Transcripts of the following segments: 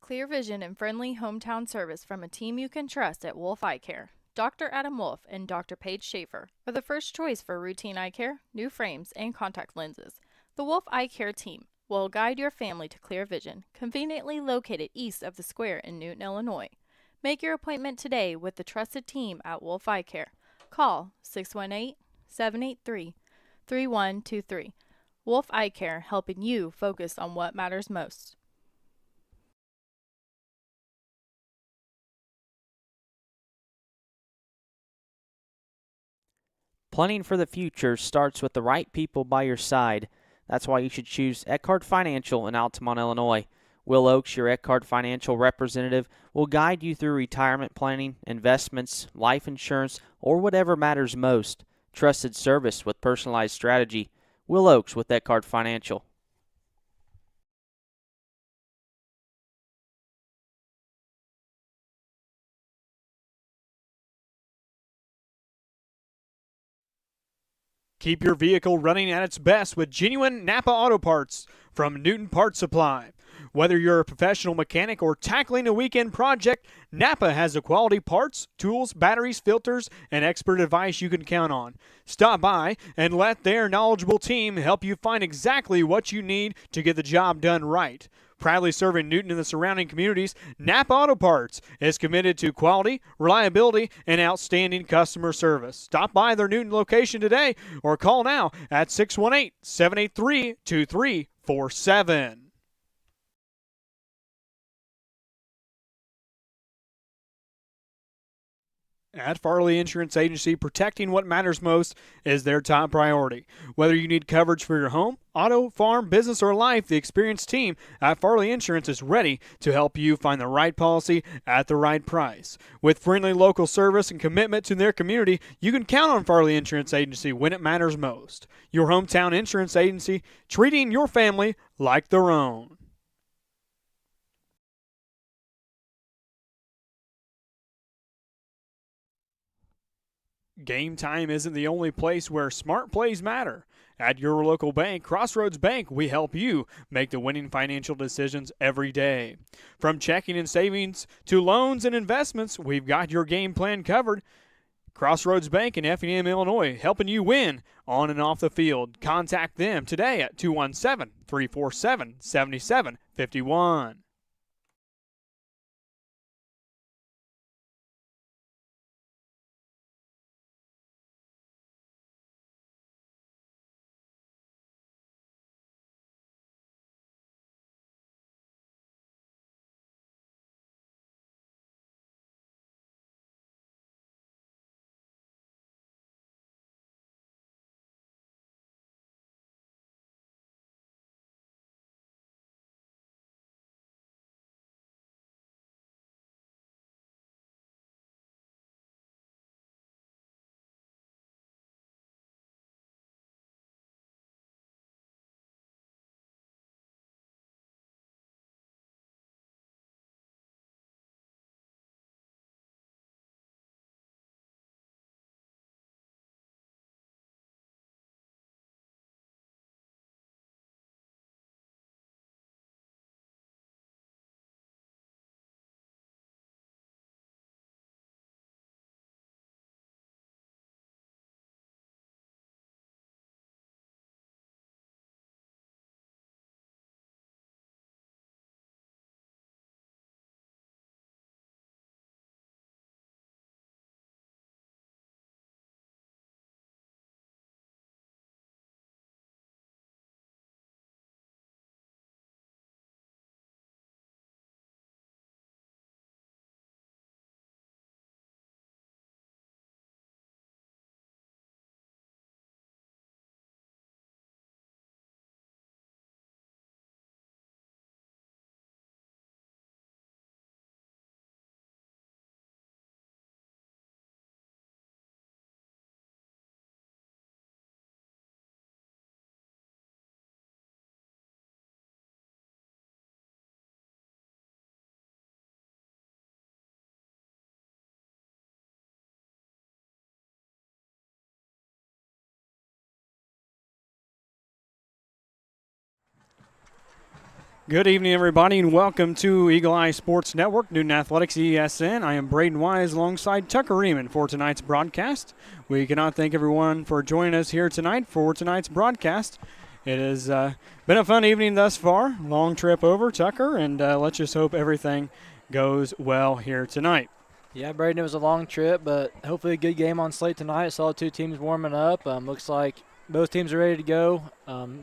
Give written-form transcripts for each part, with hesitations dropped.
Clear vision and friendly hometown service from a team you can trust at Wolf Eye Care. Dr. Adam Wolf and Dr. Paige Schaefer are the first choice for routine eye care, new frames, and contact lenses. The Wolf Eye Care team will guide your family to clear vision, conveniently located east of the square in Newton, Illinois. Make your appointment today with the trusted team at Wolf Eye Care. Call 618-783-3123. Wolf Eye Care, helping you focus on what matters most. Planning for the future starts with the right people by your side. That's why you should choose Eckhart Financial in Altamont, Illinois. Will Oakes, your Eckhart Financial representative, will guide you through retirement planning, investments, life insurance, or whatever matters most. Trusted service with personalized strategy. Will Oakes with Eckhart Financial. Keep your vehicle running at its best with genuine Napa Auto Parts from Newton Parts Supply. Whether you're a professional mechanic or tackling a weekend project, Napa has the quality parts, tools, batteries, filters, and expert advice you can count on. Stop by and let their knowledgeable team help you find exactly what you need to get the job done right. Proudly serving Newton and the surrounding communities, Napa Auto Parts is committed to quality, reliability, and outstanding customer service. Stop by their Newton location today or call now at 618-783-2347. At Farley Insurance Agency, protecting what matters most is their top priority. Whether you need coverage for your home, auto, farm, business, or life, the experienced team at Farley Insurance is ready to help you find the right policy at the right price. With friendly local service and commitment to their community, you can count on Farley Insurance Agency when it matters most. Your hometown insurance agency, treating your family like their own. Game time isn't the only place where smart plays matter. At your local bank, Crossroads Bank, we help you make the winning financial decisions every day. From checking and savings to loans and investments, we've got your game plan covered. Crossroads Bank in Effingham, Illinois, helping you win on and off the field. Contact them today at 217-347-7751. Good evening, everybody, and welcome to Eagle Eye Sports Network, Newton Athletics-EESN. I am Braden Wise alongside Tucker Riemann for tonight's broadcast. We cannot thank everyone for joining us here tonight for tonight's broadcast. It has been a fun evening thus far. Long trip over, Tucker, and let's just hope everything goes well here tonight. Yeah, Braden, it was a long trip, but hopefully a good game on slate tonight. Saw two teams warming up. Looks like both teams are ready to go.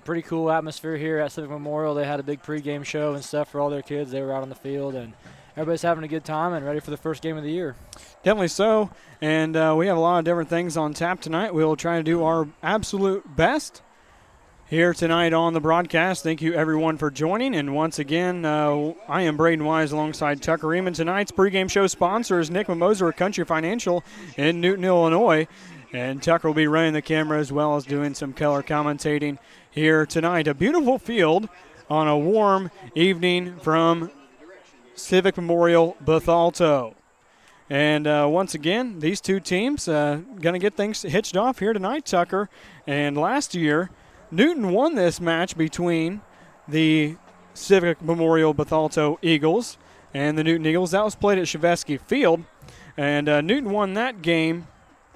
Pretty cool atmosphere here at Civic Memorial. They had a big pregame show and stuff for all their kids. They were out on the field, and everybody's having a good time and ready for the first game of the year. Definitely so, and we have a lot of different things on tap tonight. We'll try to do our absolute best here tonight on the broadcast. Thank you, everyone, for joining. And once again, I am Braden Wise alongside Tucker Riemann. Tonight's pregame show sponsor is Nick Mimosa, Country Financial in Newton, Illinois. And Tucker will be running the camera as well as doing some color commentating here tonight. A beautiful field on a warm evening from Civic Memorial Bethalto. And once again, these two teams going to get things hitched off here tonight, Tucker. And last year, Newton won this match between the Civic Memorial Bethalto Eagles and the Newton Eagles. That was played at Chevesky Field. And Newton won that game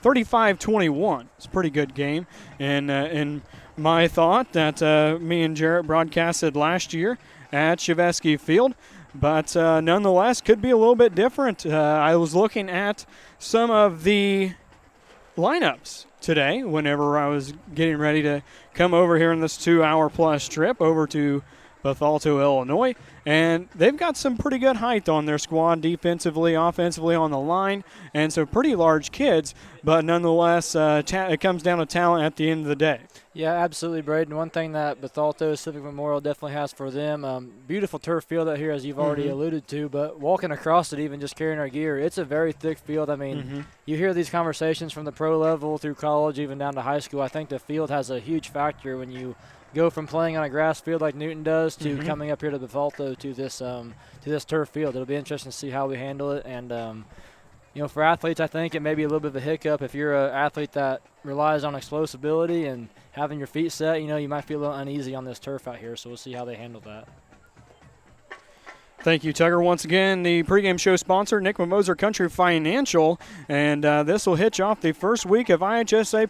35-21. It's a pretty good game. And in my thought that me and Jarrett broadcasted last year at Chevesky Field. But nonetheless, could be a little bit different. I was looking at some of the lineups today whenever I was getting ready to come over here in this 2-hour-plus trip over to Bethalto, Illinois. And they've got some pretty good height on their squad, defensively, offensively on the line, and some pretty large kids. But nonetheless, it comes down to talent at the end of the day. Yeah, absolutely, Braden. One thing that Bethalto Civic Memorial definitely has for them, beautiful turf field out here, as you've already alluded to, but walking across it, even just carrying our gear, it's a very thick field. I mean, you hear these conversations from the pro level through college, even down to high school. I think the field has a huge factor when you go from playing on a grass field like Newton does to coming up here to Bethalto to this turf field. It'll be interesting to see how we handle it. And, for athletes, I think it may be a little bit of a hiccup. If you're an athlete that relies on explosibility and having your feet set, you might feel a little uneasy on this turf out here. So we'll see how they handle that. Thank you, Tucker. Once again, the pregame show sponsor, Nick Mimosa Country Financial. And this will hitch off the first week of IHSA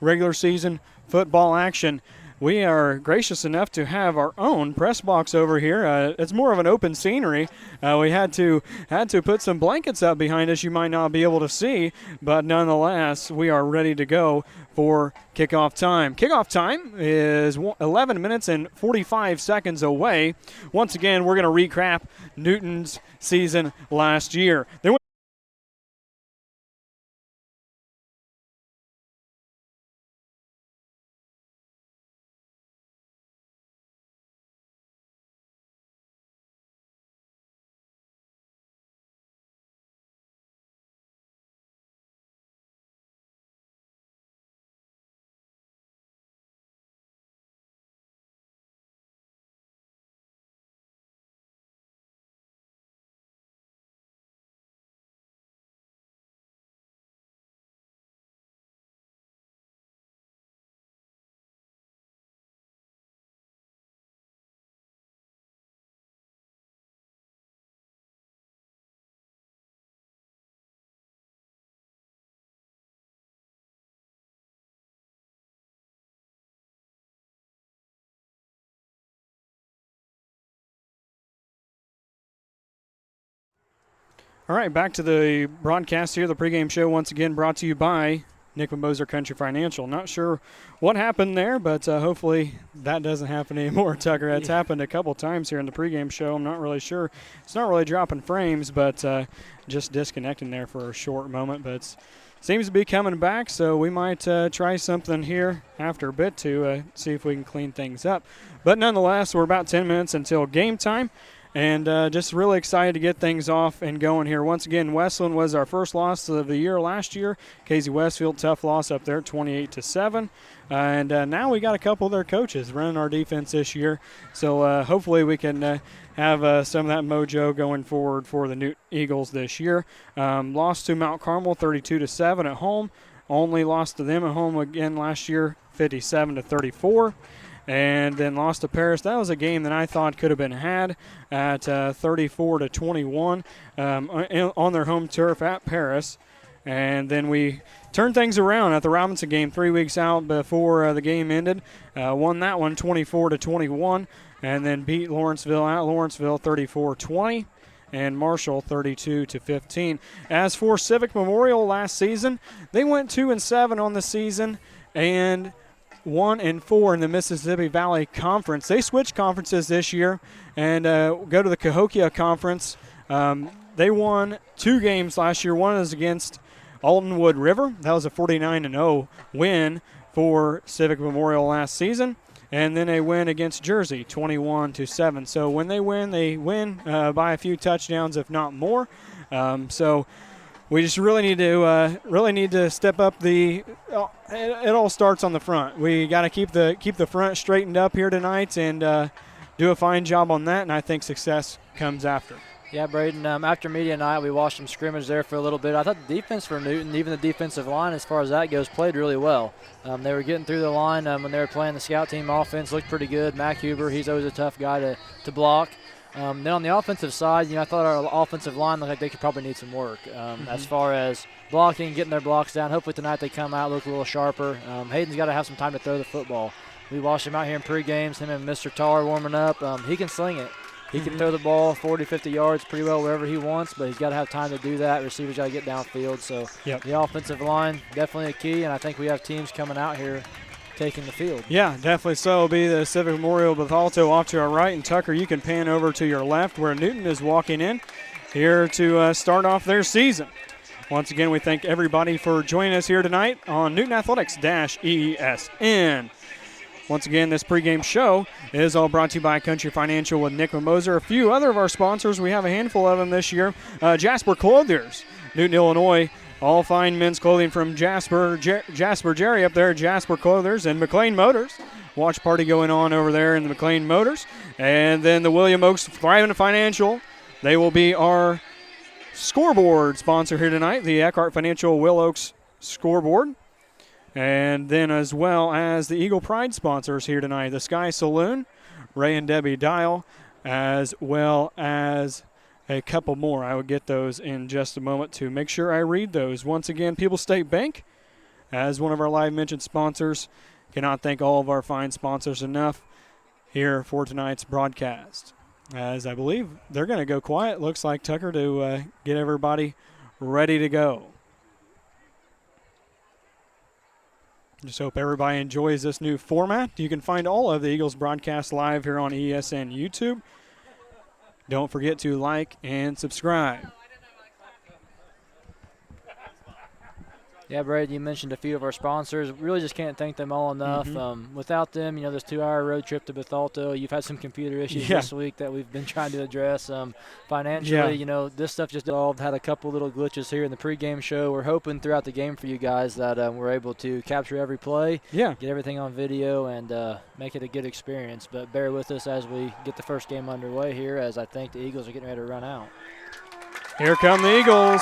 regular season football action. We are gracious enough to have our own press box over here. It's more of an open scenery. We had to put some blankets up behind us you might not be able to see, but nonetheless, we are ready to go for kickoff time. Kickoff time is 11 minutes and 45 seconds away. Once again, we're going to recap Newton's season last year. All right, back to the broadcast here, the pregame show once again brought to you by Nick Mimosa Country Financial. Not sure what happened there, but hopefully that doesn't happen anymore, Tucker. It's happened a couple times here in the pregame show. I'm not really sure. It's not really dropping frames, but just disconnecting there for a short moment. But it seems to be coming back, so we might try something here after a bit to see if we can clean things up. But nonetheless, we're about 10 minutes until game time. And just really excited to get things off and going here. Once again, Westland was our first loss of the year last year. Casey Westfield, tough loss up there, 28-7. And now we got a couple of their coaches running our defense this year. So hopefully we can have some of that mojo going forward for the Newton Eagles this year. Lost to Mount Carmel, 32-7 at home. Only lost to them at home again last year, 57-34. and then lost to Paris. That was a game that I thought could have been had at 34-21 on their home turf at Paris. And then we turned things around at the Robinson game 3 weeks out before the game ended. Won that one 24-21, and then beat Lawrenceville at Lawrenceville 34-20. And Marshall 32-15. As for Civic Memorial last season, they went 2-7 on the season and 1-4 in the Mississippi Valley Conference. They switched conferences this year and go to the Cahokia Conference. They won 2 games last year. One was against Altonwood River. That was a 49-0 win for Civic Memorial last season. And then they win against Jersey, 21-7. So when they win by a few touchdowns, if not more. So we just really need to step up the. It all starts on the front. We got to keep the front straightened up here tonight and do a fine job on that. And I think success comes after. Yeah, Braden, after media night, we watched some scrimmage there for a little bit. I thought the defense for Newton, even the defensive line as far as that goes, played really well. They were getting through the line when they were playing the scout team offense, looked pretty good. Mac Huber, he's always a tough guy to block. Then on the offensive side, I thought our offensive line looked like they could probably need some work as far as blocking, getting their blocks down. Hopefully tonight they come out, look a little sharper. Hayden's got to have some time to throw the football. We watched him out here in pre-games, him and Mr. Tar warming up. He can sling it. He can throw the ball 40, 50 yards pretty well wherever he wants, but he's got to have time to do that. Receivers got to get downfield. So The offensive line, definitely a key, and I think we have teams coming out here taking the field. Yeah, definitely so. It'll be the Civic Memorial Bethalto off to our right, and Tucker, you can pan over to your left where Newton is walking in here to start off their season. Once again, we thank everybody for joining us here tonight on Newton Athletics-EESN. Once again, this pregame show is all brought to you by Country Financial with Nick Moser. A few other of our sponsors, we have a handful of them this year. Jasper Clothiers, Newton, Illinois. All fine men's clothing from Jasper Jerry up there at Jasper Clothiers, and McLean Motors. Watch party going on over there in the McLean Motors. And then the William Oaks Thriving Financial. They will be our scoreboard sponsor here tonight, the Eckhart Financial Will Oaks scoreboard. And then as well as the Eagle Pride sponsors here tonight, the Sky Saloon, Ray and Debbie Dial, as well as a couple more. I will get those in just a moment to make sure I read those. Once again, People's State Bank, as one of our live mentioned sponsors. Cannot thank all of our fine sponsors enough here for tonight's broadcast. As I believe they're going to go quiet, looks like, Tucker, to get everybody ready to go. Just hope everybody enjoys this new format. You can find all of the Eagles broadcasts live here on ESN YouTube. Don't forget to like and subscribe. Yeah, Brad, you mentioned a few of our sponsors. Really just can't thank them all enough. Without them, this 2-hour road trip to Bethalto, you've had some computer issues this week that we've been trying to address. Financially, this stuff just evolved. Had a couple little glitches here in the pregame show. We're hoping throughout the game for you guys that we're able to capture every play, get everything on video, and make it a good experience. But bear with us as we get the first game underway here, as I think the Eagles are getting ready to run out. Here come the Eagles.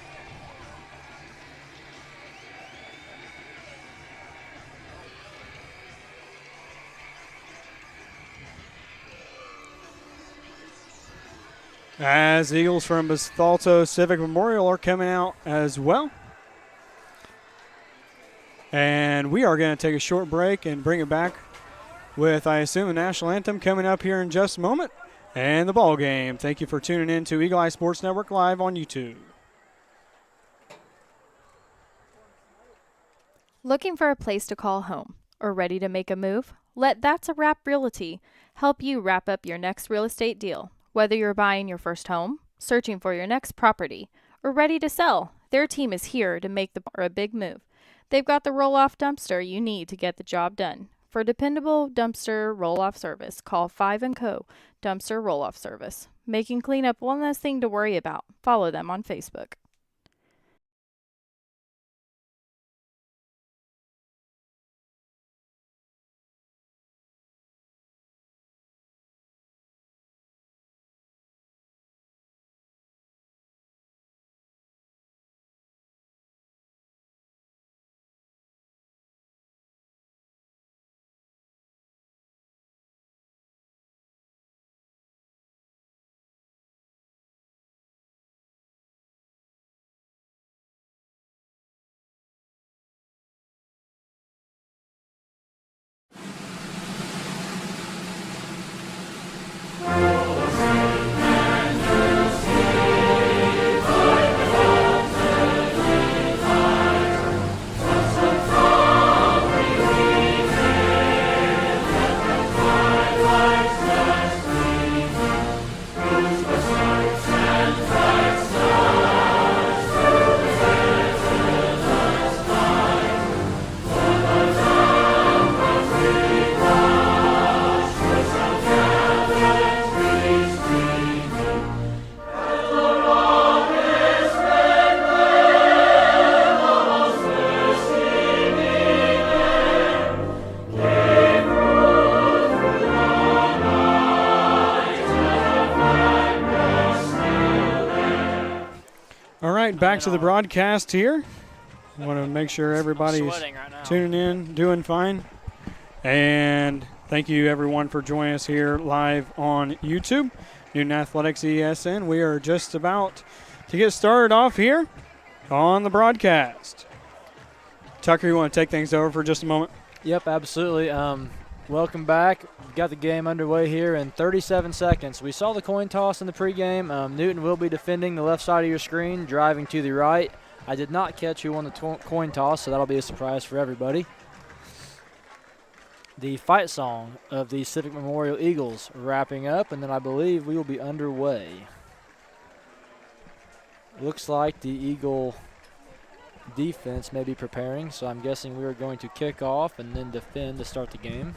As Eagles from Bethalto Civic Memorial are coming out as well. And we are going to take a short break and bring it back with, I assume, the national anthem coming up here in just a moment. And the ball game. Thank you for tuning in to Eagle Eye Sports Network live on YouTube. Looking for a place to call home or ready to make a move? Let That's a Wrap Realty help you wrap up your next real estate deal. Whether you're buying your first home, searching for your next property, or ready to sell, their team is here to make a big move. They've got the roll-off dumpster you need to get the job done. For dependable dumpster roll-off service, call 5 & Co. Dumpster Roll-Off Service. Making cleanup one less thing to worry about. Follow them on Facebook. back to the broadcast here. I want to make sure everybody's right tuning in, doing fine. And thank you, everyone, for joining us here live on YouTube. Newton Athletics-EESN. We are just about to get started off here on the broadcast. Tucker, you want to take things over for just a moment? Yep, absolutely. Welcome back. We've got the game underway here in 37 seconds. We saw the coin toss in the pregame. Newton will be defending the left side of your screen, driving to the right. I did not catch who won the coin toss, so that'll be a surprise for everybody. The fight song of the Civic Memorial Eagles wrapping up, and then I believe we will be underway. Looks like the Eagle defense may be preparing, so I'm guessing we are going to kick off and then defend to start the game.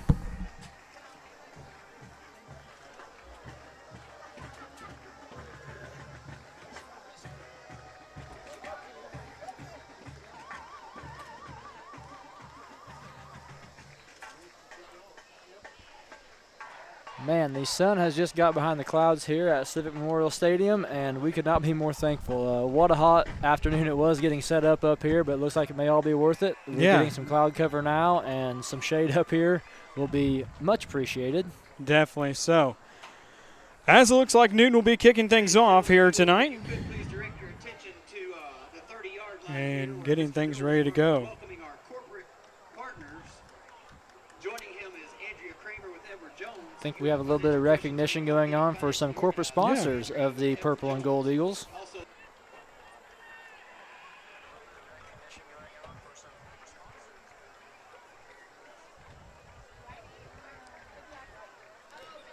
Man, the sun has just got behind the clouds here at Civic Memorial Stadium, and we could not be more thankful. What a hot afternoon it was getting set up here, but it looks like it may all be worth it. We're getting some cloud cover now, and some shade up here will be much appreciated. Definitely so. As it looks like Newton will be kicking things off here tonight and getting things ready to go. I think we have a little bit of recognition going on for some corporate sponsors of the Purple and Gold Eagles.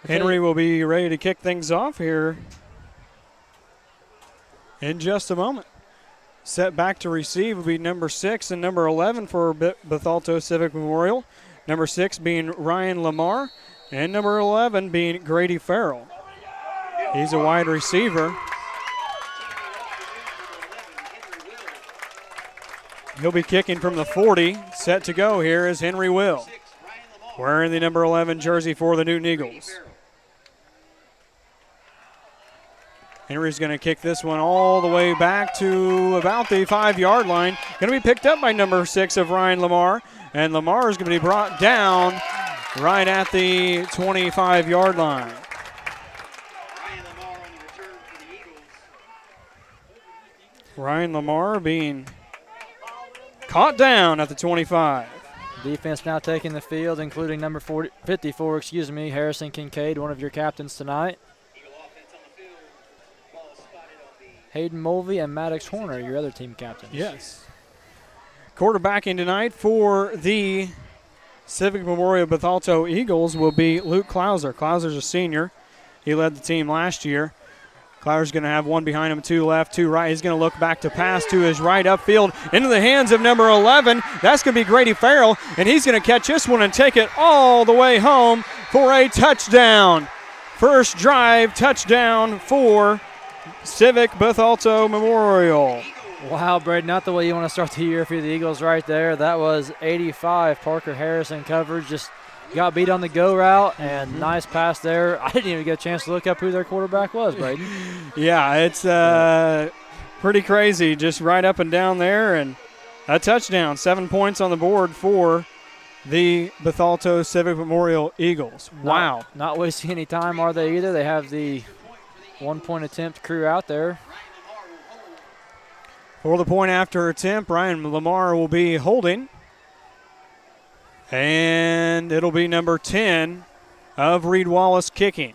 Henry will be ready to kick things off here in just a moment. Set back to receive will be number 6 and number 11 for Bethalto Civic Memorial. Number 6 being Ryan Lamar. And number 11 being Grady Farrell. He's a wide receiver. He'll be kicking from the 40. Set to go here is Henry Will, wearing the number 11 jersey for the Newton Eagles. Henry's going to kick this one all the way back to about the 5-yard line. Going to be picked up by number 6 of Ryan Lamar. And Lamar is going to be brought down right at the 25-yard line. Ryan Lamar being caught down at the 25. Defense now taking the field, including number 54, Harrison Kincaid, one of your captains tonight. Hayden Mulvey and Maddox Horner, your other team captains. Yes. Quarterbacking tonight for the Civic Memorial Bethalto Eagles will be Luke Klauser. Klauser's a senior. He led the team last year. Klauser's going to have one behind him, 2 left, 2 right. He's going to look back to pass to his right upfield into the hands of number 11. That's going to be Grady Farrell, and he's going to catch this one and take it all the way home for a touchdown. First drive touchdown for Civic Bethalto Memorial. Wow, Brad, not the way you want to start the year for the Eagles right there. That was 85. Parker Harrison coverage, just got beat on the go route, and nice pass there. I didn't even get a chance to look up who their quarterback was, Braden. Yeah, it's pretty crazy, just right up and down there, and a touchdown. 7 points on the board for the Bethalto Civic Memorial Eagles. Wow. Not wasting any time, are they either? They have the 1-point attempt crew out there. For the point after attempt, Ryan Lamar will be holding. And it'll be number 10 of Reed Wallace kicking.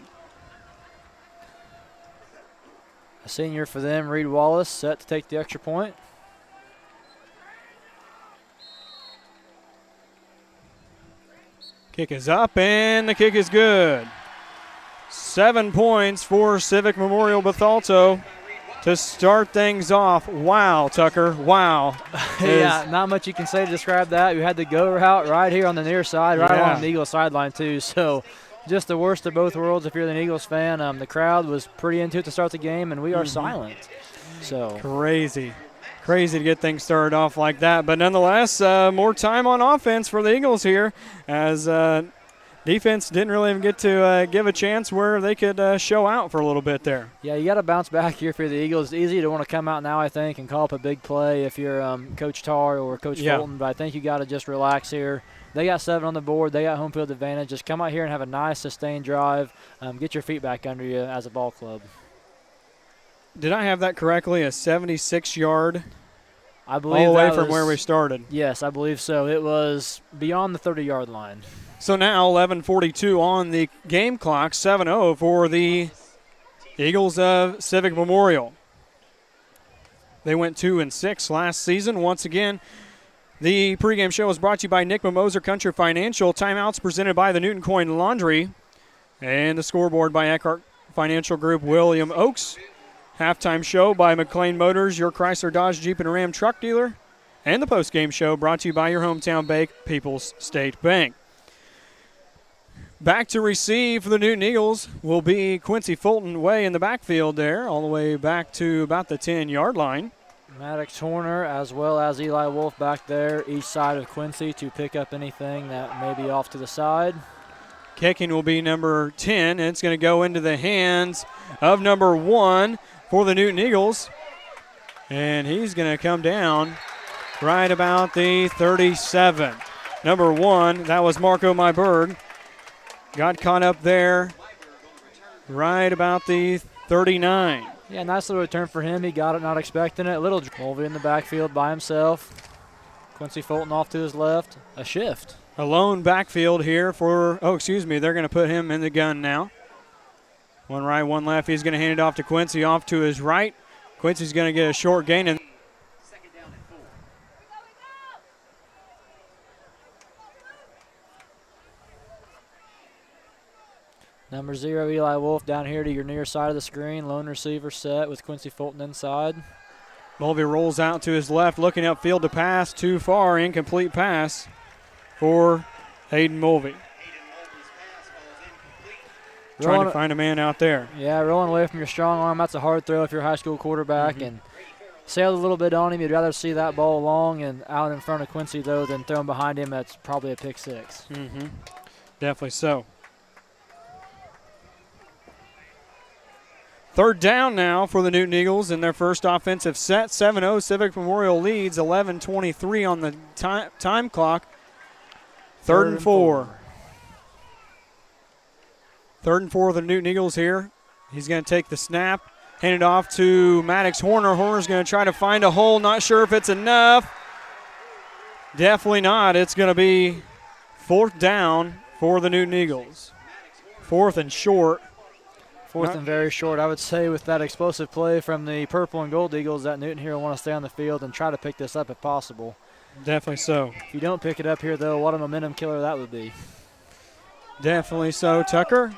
A senior for them, Reed Wallace, set to take the extra point. Kick is up, and the kick is good. 7 points for Civic Memorial Bethalto to start things off. Wow, Tucker, wow. Yeah, not much you can say to describe that. We had the go route right here on the near side, right along the Eagles sideline too. So just the worst of both worlds if you're an Eagles fan. The crowd was pretty into it to start the game, and we are silent. So crazy to get things started off like that. But nonetheless, more time on offense for the Eagles here as defense didn't really even get to give a chance where they could show out for a little bit there. Yeah, you got to bounce back here for the Eagles. It's easy to want to come out now, I think, and call up a big play if you're Coach Tarr or Coach Fulton, but I think you got to just relax here. They got 7 on the board. They got home field advantage. Just come out here and have a nice, sustained drive. Get your feet back under you as a ball club. Did I have that correctly? A 76-yard I believe all the way that from was, where we started. Yes, I believe so. It was beyond the 30-yard line. So now 11:42 on the game clock, 7-0 for the Eagles of Civic Memorial. They went 2-6 last season. Once again, the pregame show was brought to you by Nick Mimoser Country Financial. Timeouts presented by the Newton Coin Laundry. And the scoreboard by Eckhart Financial Group, William Oakes. Halftime show by McLean Motors, your Chrysler, Dodge, Jeep, and Ram truck dealer. And the postgame show brought to you by your hometown bank, People's State Bank. Back to receive for the Newton Eagles will be Quincy Fulton way in the backfield there, all the way back to about the 10-yard line. Maddox Horner as well as Eli Wolf back there, each side of Quincy to pick up anything that may be off to the side. Kicking will be number 10, and it's going to go into the hands of number 1 for the Newton Eagles. And he's going to come down right about the 37. Number 1, that was Marco Myberg. Got caught up there right about the 39. Yeah, nice little return for him. He got it, not expecting it. Little Mulvey in the backfield by himself. Quincy Fulton off to his left. A shift. A lone backfield here for, they're going to put him in the gun now. One right, one left. He's going to hand it off to Quincy off to his right. Quincy's going to get a short gain. And Number 0, Eli Wolf, down here to your near side of the screen. Lone receiver set with Quincy Fulton inside. Mulvey rolls out to his left, looking upfield to pass. Too far, incomplete pass for Hayden Mulvey. Trying to find a man out there. Yeah, rolling away from your strong arm. That's a hard throw if you're a high school quarterback. And sailed a little bit on him. You'd rather see that ball long and out in front of Quincy, though, than thrown behind him. That's probably a pick 6. Definitely so. Third down now for the Newton Eagles in their first offensive set. 7-0 Civic Memorial leads, 11:23 on the time clock. Third and 4. Third and 4 of the Newton Eagles here. He's going to take the snap, hand it off to Maddox Horner. Horner's going to try to find a hole. Not sure if it's enough. Definitely not. It's going to be 4th down for the Newton Eagles. 4th and short. 4th and very short. I would say with that explosive play from the purple and gold Eagles that Newton here will want to stay on the field and try to pick this up if possible. Definitely so. If you don't pick it up here, though, what a momentum killer that would be. Definitely so, Tucker.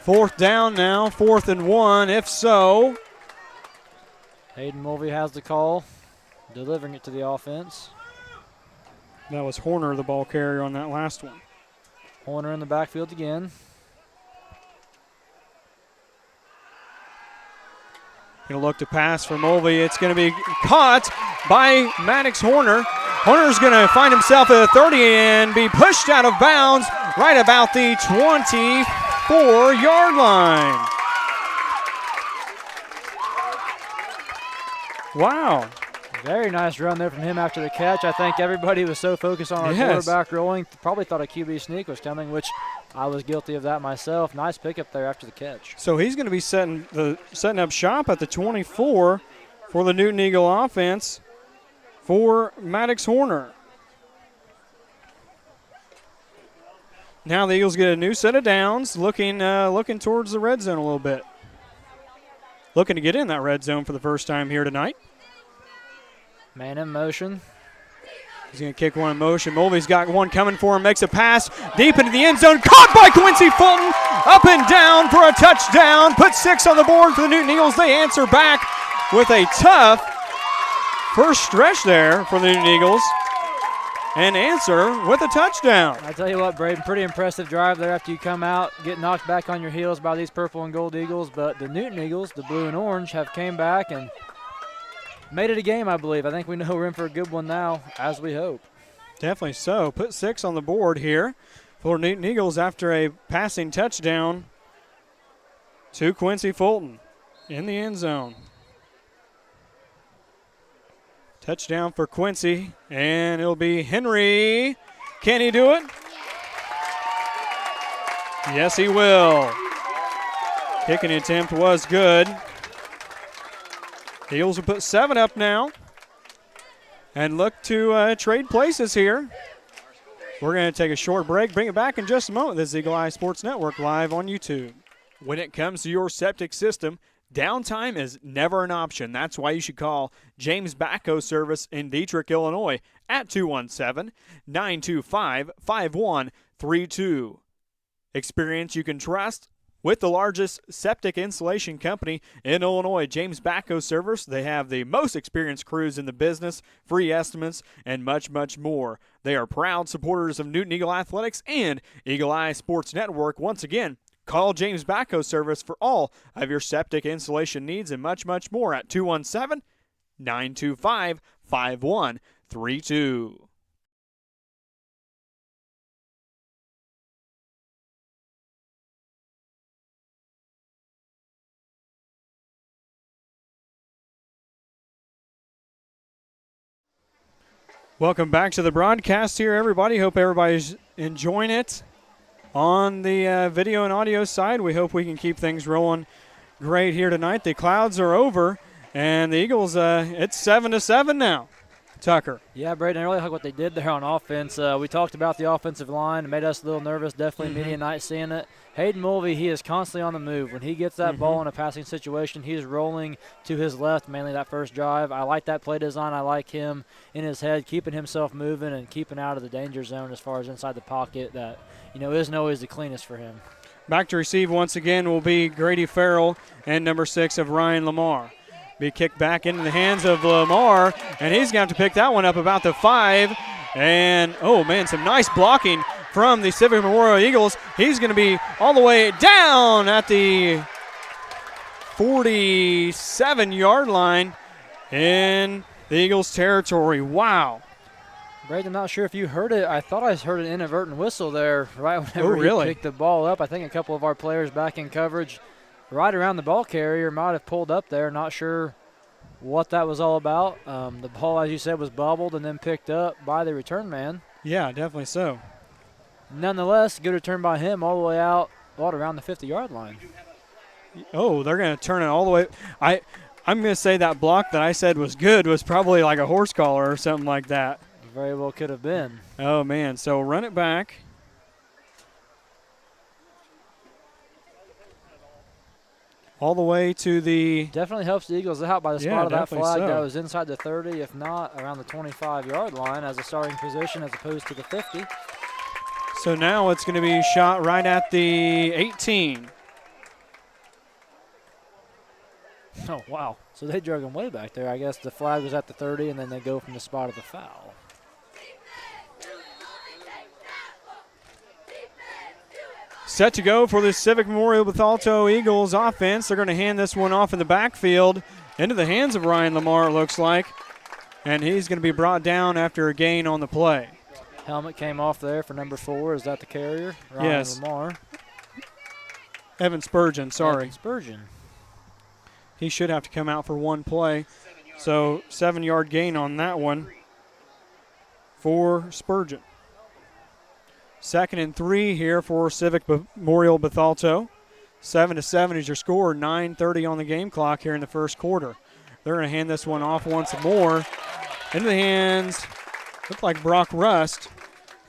4th down now, 4th and 1, if so. Hayden Mulvey has the call, delivering it to the offense. That was Horner, the ball carrier on that last one. Horner in the backfield again. He'll look to pass for Mulvey. It's going to be caught by Maddox Horner. Horner's going to find himself at the 30 and be pushed out of bounds right about the 24-yard line. Wow. Very nice run there from him after the catch. I think everybody was so focused on our quarterback rolling, probably thought a QB sneak was coming, which I was guilty of that myself. Nice pickup there after the catch. So he's going to be setting up shop at the 24 for the Newton Eagle offense for Maddox Horner. Now the Eagles get a new set of downs, looking towards the red zone a little bit. Looking to get in that red zone for the first time here tonight. Man in motion. He's going to kick one in motion. Mulvey's got one coming for him, makes a pass deep into the end zone. Caught by Quincy Fulton. Up and down for a touchdown. Put 6 on the board for the Newton Eagles. They answer back with a tough first stretch there for the Newton Eagles and answer with a touchdown. I tell you what, Braden, pretty impressive drive there after you come out, get knocked back on your heels by these purple and gold Eagles. But the Newton Eagles, the blue and orange, have came back and made it a game, I believe. I think we know we're in for a good one now, as we hope. Definitely so. Put 6 on the board here for Newton Eagles after a passing touchdown to Quincy Fulton in the end zone. Touchdown for Quincy, and it'll be Henry. Can he do it? Yes, he will. Kicking attempt was good. The Eagles will put 7 up now and look to trade places here. We're going to take a short break, bring it back in just a moment. This is Eagle Eye Sports Network live on YouTube. When it comes to your septic system, downtime is never an option. That's why you should call James Backhoe Service in Dietrich, Illinois at 217-925-5132. Experience you can trust with the largest septic installation company in Illinois, James Backhoe Service. They have the most experienced crews in the business, free estimates, and much, much more. They are proud supporters of Newton Eagle Athletics and Eagle Eye Sports Network. Once again, call James Backhoe Service for all of your septic installation needs and much, much more at 217-925-5132. Welcome back to the broadcast here, everybody. Hope everybody's enjoying it. On the video and audio side, we hope we can keep things rolling great here tonight. The clouds are over, and the Eagles, it's 7-7 now. Tucker. Yeah, Braden, I really like what they did there on offense. We talked about the offensive line. It made us a little nervous, definitely media night seeing it. Hayden Mulvey, he is constantly on the move. When he gets that ball in a passing situation, he's rolling to his left, mainly that first drive. I like that play design. I like him in his head, keeping himself moving and keeping out of the danger zone as far as inside the pocket that, isn't always the cleanest for him. Back to receive once again will be Grady Farrell and number 6 of Ryan Lamar. Be kicked back into the hands of Lamar, and he's going to have to pick that one up about the 5. And, oh, man, some nice blocking from the Civic Memorial Eagles. He's going to be all the way down at the 47-yard line in the Eagles' territory. Wow. Braden, I'm not sure if you heard it. I thought I heard an inadvertent whistle there right whenever he picked the ball up. I think a couple of our players back in coverage right around the ball carrier might have pulled up there. Not sure what that was all about. The ball, as you said, was bobbled and then picked up by the return man. Yeah, definitely so. Nonetheless, good return by him all the way out, around the 50-yard line. Oh, they're going to turn it all the way. I'm going to say that block that I said was good was probably like a horse collar or something like that. Very well could have been. Oh, man. So run it back. All the way to the... Definitely helps the Eagles out by the spot of that flag. So. That was inside the 30, if not around the 25-yard line as a starting position as opposed to the 50. So now it's going to be shot right at the 18. Oh, wow. So they drug him way back there. I guess the flag was at the 30, and then they go from the spot of the foul. Set to go for the Civic Memorial Bethalto Eagles offense. They're going to hand this one off in the backfield into the hands of Ryan Lamar, it looks like. And he's going to be brought down after a gain on the play. Helmet came off there for number 4. Is that the carrier? Ryan yes. Lamar. Evan Spurgeon, sorry. Evan Spurgeon. He should have to come out for one play. So 7-yard gain on that one for Spurgeon. 2nd and 3 here for Civic Memorial Bethalto. 7-7 is your score. 9:30 on the game clock here in the first quarter. They're going to hand this one off once more into the hands. Looked like Brock Rust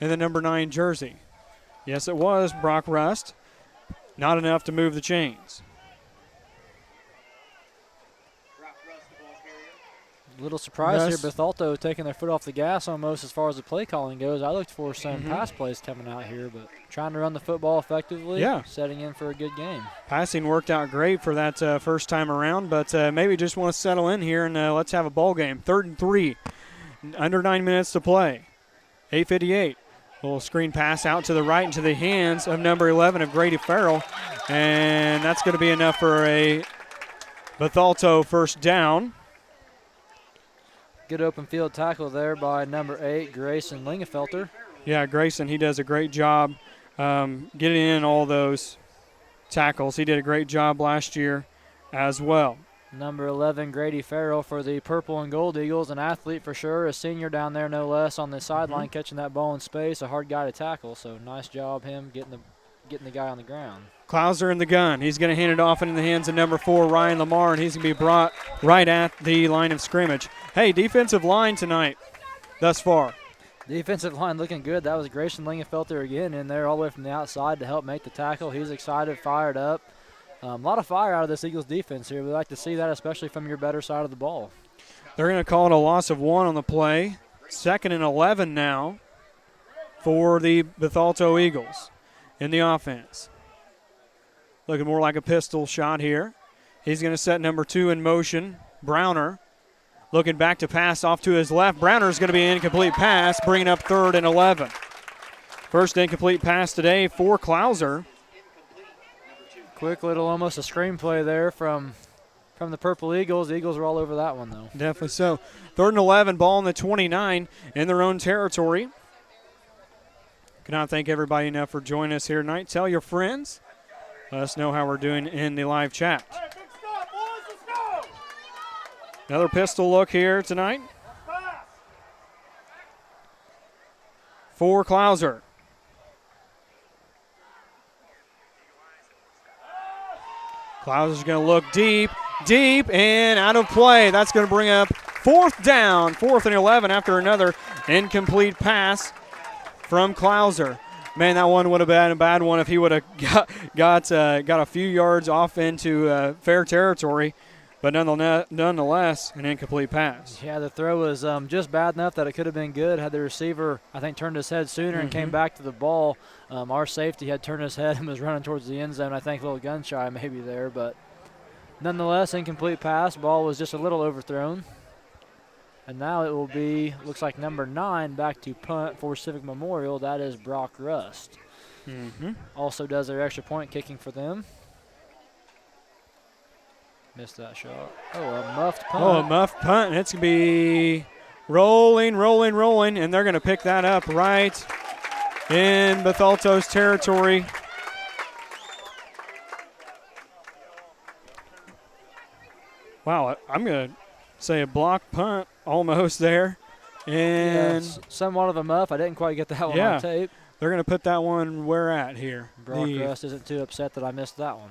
in the number 9 jersey. Yes, it was Brock Rust. Not enough to move the chains. A little surprise here, Bethalto taking their foot off the gas almost as far as the play calling goes. I looked for some pass plays coming out here, but trying to run the football effectively, setting in for a good game. Passing worked out great for that first time around, but maybe just want to settle in here and let's have a ball game. 3rd and 3, under 9 minutes to play. 8:58. Little screen pass out to the right into the hands of number 11 of Grady Farrell, and that's going to be enough for a Bethalto first down. Good open field tackle there by number 8, Grayson Lingefelter. Yeah, Grayson, he does a great job getting in all those tackles. He did a great job last year as well. Number 11, Grady Farrell for the Purple and Gold Eagles, an athlete for sure, a senior down there no less on the sideline catching that ball in space, a hard guy to tackle. So nice job him getting the guy on the ground. Klauser in the gun. He's going to hand it off into the hands of number 4, Ryan Lamar, and he's going to be brought right at the line of scrimmage. Hey, defensive line tonight thus far. Defensive line looking good. That was Grayson Lingefelter again in there all the way from the outside to help make the tackle. He's excited, fired up. A lot of fire out of this Eagles defense here. We like to see that, especially from your better side of the ball. They're going to call it a loss of 1 on the play. 2nd and 11 now for the Bethalto Eagles in the offense. Looking more like a pistol shot here. He's going to set number 2 in motion. Browner looking back to pass off to his left. Browner's going to be an incomplete pass, bringing up 3rd and 11. First incomplete pass today for Klauser. Quick little almost a screenplay there from the Purple Eagles. The Eagles are all over that one, though. Definitely so. 3rd and 11, ball in the 29 in their own territory. Cannot thank everybody enough for joining us here tonight. Tell your friends. Let us know how we're doing in the live chat. Another pistol look here tonight for Klauser. Klauser's going to look deep, and out of play. That's going to bring up 4th down, 4th and 11 after another incomplete pass from Klauser. Man, that one would have been a bad one if he would have got a few yards off into fair territory, but nonetheless, an incomplete pass. Yeah, the throw was just bad enough that it could have been good had the receiver, I think, turned his head sooner and came back to the ball. Our safety had turned his head and was running towards the end zone. I think a little gun shy maybe there, but nonetheless, incomplete pass. Ball was just a little overthrown. And now it will be, looks like number 9 back to punt for Civic Memorial. That is Brock Rust. Also does their extra point kicking for them. Missed that shot. Oh, a muffed punt. Oh, a muffed punt. It's going to be rolling, and they're going to pick that up right in Bethalto's territory. Wow, I'm going to say a block punt almost there. And yeah, somewhat of a muff. I didn't quite get that one on tape. They're going to put that one where at here? Brock Rust isn't too upset that I missed that one.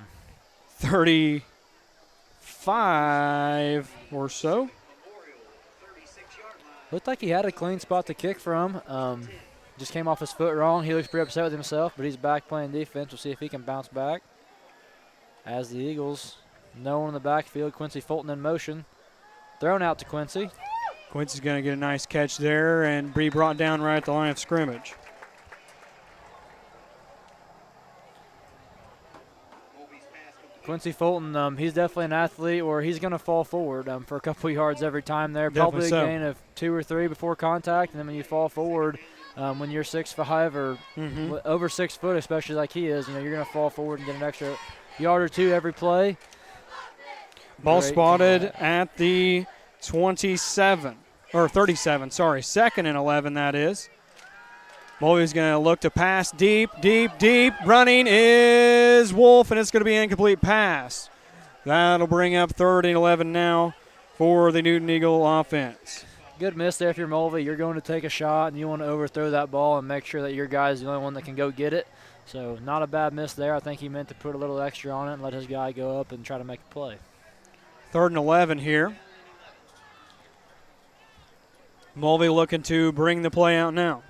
35 or so. Looked like he had a clean spot to kick from. Just came off his foot wrong. He looks pretty upset with himself, but he's back playing defense. We'll see if he can bounce back. As the Eagles, no one in the backfield. Quincy Fulton in motion. Thrown out to Quincy. Quincy's going to get a nice catch there and be brought down right at the line of scrimmage. Quincy Fulton, he's definitely an athlete, or he's going to fall forward for a couple yards every time there. Definitely Probably a gain of 2 or 3 before contact, and then when you fall forward, when you're 6'5" or over 6 foot, especially like he is, you're going to fall forward and get an extra yard or 2 every play. Ball spotted at the 27, or 37, sorry. 2nd and 11, that is. Mulvey's going to look to pass deep. Running is Wolf, and it's going to be an incomplete pass. That'll bring up 3rd and 11 now for the Newton Eagle offense. Good miss there if you're Mulvey. You're going to take a shot, and you want to overthrow that ball and make sure that your guy's the only one that can go get it. So not a bad miss there. I think he meant to put a little extra on it and let his guy go up and try to make a play. 3rd and 11 here. Mulvey looking to bring the play out now.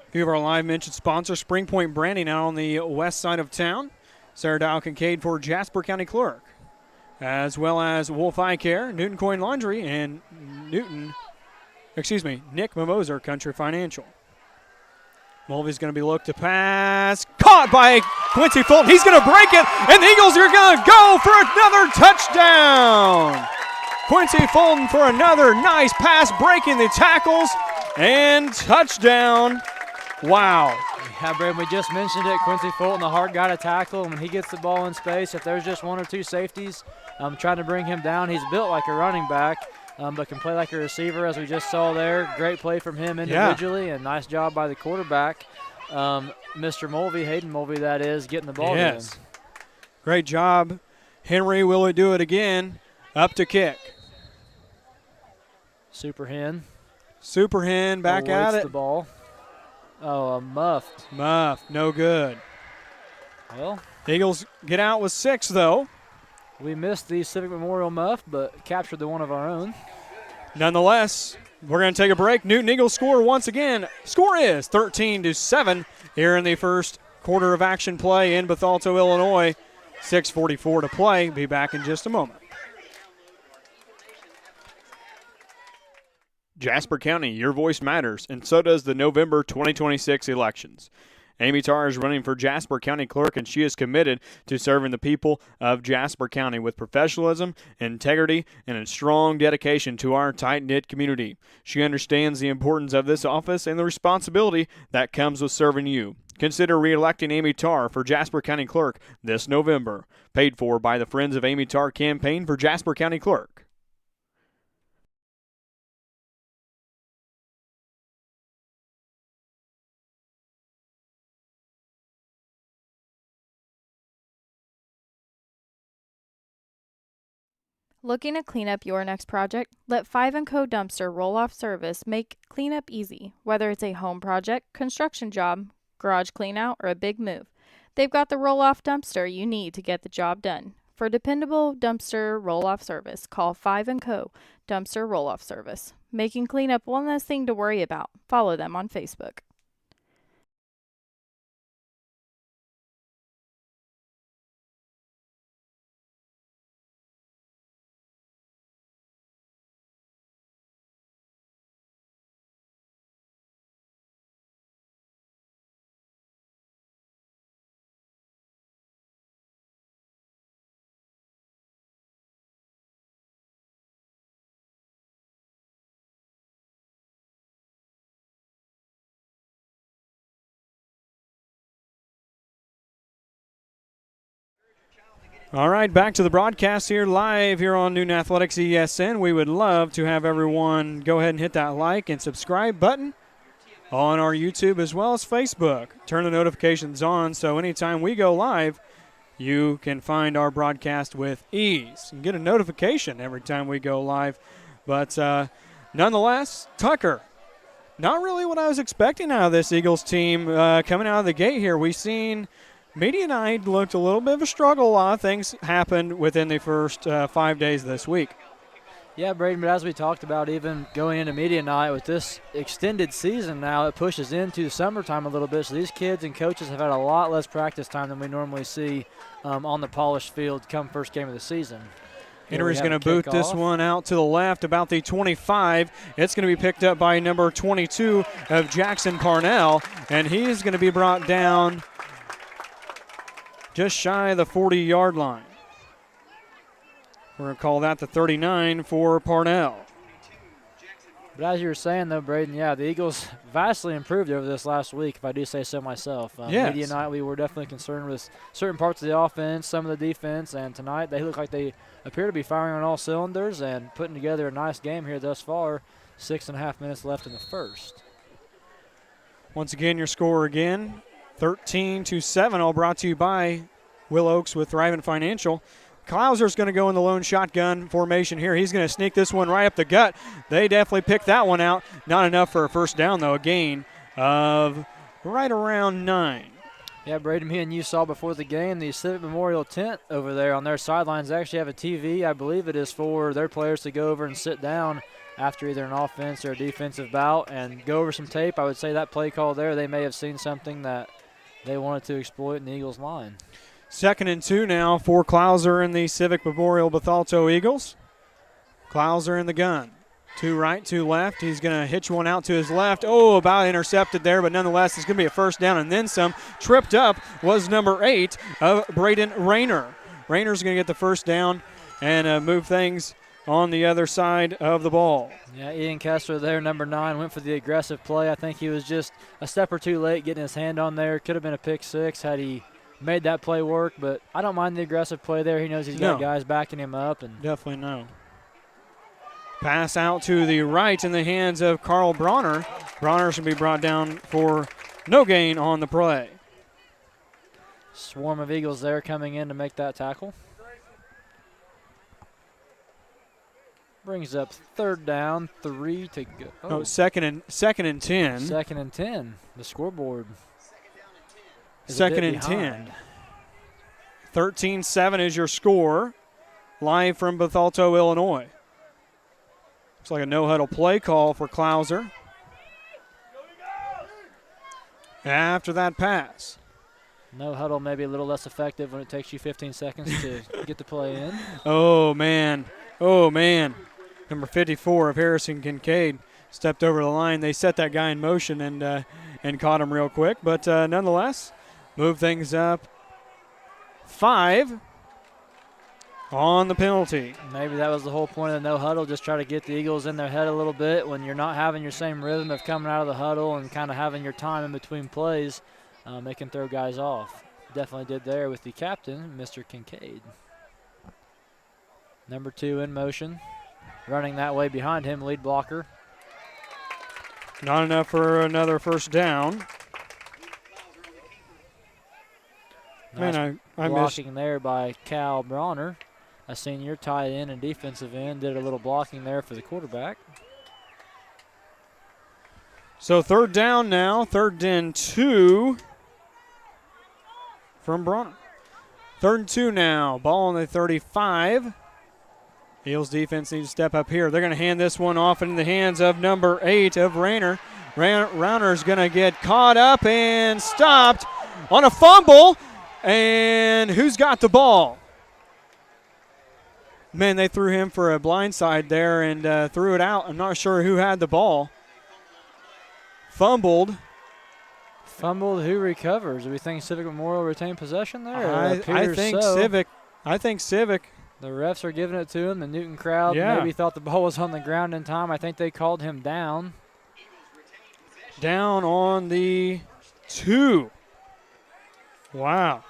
A few of our live mentioned sponsors, Spring Point Branding out on the west side of town. Sarah Dow Kincaid for Jasper County Clerk. As well as Wolf Eye Care, Newton Coin Laundry, and Nick Mimoser Country Financial. Mulvey's going to be looked to pass. Caught by Quincy Fulton. He's going to break it, and the Eagles are going to go for another touchdown. Quincy Fulton for another nice pass, breaking the tackles, and touchdown. Wow. Yeah, Brad, we just mentioned it. Quincy Fulton, the hard guy to tackle, and when he gets the ball in space, if there's just 1 or 2 safeties trying to bring him down, he's built like a running back. but can play like a receiver, as we just saw there. Great play from him individually, and nice job by the quarterback, Mr. Mulvey, Hayden Mulvey, that is, getting the ball to him. Great job. Henry, will he do it again? Up to kick. Super Hen back at it. The ball. Oh, muffed. No good. Well, Eagles get out with 6, though. We missed the Civic Memorial muff, but captured the one of our own. Nonetheless, we're going to take a break. Newton Eagles score once again. Score is 13-7 here in the first quarter of action play in Bethalto, Illinois. 6:44 to play. Be back in just a moment. Jasper County, your voice matters, and so does the November 2026 elections. Amy Tarr is running for Jasper County Clerk, and she is committed to serving the people of Jasper County with professionalism, integrity, and a strong dedication to our tight-knit community. She understands the importance of this office and the responsibility that comes with serving you. Consider re-electing Amy Tarr for Jasper County Clerk this November. Paid for by the Friends of Amy Tarr Campaign for Jasper County Clerk. Looking to clean up your next project? Let 5 & Co. Dumpster Roll-Off Service make cleanup easy, whether it's a home project, construction job, garage cleanout, or a big move. They've got the roll-off dumpster you need to get the job done. For dependable dumpster roll-off service, call 5 & Co. Dumpster Roll-Off Service. Making cleanup one less thing to worry about. Follow them on Facebook. All right, back to the broadcast here live here on Newton Athletics-EESN. We would love to have everyone go ahead and hit that like and subscribe button on our YouTube as well as Facebook. Turn the notifications on so anytime we go live, you can find our broadcast with ease and get a notification every time we go live. But nonetheless, Tucker, not really what I was expecting out of this Eagles team coming out of the gate here. We've seen media night looked a little bit of a struggle. A lot of things happened within the first 5 days of this week. Yeah, Braden, but as we talked about, even going into media night with this extended season now, it pushes into summertime a little bit. So these kids and coaches have had a lot less practice time than we normally see on the polished field come first game of the season. Henry's going to boot this one out to the left, about the 25. It's going to be picked up by number 22 of Jackson Parnell, and he's going to be brought down just shy of the 40-yard line. We're going to call that the 39 for Parnell. But as you were saying, though, Braden, yeah, the Eagles vastly improved over this last week, if I do say so myself. Yes. Media night, we were definitely concerned with certain parts of the offense, some of the defense, and tonight they look like they appear to be firing on all cylinders and putting together a nice game here thus far. 6.5 minutes left in the first. Once again, your score again, 13-7, all brought to you by Will Oaks with Thrivent Financial. Klauser's going to go in the lone shotgun formation here. He's going to sneak this one right up the gut. They definitely picked that one out. Not enough for a first down, though. A gain of right around 9. Yeah, Braden, me and you saw before the game the Civic Memorial tent over there on their sidelines. They actually have a TV. I believe it is for their players to go over and sit down after either an offense or a defensive bout and go over some tape. I would say that play call there, they may have seen something that they wanted to exploit in the Eagles' line. 2nd and 2 now for Klauser and the Civic Memorial Bethalto Eagles. Klauser in the gun. 2 right, 2 left. He's going to hitch one out to his left. Oh, about intercepted there, but nonetheless, it's going to be a first down and then some. Tripped up was number 8 of Braden Rayner. Rayner's going to get the first down and move things on the other side of the ball. Yeah, Ian Kessler there, number 9, went for the aggressive play. I think he was just a step or two late getting his hand on there. Could have been a pick 6 had he made that play work, but I don't mind the aggressive play there. He knows he's got guys backing him up. And definitely no. Pass out to the right in the hands of Carl Bronner. Bronner should be brought down for no gain on the play. Swarm of Eagles there coming in to make that tackle. Brings up 3rd down, 3 to go. Oh, second and 10. 2nd and 10. The scoreboard. Second and 10. 13-7 is your score. Live from Bethalto, Illinois. Looks like a no-huddle play call for Klauser. After that pass. No huddle maybe a little less effective when it takes you 15 seconds to get the play in. Oh, man. Oh, man. Number 54 of Harrison Kincaid stepped over the line. They set that guy in motion and caught him real quick. But nonetheless, move things up 5 on the penalty. Maybe that was the whole point of the no huddle, just try to get the Eagles in their head a little bit when you're not having your same rhythm of coming out of the huddle and kind of having your time in between plays. They can throw guys off. Definitely did there with the captain, Mr. Kincaid. Number 2 in motion. Running that way behind him, lead blocker. Not enough for another first down. Nice Man, I blocking there by Cal Bronner, a senior tight end and defensive end. Did a little blocking there for the quarterback. So 3rd down now, 3rd and 2 from Bronner. 3rd and 2 now, ball on the 35. Eagles defense needs to step up here. They're going to hand this one off into the hands of number 8 of Rayner. Rauner's going to get caught up and stopped on a fumble. And who's got the ball? Man, they threw him for a blindside there and threw it out. I'm not sure who had the ball. Fumbled. Who recovers? Do we think Civic Memorial retained possession there? I think so. Civic. I think Civic. The refs are giving it to him. The Newton crowd maybe thought the ball was on the ground in time. I think they called him down. Down on the 2. Wow.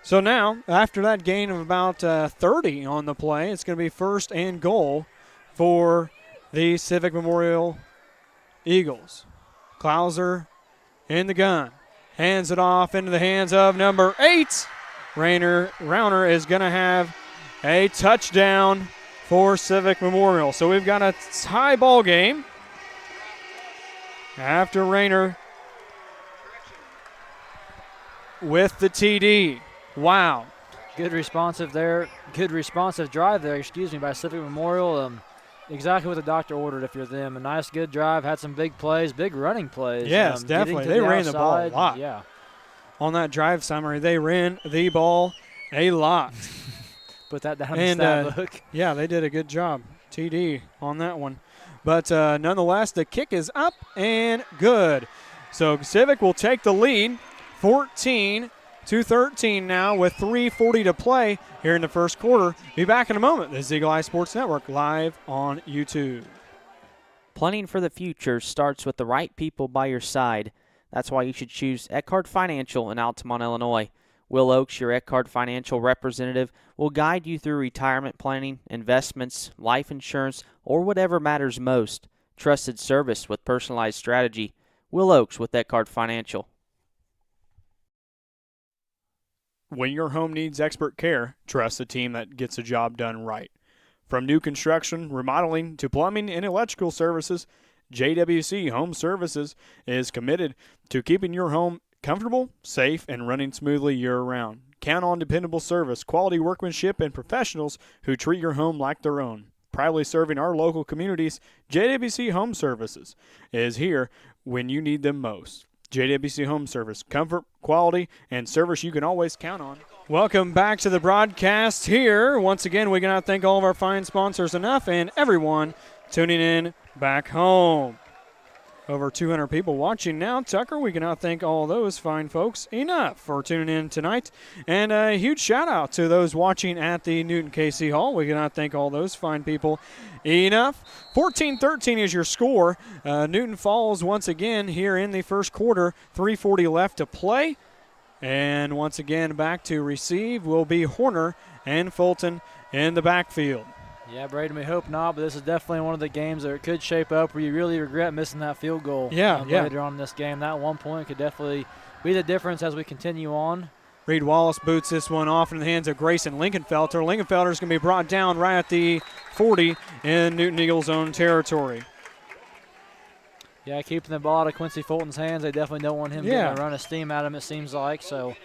So now, after that gain of about 30 on the play, it's going to be 1st and goal for the Civic Memorial Eagles. Klauser in the gun. Hands it off into the hands of number 8. Rauner is going to have a touchdown for Civic Memorial. So we've got a tie ball game after Rayner with the TD. Wow. Good responsive there. Good responsive drive there, by Civic Memorial. Exactly what the doctor ordered if you're them. A nice, good drive. Had some big plays, big running plays. Yes, definitely. They ran the ball a lot. Yeah. On that drive summary, they ran the ball a lot. Put that down in the stat book. Yeah, they did a good job. TD on that one. But nonetheless, the kick is up and good. So Civic will take the lead, 14-13 now with 3:40 to play here in the first quarter. Be back in a moment. This is Eagle Eye Sports Network live on YouTube. Planning for the future starts with the right people by your side. That's why you should choose Eckhart Financial in Altamont, Illinois. Will Oakes, your Eckhart Financial representative, will guide you through retirement planning, investments, life insurance, or whatever matters most. Trusted service with personalized strategy. Will Oakes with Eckhart Financial. When your home needs expert care, trust the team that gets the job done right. From new construction, remodeling, to plumbing and electrical services, JWC Home Services is committed to keeping your home comfortable, safe, and running smoothly year-round. Count on dependable service, quality workmanship, and professionals who treat your home like their own. Proudly serving our local communities, JWC Home Services is here when you need them most. JWC Home Service, comfort, quality, and service you can always count on. Welcome back to the broadcast here. Once again, we cannot thank all of our fine sponsors enough and everyone tuning in back home. Over 200 people watching now. Tucker, we cannot thank all those fine folks enough for tuning in tonight. And a huge shout out to those watching at the Newton KC Hall. We cannot thank all those fine people enough. 14-13 is your score. Newton falls once again here in the first quarter. 3:40 left to play. And once again back to receive will be Horner and Fulton in the backfield. Yeah, Braden, we hope not, but this is definitely one of the games that could shape up where you really regret missing that field goal later on in this game. That 1 point could definitely be the difference as we continue on. Reed Wallace boots this one off in the hands of Grayson Linkenfelter. Linkenfelter's going to be brought down right at the 40 in Newton Eagles' own territory. Yeah, keeping the ball out of Quincy Fulton's hands. They definitely don't want him getting a run of steam at him, it seems like. So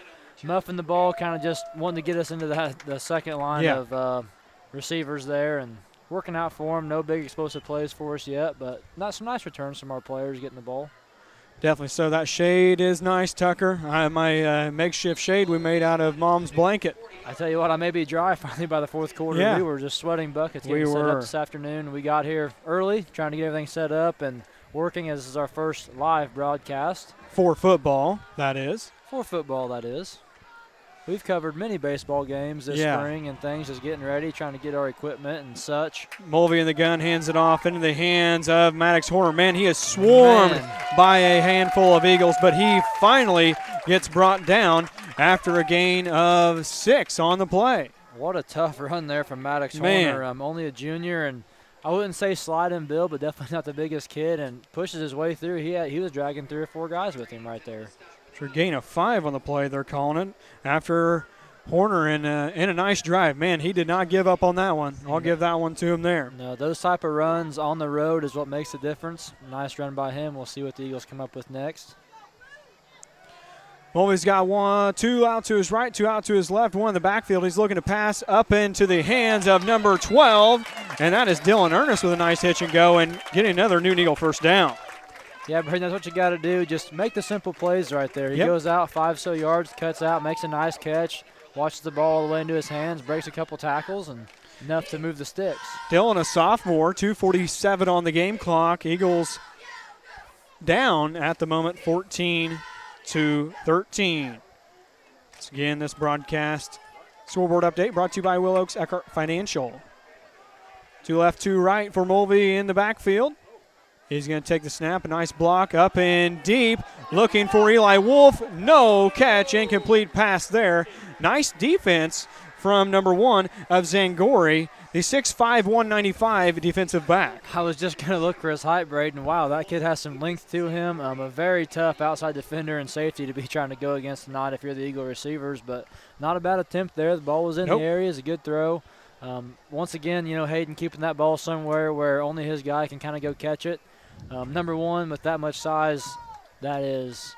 muffing the ball, kind of just wanting to get us into the second line of receivers there and working out for him. No big explosive plays for us yet, but some nice returns from our players getting the ball. Definitely so. That shade is nice, Tucker. My makeshift shade we made out of Mom's blanket. I tell you what, I may be dry finally by the fourth quarter. Yeah. We were just sweating buckets getting set up this afternoon. We got here early, trying to get everything set up and working, as this is our first live broadcast. For football, that is. For football, that is. We've covered many baseball games this spring and things, just getting ready, trying to get our equipment and such. Mulvey in the gun hands it off into the hands of Maddox Horner. Man, he is swarmed by a handful of Eagles, but he finally gets brought down after a gain of 6 on the play. What a tough run there from Maddox Horner. Only a junior, and I wouldn't say sliding build, but definitely not the biggest kid, and pushes his way through. He was dragging 3 or 4 guys with him right there. For a gain of 5 on the play, they're calling it. After Horner in a nice drive. Man, he did not give up on that one. I'll give that one to him there. No, those type of runs on the road is what makes the difference. Nice run by him. We'll see what the Eagles come up with next. Mulvey's got 2 out to his right, 2 out to his left, 1 in the backfield. He's looking to pass up into the hands of number 12, and that is Dylan Ernest with a nice hitch and go and getting another Newton Eagle first down. Yeah, Braden, that's what you got to do. Just make the simple plays right there. He goes out 5 so yards, cuts out, makes a nice catch, watches the ball all the way into his hands, breaks a couple tackles, and enough to move the sticks. Dylan, a sophomore, 2:47 on the game clock. Eagles down at the moment, 14-13. Once again, this broadcast scoreboard update brought to you by Will Oaks Eckhart Financial. 2 left, 2 right for Mulvey in the backfield. He's going to take the snap, a nice block up and deep, looking for Eli Wolf. No catch, incomplete pass there. Nice defense from number 1 of Zangori, the 6'5", 195 defensive back. I was just going to look for his height, Braden. Wow, that kid has some length to him. A very tough outside defender and safety to be trying to go against tonight if you're the Eagle receivers, but not a bad attempt there. The ball was in the area. It's a good throw. Once again, Hayden keeping that ball somewhere where only his guy can kind of go catch it. Number 1 with that much size, that is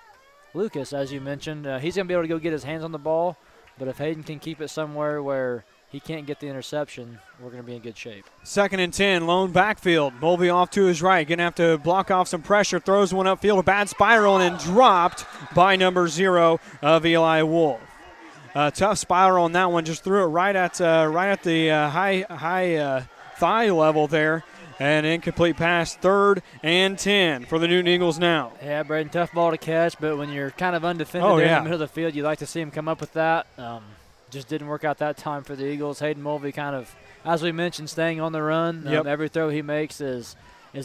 Lucas, as you mentioned. He's going to be able to go get his hands on the ball, but if Hayden can keep it somewhere where he can't get the interception, we're going to be in good shape. 2nd and 10, lone backfield. Mulvey off to his right, going to have to block off some pressure, throws one upfield, a bad spiral, and then dropped by number 0 of Eli Wolf. Tough spiral on that one, just threw it right at the high thigh level there. An incomplete pass, 3rd and 10 for the Newton Eagles now. Yeah, Braden, tough ball to catch, but when you're kind of undefended there in the middle of the field, you like to see him come up with that. Just didn't work out that time for the Eagles. Hayden Mulvey kind of, as we mentioned, staying on the run. Every throw he makes is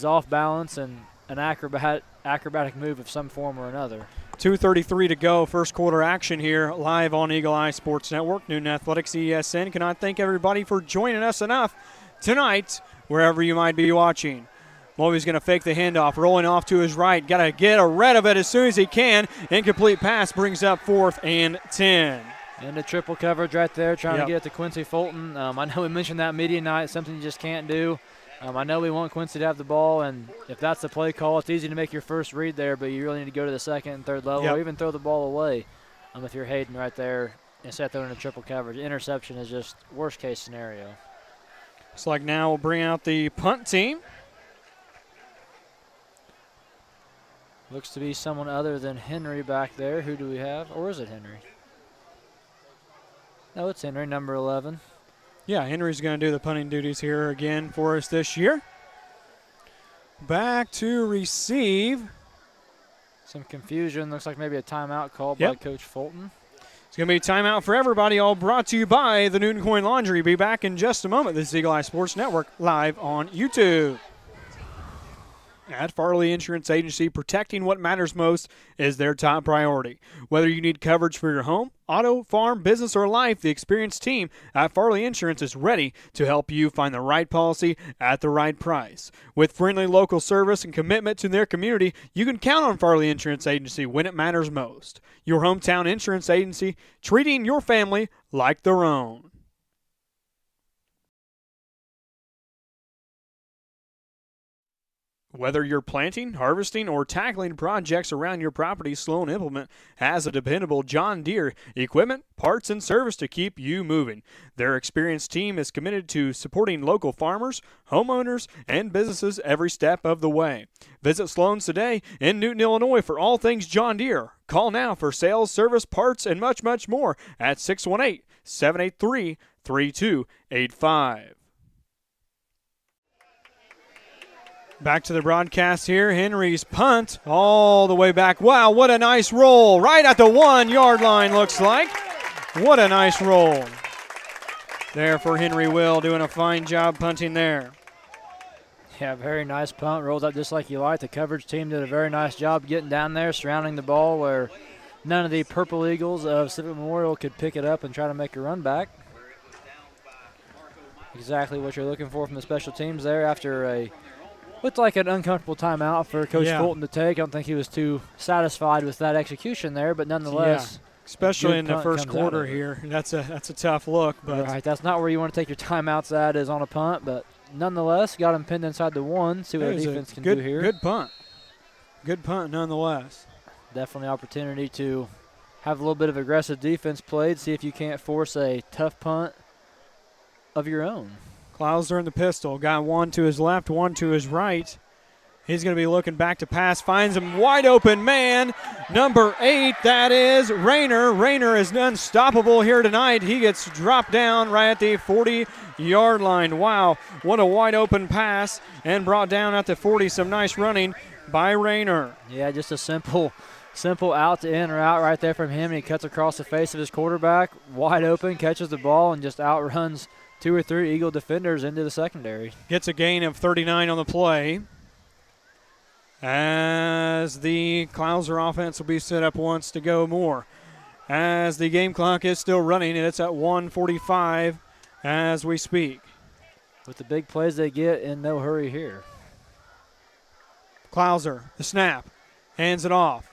off balance and an acrobatic move of some form or another. 2:33 to go, first quarter action here live on Eagle Eye Sports Network. Newton Athletics-EESN. Cannot thank everybody for joining us enough tonight, wherever you might be watching. Mulvey's going to fake the handoff, rolling off to his right. Got to get rid of it as soon as he can. Incomplete pass brings up 4th and 10. And the triple coverage right there, trying to get it to Quincy Fulton. I know we mentioned that media night, something you just can't do. I know we want Quincy to have the ball, and if that's the play call, it's easy to make your first read there, but you really need to go to the 2nd and 3rd level or even throw the ball away if you're Hayden right there instead of throwing a triple coverage. Interception is just worst-case scenario. Looks like now we'll bring out the punt team. Looks to be someone other than Henry back there. Who do we have? Or is it Henry? No, it's Henry, number 11. Yeah, Henry's going to do the punting duties here again for us this year. Back to receive. Some confusion. Looks like maybe a timeout called by Coach Fulton. It's going to be a timeout for everybody, all brought to you by the Newton Coin Laundry. Be back in just a moment. This is Eagle Eye Sports Network live on YouTube. At Farley Insurance Agency, protecting what matters most is their top priority. Whether you need coverage for your home, auto, farm, business, or life, the experienced team at Farley Insurance is ready to help you find the right policy at the right price. With friendly local service and commitment to their community, you can count on Farley Insurance Agency when it matters most. Your hometown insurance agency, treating your family like their own. Whether you're planting, harvesting, or tackling projects around your property, Sloan Implement has a dependable John Deere equipment, parts, and service to keep you moving. Their experienced team is committed to supporting local farmers, homeowners, and businesses every step of the way. Visit Sloan's today in Newton, Illinois for all things John Deere. Call now for sales, service, parts, and much, much more at 618-783-3285. Back to the broadcast here. Henry's punt all the way back. Wow, what a nice roll. Right at the 1 yard line, looks like. What a nice roll. There for Henry Will, doing a fine job punting there. Yeah, very nice punt. Rolls up just like you like. The coverage team did a very nice job getting down there, surrounding the ball where none of the Purple Eagles of Civic Memorial could pick it up and try to make a run back. Exactly what you're looking for from the special teams there after a looked like an uncomfortable timeout for Coach Fulton to take. I don't think he was too satisfied with that execution there, but nonetheless. Yeah, especially in the first quarter here. That's a tough look. But right, that's not where you want to take your timeouts at, is on a punt, but nonetheless, got him pinned inside the 1. See what the defense can do here. Good punt. Good punt nonetheless. Definitely opportunity to have a little bit of aggressive defense played, see if you can't force a tough punt of your own. Klauser in the pistol. Got one to his left, one to his right. He's going to be looking back to pass. Finds him wide open man. Number 8, that is Rayner. Rayner is unstoppable here tonight. He gets dropped down right at the 40-yard line. Wow, what a wide open pass. And brought down at the 40. Some nice running by Rayner. Yeah, just a simple out to in or out right there from him. And he cuts across the face of his quarterback. Wide open, catches the ball, and just outruns 2 or 3 Eagle defenders into the secondary. Gets a gain of 39 on the play. As the Klauser offense will be set up once to go more. As the game clock is still running, and it's at 1:45 as we speak. With the big plays they get, in no hurry here. Klauser, the snap, hands it off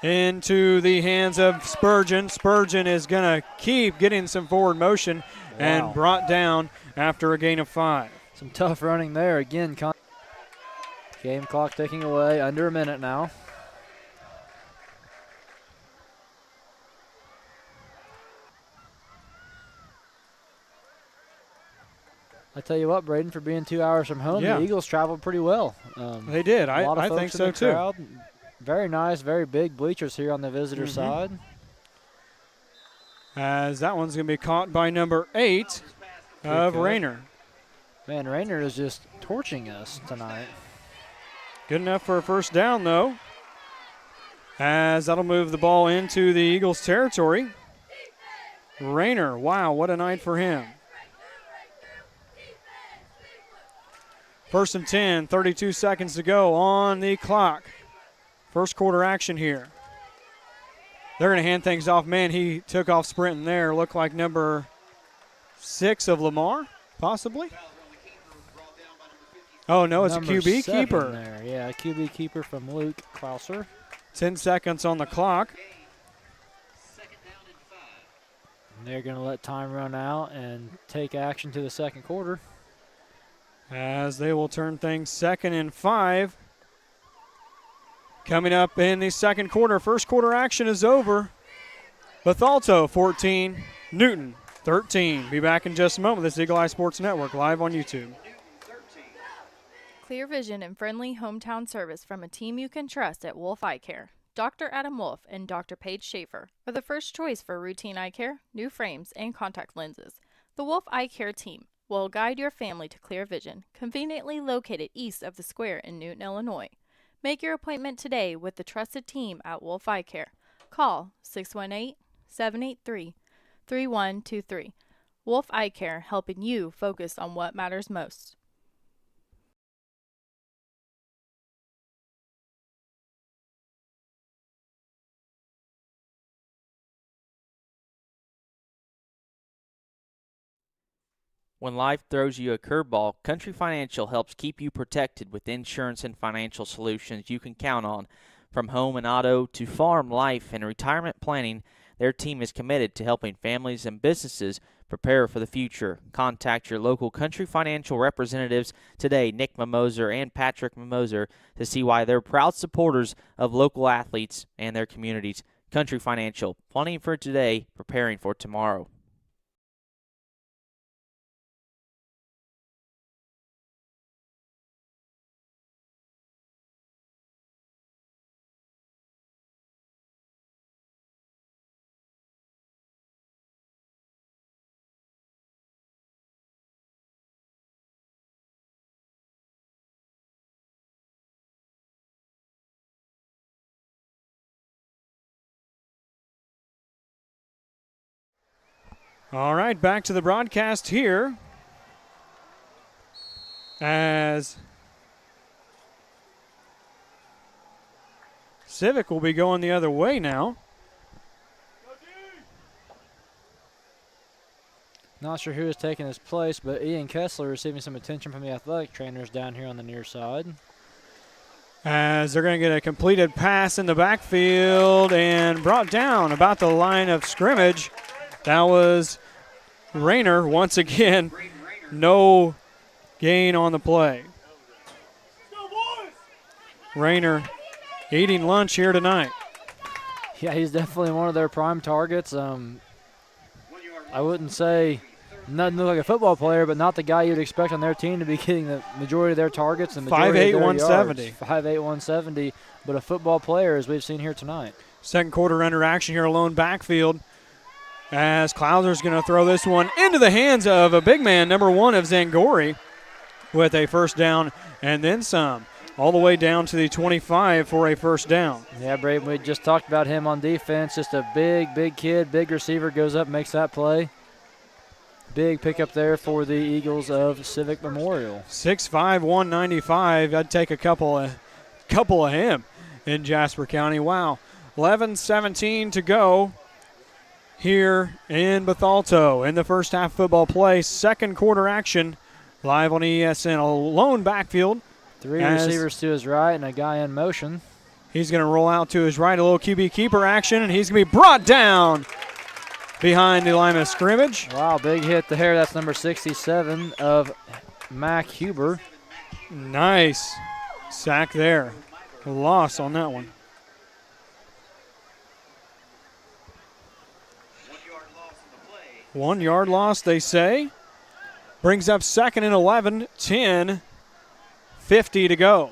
into the hands of Spurgeon. Spurgeon is going to keep getting some forward motion. Wow. And brought down after a gain of 5. Some tough running there. Again, game clock ticking away. Under a minute now. I tell you what, Braden, for being 2 hours from home, the Eagles traveled pretty well. They did. I think so, too. Crowd. Very nice, very big bleachers here on the visitor side. As that one's going to be caught by number 8 of Rayner. Man, Rayner is just torching us tonight. Good enough for a first down, though. As that'll move the ball into the Eagles' territory. Rayner, wow, what a night for him. 1st and 10, 32 seconds to go on the clock. First quarter action here. They're going to hand things off. Man, he took off sprinting there. Looked like number 6 of Lamar, possibly. Oh, no, it's number a QB keeper. There. Yeah, a QB keeper from Luke Klauser. 10 seconds on the clock. And they're going to let time run out and take action to the second quarter. As they will turn things 2nd and 5. Coming up in the second quarter. First quarter action is over. Bethalto 14, Newton 13. Be back in just a moment. This is Eagle Eye Sports Network live on YouTube. Clear vision and friendly hometown service from a team you can trust at Wolf Eye Care. Dr. Adam Wolf and Dr. Paige Schaefer are the first choice for routine eye care, new frames, and contact lenses. The Wolf Eye Care team will guide your family to clear vision, conveniently located east of the square in Newton, Illinois. Make your appointment today with the trusted team at Wolf Eye Care. Call 618-783-3123. Wolf Eye Care, helping you focus on what matters most. When life throws you a curveball, Country Financial helps keep you protected with insurance and financial solutions you can count on. From home and auto to farm, life, and retirement planning, their team is committed to helping families and businesses prepare for the future. Contact your local Country Financial representatives today, Nick Mimoser and Patrick Mimoser, to see why they're proud supporters of local athletes and their communities. Country Financial, planning for today, preparing for tomorrow. All right, back to the broadcast here as Civic will be going the other way now. Not sure who is taking his place, but Ian Kessler receiving some attention from the athletic trainers down here on the near side. As they're going to get a completed pass in the backfield and brought down about the line of scrimmage. That was Rayner once again. No gain on the play. Rayner eating lunch here tonight. Yeah, he's definitely one of their prime targets. I wouldn't say nothing like a football player, but not the guy you'd expect on their team to be getting the majority of their targets and majority 5'8", of their 170. yards. 5'8", 170, but a football player, as we've seen here tonight. Second quarter interaction here, alone backfield. As Clouser's going to throw this one into the hands of a big man, number 1 of Zangori, with a first down and then some. All the way down to the 25 for a first down. Yeah, Braden, we just talked about him on defense. Just a big kid, big receiver, goes up, makes that play. Big pickup there for the Eagles of Civic Memorial. 6'5", 195. I'd take a couple of him in Jasper County. Wow. 11:17 to go here in Bethalto in the first half football play. Second quarter action live on EESN. A lone backfield. 3 receivers to his right and a guy in motion. He's going to roll out to his right, a little QB keeper action, and he's going to be brought down behind the line of scrimmage. Wow, big hit there. That's number 67 of Mac Huber. Nice sack there. A loss on that one. 1 yard loss, they say. Brings up second and 11, 10:50 to go.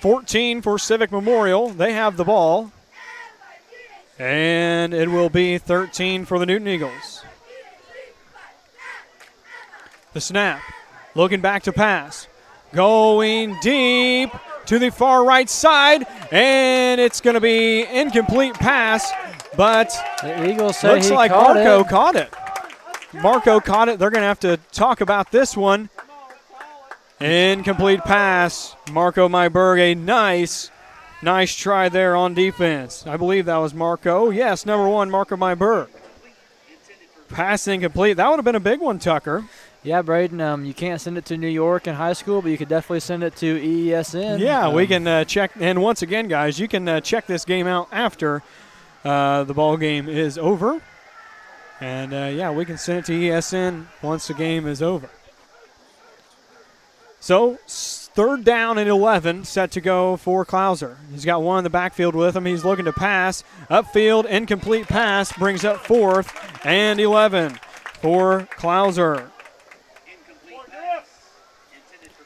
14 for Civic Memorial. They have the ball. And it will be 13 for the Newton Eagles. The snap. Looking back to pass. Going deep to the far right side. And it's going to be incomplete pass. But the Eagles say looks like Marco caught it. Marco caught it. They're going to have to talk about this one. Incomplete pass. Marco Myberg, a nice try there on defense. I believe that was Marco. Yes, number 1, Marco Myberg. Pass incomplete. That would have been a big one, Tucker. Yeah, Braden, you can't send it to New York in high school, but you could definitely send it to EESN. Yeah, we can check. And once again, guys, you can check this game out after the ball game is over. And, yeah, we can send it to EESN once the game is over. So, third down and 11 set to go for Clouser. He's got one in the backfield with him. He's looking to pass. Upfield, incomplete pass, brings up 4th and 11 for Clouser.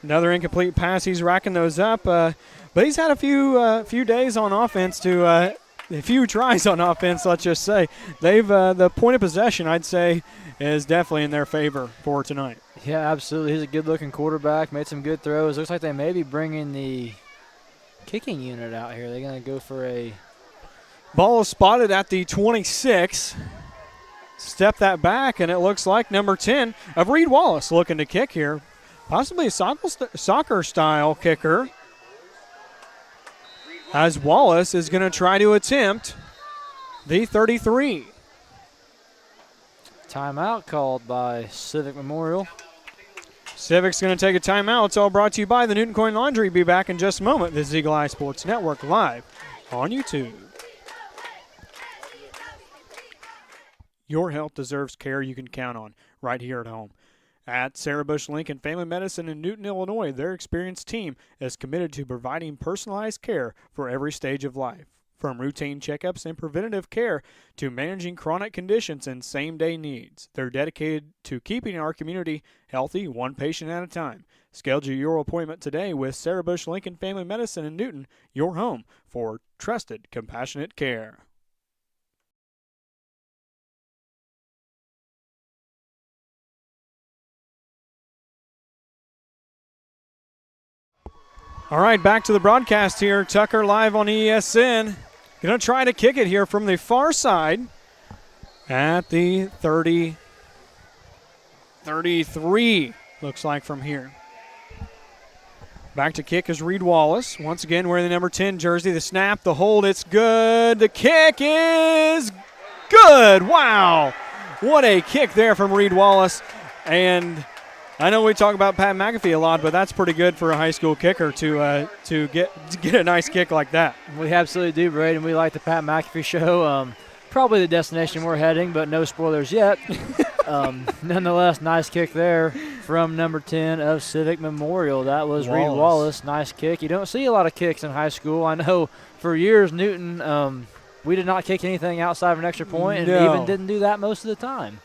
Another incomplete pass. He's racking those up. But he's had a few days on offense a few tries on offense, let's just say. They've the point of possession, I'd say, is definitely in their favor for tonight. Yeah, absolutely. He's a good-looking quarterback, made some good throws. Looks like they may be bringing the kicking unit out here. They're going to go for a... Ball is spotted at the 26. Step that back, and it looks like number 10 of Reed Wallace looking to kick here. Possibly a soccer-style kicker. As Wallace is going to try to attempt the 33. Timeout called by Civic Memorial. Civic's going to take a timeout. It's all brought to you by the Newton Coin Laundry. Be back in just a moment. This is Eagle Eye Sports Network live on YouTube. Your health deserves care you can count on right here at home. At Sarah Bush Lincoln Family Medicine in Newton, Illinois, their experienced team is committed to providing personalized care for every stage of life. From routine checkups and preventative care to managing chronic conditions and same-day needs, they're dedicated to keeping our community healthy, one patient at a time. Schedule your appointment today with Sarah Bush Lincoln Family Medicine in Newton, your home for trusted, compassionate care. All right, back to the broadcast here. Tucker live on EESN. Going to try to kick it here from the far side at the 33, looks like from here. Back to kick is Reed Wallace. Once again, wearing the number 10 jersey. The snap, the hold, it's good. The kick is good. Wow. What a kick there from Reed Wallace. And I know we talk about Pat McAfee a lot, but that's pretty good for a high school kicker to get a nice kick like that. We absolutely do, Braden. We like the Pat McAfee show. Probably the destination we're heading, but no spoilers yet. Nonetheless, nice kick there from number 10 of Civic Memorial. That was Reed Wallace. Nice kick. You don't see a lot of kicks in high school. I know for years Newton, we did not kick anything outside of an extra point, and even didn't do that most of the time.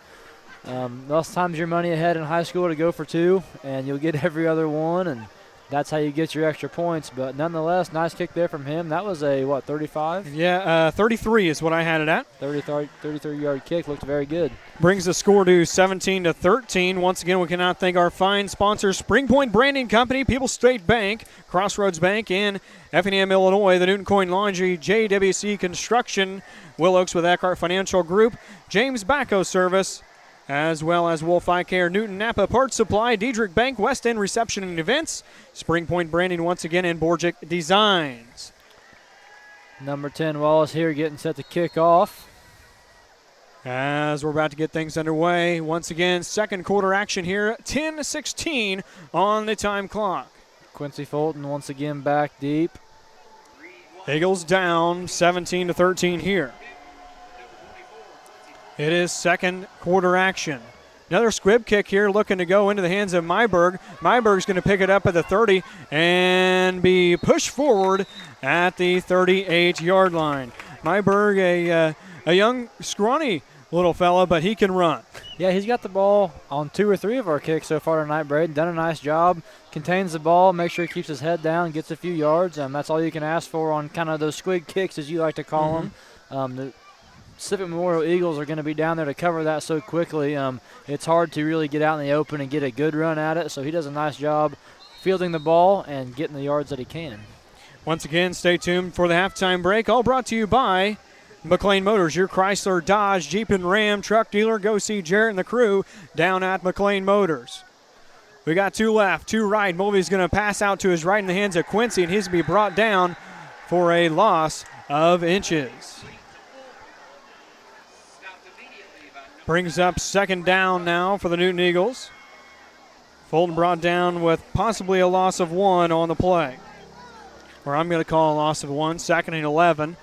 Most times you're money ahead in high school to go for two, and you'll get every other one, and that's how you get your extra points. But nonetheless, nice kick there from him. That was a, 35? Yeah, 33 is what I had it at. 33-yard kick. Looked very good. Brings the score to 17-13. Once again, we cannot thank our fine sponsors, Spring Point Branding Company, People's State Bank, Crossroads Bank in Effingham, Illinois, the Newton Coin Laundry, JWC Construction, Will Oaks with Eckhart Financial Group, James Bacco Service, as well as Wolf Eye Care, Newton Napa Parts Supply, Diedrich Bank, West End Reception and Events, Spring Point Branding once again, and Borgic Designs. Number 10, Wallace here getting set to kick off. As we're about to get things underway, once again, second quarter action here, 10-16 on the time clock. Quincy Fulton once again back deep. Eagles down 17-13 here. It is second quarter action. Another squib kick here looking to go into the hands of Myberg. Myberg's going to pick it up at the 30 and be pushed forward at the 38-yard line. Myberg, a young, scrawny little fella, but he can run. Yeah, he's got the ball on 2 or 3 of our kicks so far tonight, Braden. Done a nice job. Contains the ball, makes sure he keeps his head down, gets a few yards. That's all you can ask for on kind of those squib kicks, as you like to call them. The Civic Memorial Eagles are going to be down there to cover that so quickly. It's hard to really get out in the open and get a good run at it, so he does a nice job fielding the ball and getting the yards that he can. Once again, stay tuned for the halftime break. All brought to you by McLean Motors, your Chrysler, Dodge, Jeep, and Ram truck dealer. Go see Jarrett and the crew down at McLean Motors. We got 2 left, 2 right. Mulvey's going to pass out to his right in the hands of Quincy, and he's going to be brought down for a loss of inches. Brings up second down now for the Newton Eagles. Fulton brought down with possibly a loss of 1 on the play. Or I'm going to call a loss of 1, second and 11.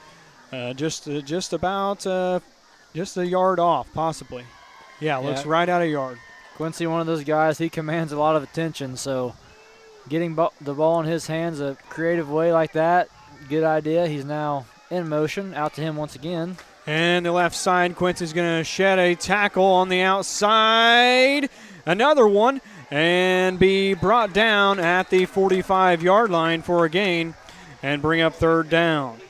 Just a yard off, possibly. Yeah, looks right out of yard. Quincy, one of those guys, he commands a lot of attention, so getting the ball in his hands a creative way like that, good idea. He's now in motion, out to him once again. And the left side, Quincy's going to shed a tackle on the outside. Another one, and be brought down at the 45-yard line for a gain and bring up third down.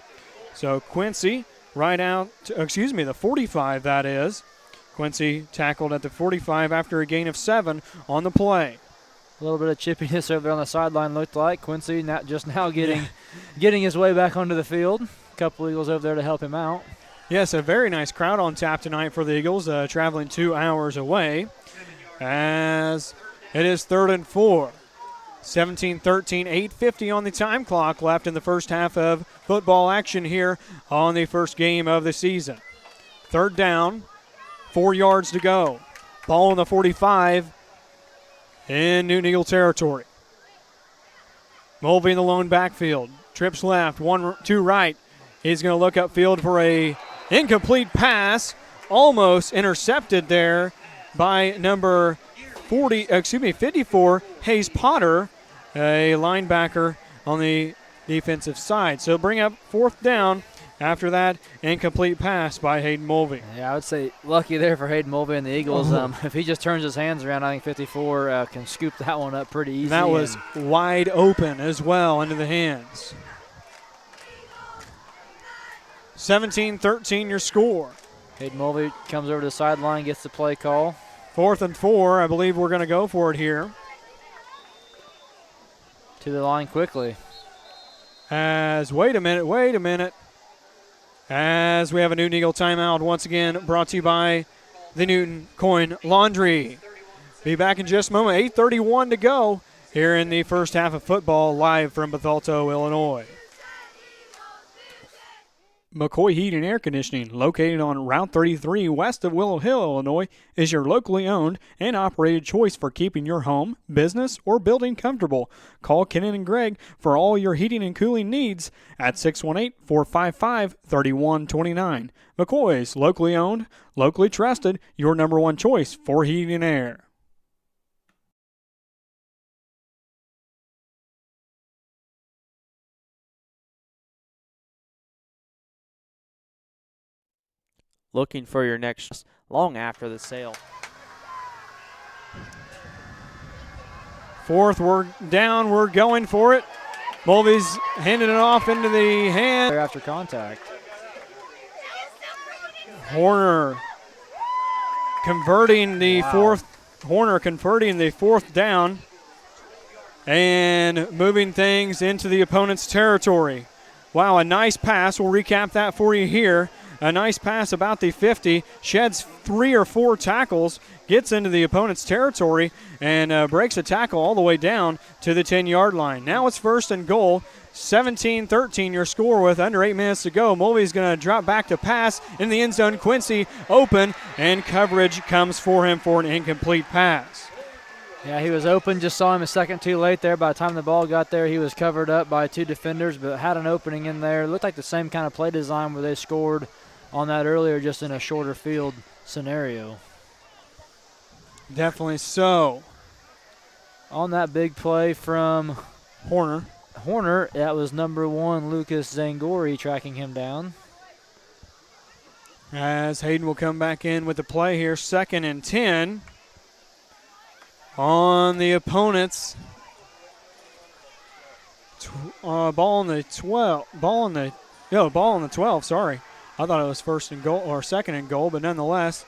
So Quincy the 45, that is. Quincy tackled at the 45 after a gain of 7 on the play. A little bit of chippiness over there on the sideline looked like. Quincy just now getting his way back onto the field. A couple Eagles over there to help him out. Yes, a very nice crowd on tap tonight for the Eagles, traveling 2 hours away. As it is 3rd and 4. 17-13, 8:50 on the time clock left in the first half of football action here on the first game of the season. Third down 4 yards to go. Ball on the 45 in Newton Eagle territory. Mulvey in the lone backfield. Trips left, 1-2 right. He's going to look upfield for a incomplete pass. Almost intercepted there by number 54, Hayes Potter, a linebacker on the defensive side. So bring up 4th down. After that, incomplete pass by Hayden Mulvey. Yeah, I would say lucky there for Hayden Mulvey and the Eagles. If he just turns his hands around, I think 54 can scoop that one up pretty easy. And that was wide open as well into the hands. 17-13 your score. Hayden Mulvey comes over to the sideline, gets the play call. 4th and 4. I believe we're going to go for it here. To the line quickly. Wait a minute. As we have a Newton Eagle timeout once again brought to you by the Newton Coin Laundry. Be back in just a moment. 8:31 to go here in the first half of football, live from Bethalto, Illinois. McCoy Heat and Air Conditioning, located on Route 33 west of Willow Hill, Illinois, is your locally owned and operated choice for keeping your home, business, or building comfortable. Call Kenan and Greg for all your heating and cooling needs at 618-455-3129. McCoy's, locally owned, locally trusted, your number one choice for heating and air. Looking for your next long after the sale. 4th, we're down, we're going for it. Mulvey's handing it off into the hand. After contact. Horner converting the fourth down and moving things into the opponent's territory. Wow, a nice pass. We'll recap that for you here. A nice pass about the 50, sheds 3 or 4 tackles, gets into the opponent's territory, and breaks a tackle all the way down to the 10-yard line. Now it's 1st and goal. 17-13 your score with under 8 minutes to go. Mulvey's going to drop back to pass in the end zone. Quincy open, and coverage comes for him for an incomplete pass. Yeah, he was open, just saw him a second too late there. By the time the ball got there, he was covered up by 2 defenders, but had an opening in there. Looked like the same kind of play design where they scored on that earlier, just in a shorter field scenario. Definitely so. On that big play from Horner, that was number 1, Lucas Zangori, tracking him down. As Hayden will come back in with the play here, 2nd and 10 on the opponent's ball on the 12, sorry. I thought it was 1st and goal or 2nd and goal, but nonetheless,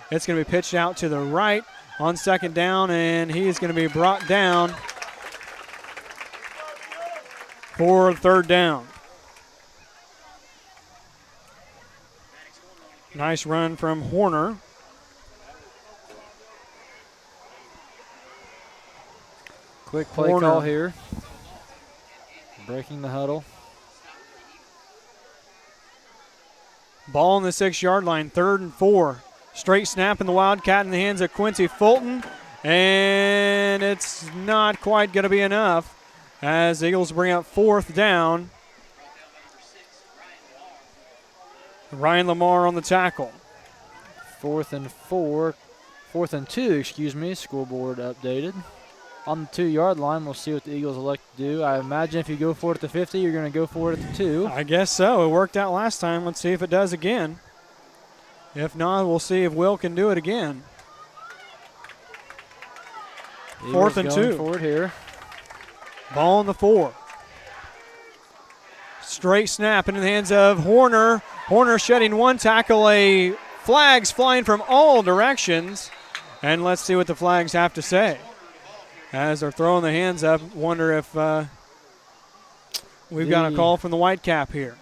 it's going to be pitched out to the right on 2nd down, and he is going to be brought down for 3rd down. Nice run from Horner. Quick play call here. Breaking the huddle. Ball on the 6-yard line, 3rd and 4. Straight snap in the Wildcat in the hands of Quincy Fulton, and it's not quite going to be enough as the Eagles bring up 4th down. Ryan Lamar on the tackle. 4th and 2, scoreboard updated. On the 2-yard line, we'll see what the Eagles elect to do. I imagine if you go for it at the 50, you're going to go for it at the 2. I guess so. It worked out last time. Let's see if it does again. If not, we'll see if Will can do it again. 4th and 2. For it here. Ball on the 4. Straight snap into the hands of Horner. Horner shedding 1 tackle. Flags flying from all directions. And let's see what the flags have to say. As they're throwing the hands up, wonder if we've got a call from the Whitecap here.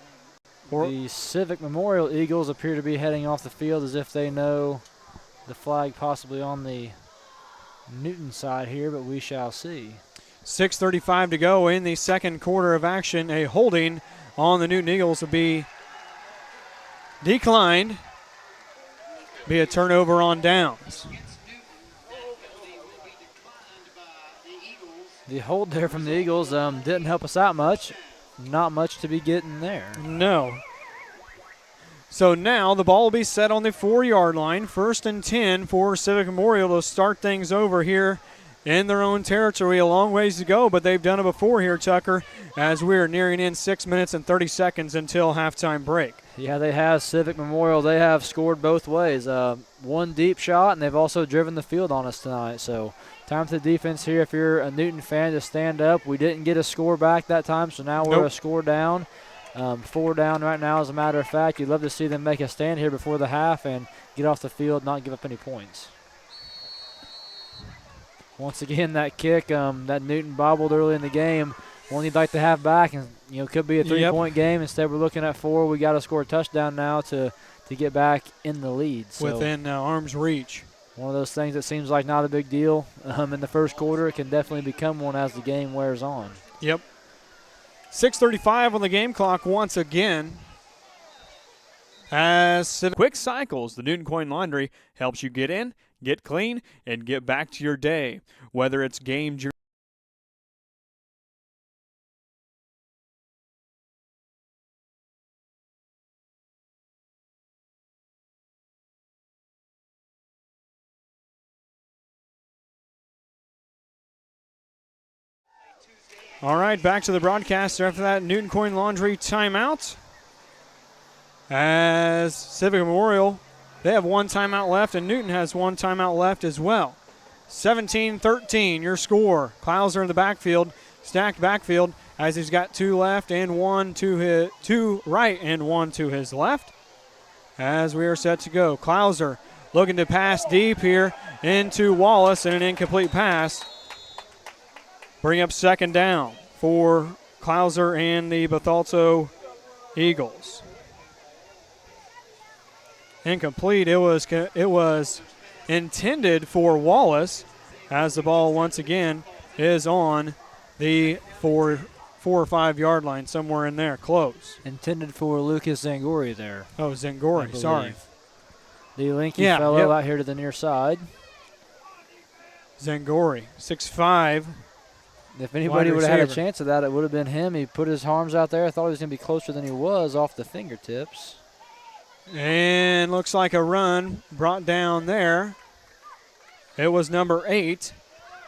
The Civic Memorial Eagles appear to be heading off the field as if they know the flag possibly on the Newton side here, but we shall see. 6:35 to go in the second quarter of action. A holding on the Newton Eagles will be declined. be a turnover on downs. The hold there from the Eagles didn't help us out much. Not much to be getting there. No. So now the ball will be set on the 4-yard line. 1st and 10 for Civic Memorial to start things over here in their own territory. A long ways to go, but they've done it before here, Tucker, as we're nearing in 6 minutes and 30 seconds until halftime break. Yeah, they have. Civic Memorial, they have scored both ways. One deep shot, and they've also driven the field on us tonight. So time for the defense here. If you're a Newton fan, to stand up. We didn't get a score back that time, so now we're a score down. 4 down right now, as a matter of fact. You'd love to see them make a stand here before the half and get off the field, not give up any points. Once again, that kick that Newton bobbled early in the game, one you'd like to have back, and could be a 3-point game. Instead, we're looking at 4. We got to score a touchdown now to get back in the lead. So within arm's reach. One of those things that seems like not a big deal in the first quarter. It can definitely become one as the game wears on. Yep. 6:35 on the game clock once again. As Quick Cycles, the Newton Coin Laundry, helps you get in, get clean, and get back to your day. Whether it's game All right, back to the broadcaster after that Newton Coin Laundry timeout. As Civic Memorial, they have 1 timeout left, and Newton has 1 timeout left as well. 17-13, your score. Klauser in the backfield, stacked backfield, as he's got 2 left and 1 to his 2 right and 1 to his left. As we are set to go, Klauser looking to pass deep here into Wallace, and an incomplete pass. Bring up 2nd down for Klauser and the Bethalto Eagles. Incomplete. It was intended for Wallace, as the ball once again is on the 4 or 5 yard line, somewhere in there, close. Intended for Lucas Zangori there. Oh, Zangori, sorry. The lanky fellow out here to the near side. Zangori, 6'5". If anybody would have had a chance of that, it would have been him. He put his arms out there. I thought he was going to be closer than he was off the fingertips. And looks like a run brought down there. It was number 8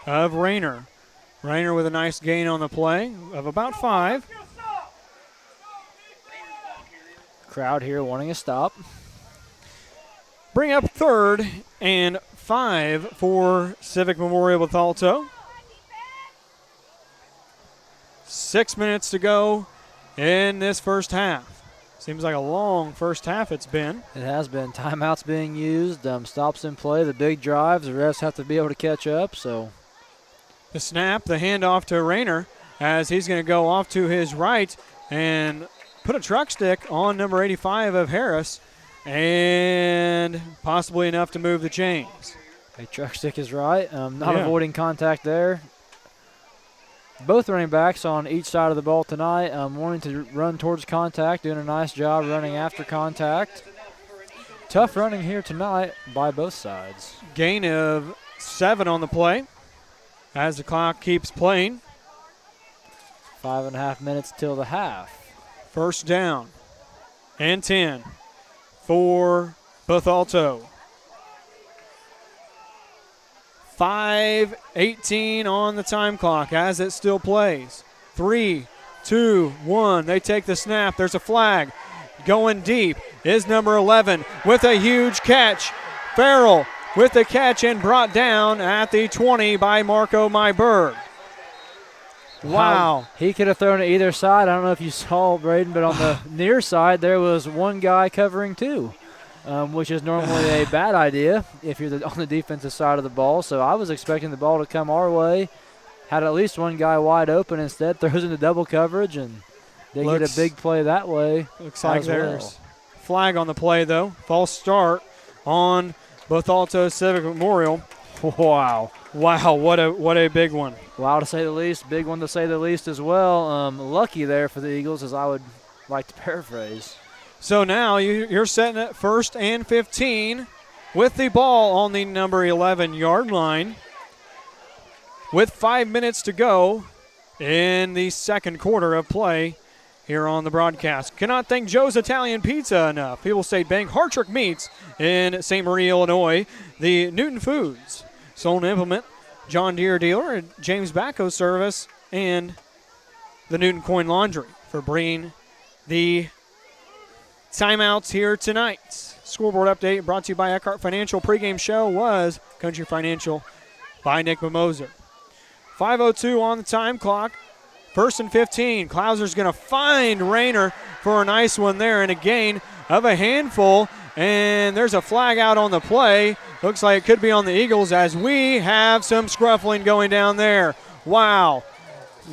of Rayner. Rayner with a nice gain on the play of about 5. Crowd here wanting a stop. Bring up 3rd and 5 for Civic Memorial Bethalto. 6 minutes to go in this first half. Seems like a long first half it's been. It has been. Timeouts being used, stops in play, the big drives. The refs have to be able to catch up. So the snap, the handoff to Rayner, as he's going to go off to his right and put a truck stick on number 85 of Harris, and possibly enough to move the chains. A truck stick is right. Not avoiding contact there. Both running backs on each side of the ball tonight wanting to run towards contact, doing a nice job running after contact. Tough running here tonight by both sides. Gain of 7 on the play as the clock keeps playing. 5.5 minutes till the half. 1st down and 10 for Bethalto. 5:18 on the time clock as it still plays. 3, 2, 1. They take the snap. There's a flag. Going deep is number 11 with a huge catch. Farrell with the catch and brought down at the 20 by Marco Myberg. Wow. He could have thrown it either side. I don't know if you saw, Braden, but on the near side there was one guy covering 2. Which is normally a bad idea if you're on the defensive side of the ball. So I was expecting the ball to come our way. Had at least one guy wide open. Instead, throws into double coverage, and they get a big play that way. Looks like there's flag on the play, though. False start on Bethalto Civic Memorial. Wow. Wow, what a big one. Wow, to say the least. Big one to say the least as well. Lucky there for the Eagles, as I would like to paraphrase. So now you're setting at 1st and 15 with the ball on the number 11-yard line with 5 minutes to go in the second quarter of play here on the broadcast. Cannot thank Joe's Italian Pizza enough. People State Bank, Hartrick Meats in St. Marie, Illinois. The Newton Foods, Sold and Implement, John Deere Dealer, and James Bacco Service, and the Newton Coin Laundry for bringing the timeouts here tonight. Scoreboard update brought to you by Eckhart Financial. Pregame show was Country Financial by Nick Mimoser. 5:02 on the time clock. First and 15. Clouser's going to find Rayner for a nice one there and a gain of a handful. And there's a flag out on the play. Looks like it could be on the Eagles as we have some scruffling going down there. Wow.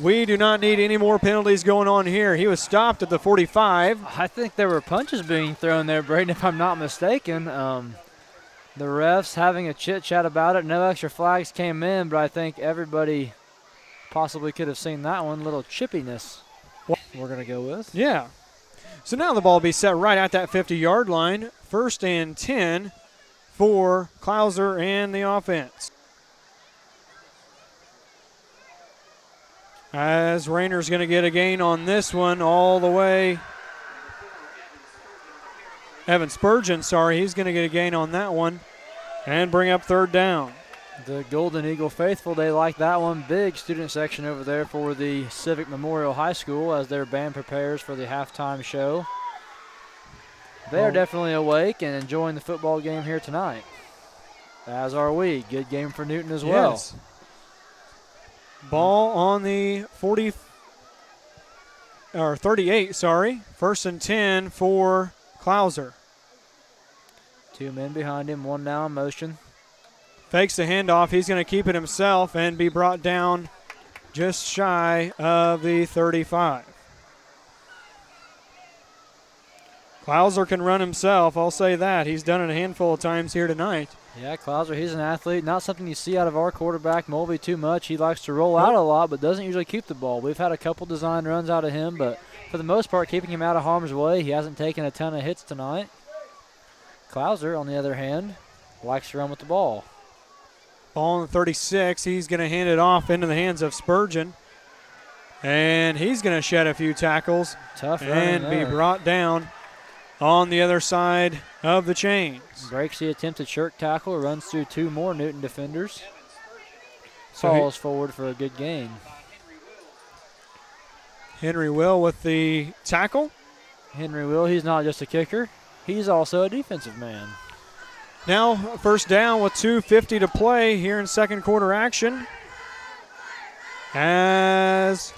We do not need any more penalties going on here. He was stopped at the 45. I think there were punches being thrown there, Braden, if I'm not mistaken. The refs having a chit-chat about it. No extra flags came in, but I think everybody possibly could have seen that one. Little chippiness we're going to go with. Yeah. So now the ball will be set right at that 50-yard line. First and 10 for Clouser and the offense. As Rayner's going to get a gain on this one all the way. Evan Spurgeon, he's going to get a gain on that one and bring up third down. The Golden Eagle faithful, they like that one. Big student section over there for the Civic Memorial High School as their band prepares for the halftime show. They are definitely awake and enjoying the football game here tonight, as are we. Good game for Newton as well. Yes. Ball on the 38, First and 10 for Clouser. Two men behind him, one now in motion. Fakes the handoff. He's going to keep it himself and be brought down just shy of the 35. Clouser can run himself, I'll say that. He's done it a handful of times here tonight. Yeah, Clouser, he's an athlete. Not something you see out of our quarterback, Mulvey, too much. He likes to roll out a lot, but doesn't usually keep the ball. We've had a couple design runs out of him, but for the most part, keeping him out of harm's way. He hasn't taken a ton of hits tonight. Clouser, on the other hand, likes to run with the ball. Ball on the 36. He's going to hand it off into the hands of Spurgeon. And he's going to shed a few tackles. Tough and be brought down on the other side of the chains. Breaks the attempted shirk tackle, runs through two more Newton defenders. Falls forward for a good gain. Henry Will with the tackle. Henry Will, he's not just a kicker. He's also a defensive man. Now first down with 2:50 to play here in second quarter action. As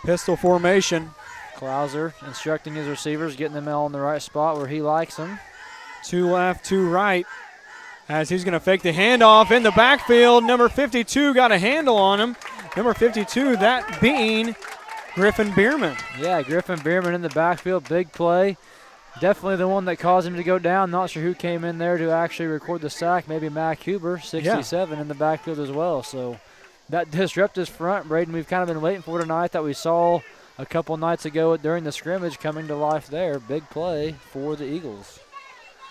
pistol formation. Clouser instructing his receivers, getting them all in the right spot where he likes them. Two left, two right. As he's going to fake the handoff in the backfield. Number 52 got a handle on him. Number 52, that being Griffin Bierman. Yeah, Griffin Bierman in the backfield. Big play. Definitely the one that caused him to go down. Not sure who came in there to actually record the sack. Maybe Mac Huber, 67, in the backfield as well. So that disruptive front, Braden, we've kind of been waiting for tonight that we saw a couple nights ago during the scrimmage coming to life there. Big play for the Eagles.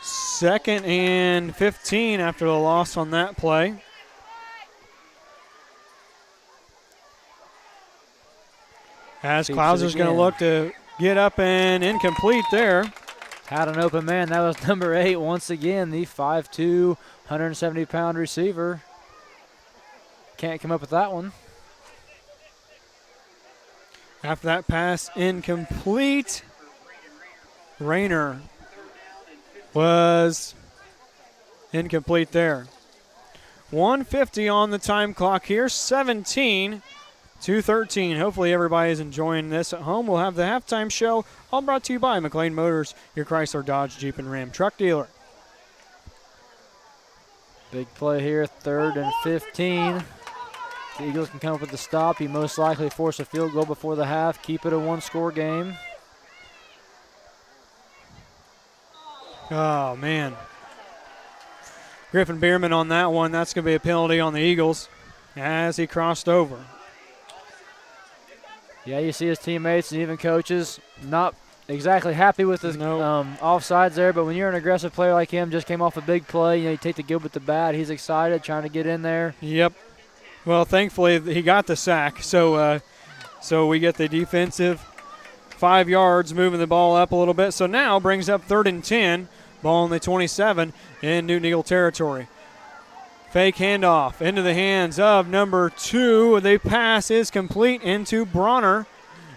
Second and 15 after the loss on that play. As Clouser's going to look to get up and incomplete there. Had an open man. That was number 8 once again, the 5'2", 170-pound receiver. Can't come up with that one. After that pass incomplete, Rayner was incomplete there. 1:50 on the time clock here, 17-13. Hopefully everybody is enjoying this at home. We'll have the halftime show, all brought to you by McLean Motors, your Chrysler, Dodge, Jeep, and Ram truck dealer. Big play here, 3rd and 15. The Eagles can come up with the stop. He most likely force a field goal before the half, keep it a one-score game. Oh, man. Griffin Bierman on that one. That's going to be a penalty on the Eagles as he crossed over. Yeah, you see his teammates and even coaches not exactly happy with his Nope. offsides there, but when you're an aggressive player like him, just came off a big play, you take the good with the bad. He's excited, trying to get in there. Yep. Well, thankfully he got the sack, so we get the defensive 5 yards, moving the ball up a little bit. So now brings up 3rd and 10, ball on the 27 in Newton Eagle territory. Fake handoff into the hands of number 2. The pass is complete into Bronner,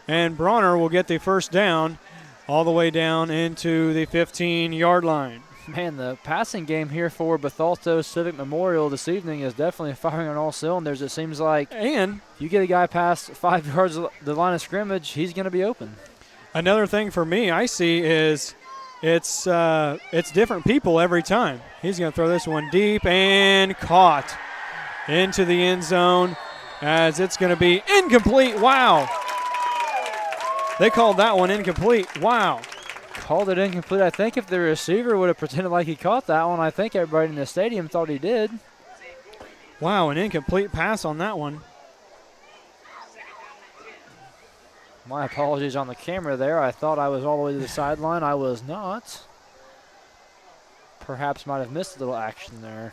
and Bronner will get the first down all the way down into the 15-yard line. Man, the passing game here for Bethalto Civic Memorial this evening is definitely firing on all cylinders. It seems like And if you get a guy past 5 yards of the line of scrimmage, he's going to be open. another thing for me I see is it's different people every time. He's going to throw this one deep and caught into the end zone as it's going to be incomplete. Wow. They called that one incomplete. Wow. Called it incomplete. I think if the receiver would have pretended like he caught that one, I think everybody in the stadium thought he did. Wow, an incomplete pass on that one. My apologies on the camera there. I thought I was all the way to the sideline. I was not. Perhaps might have missed a little action there.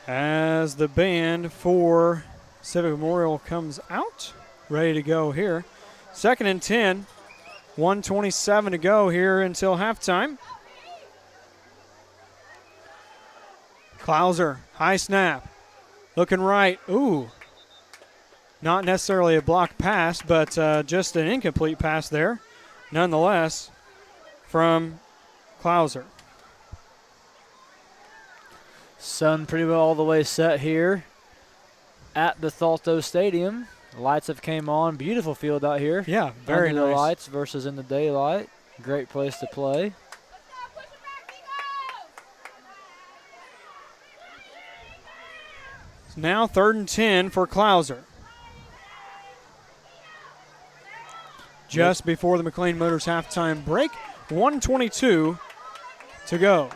As the band for Civic Memorial comes out, ready to go here. 2nd and 10, 1:27 to go here until halftime. Klauser, high snap, looking right. Ooh, not necessarily a blocked pass, but just an incomplete pass there, nonetheless, from Klauser. Sun pretty well all the way set here at Bethalto Stadium. The lights have came on. Beautiful field out here. Yeah, very Under the nice. lights versus in the daylight. Great place to play. Now 3rd and 10 for Klauser. Just before the McLean Motors halftime break, 1:22 to go.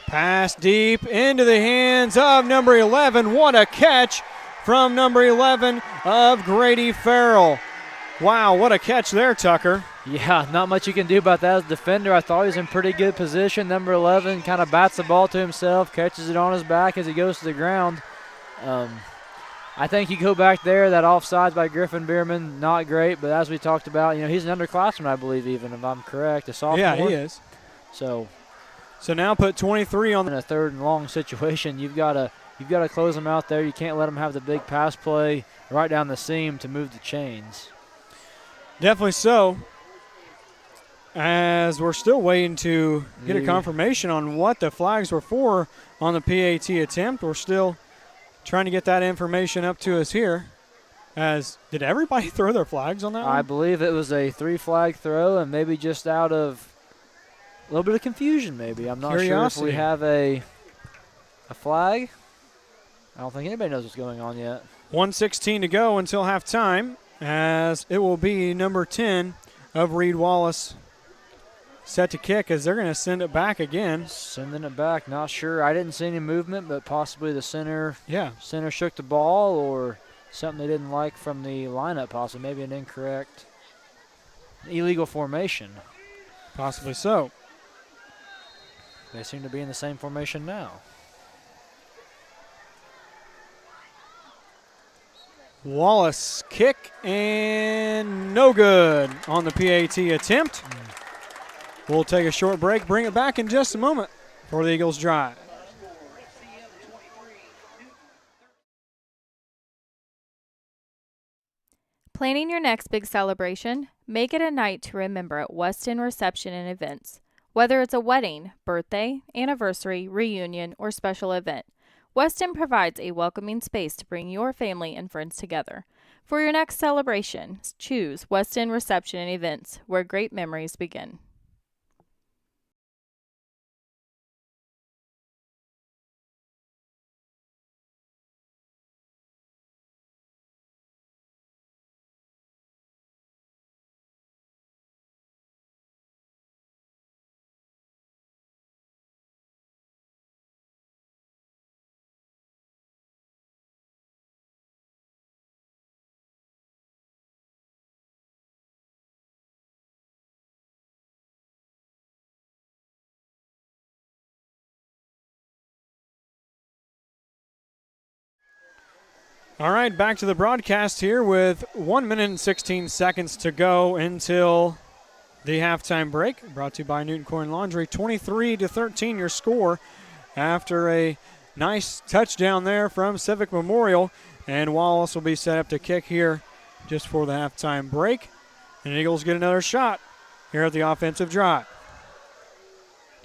Pass deep into the hands of number 11. What a catch from number 11 of Grady Farrell. Wow, what a catch there, Tucker. Yeah, not much you can do about that as a defender. I thought he was in pretty good position. Number 11 kind of bats the ball to himself, catches it on his back as he goes to the ground. I think you go back there, that offsides by Griffin Bierman, not great, but as we talked about, he's an underclassman, I believe, even if I'm correct, a sophomore. Yeah, he is. So now put 23 on in a 3rd and long situation, you've got to close them out there. You can't let them have the big pass play right down the seam to move the chains. Definitely so. As we're still waiting to get a confirmation on what the flags were for on the PAT attempt. We're still trying to get that information up to us here. Did everybody throw their flags on that one? I believe it was a 3-flag throw, and maybe just out of a little bit of confusion, maybe. I'm not sure if we have a flag. I don't think anybody knows what's going on yet. 1:16 to go until halftime, as it will be number 10 of Reed Wallace set to kick, as they're going to send it back again. Sending it back, not sure. I didn't see any movement, but possibly the center shook the ball or something they didn't like from the lineup, possibly. Maybe an incorrect illegal formation. Possibly so. They seem to be in the same formation now. Wallace kick and no good on the PAT attempt. We'll take a short break, bring it back in just a moment for the Eagles drive. Planning your next big celebration? Make it a night to remember at Weston Reception and Events. Whether it's a wedding, birthday, anniversary, reunion, or special event, Weston provides a welcoming space to bring your family and friends together. For your next celebration, choose Weston Reception and Events, where great memories begin. All right, back to the broadcast here with 1 minute and 16 seconds to go until the halftime break. Brought to you by Newton Coin Laundry. 23-13 your score after a nice touchdown there from Civic Memorial. And Wallace will be set up to kick here just for the halftime break. And Eagles get another shot here at the offensive drive.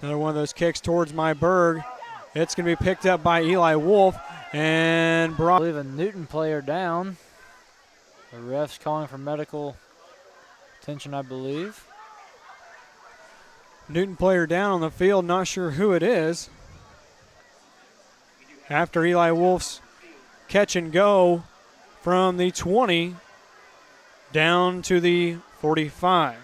Another one of those kicks towards Myberg. It's going to be picked up by Eli Wolf and brought. I believe a Newton player down. The ref's calling for medical attention, I believe. Newton player down on the field, not sure who it is. After Eli Wolf's catch and go from the 20 down to the 45.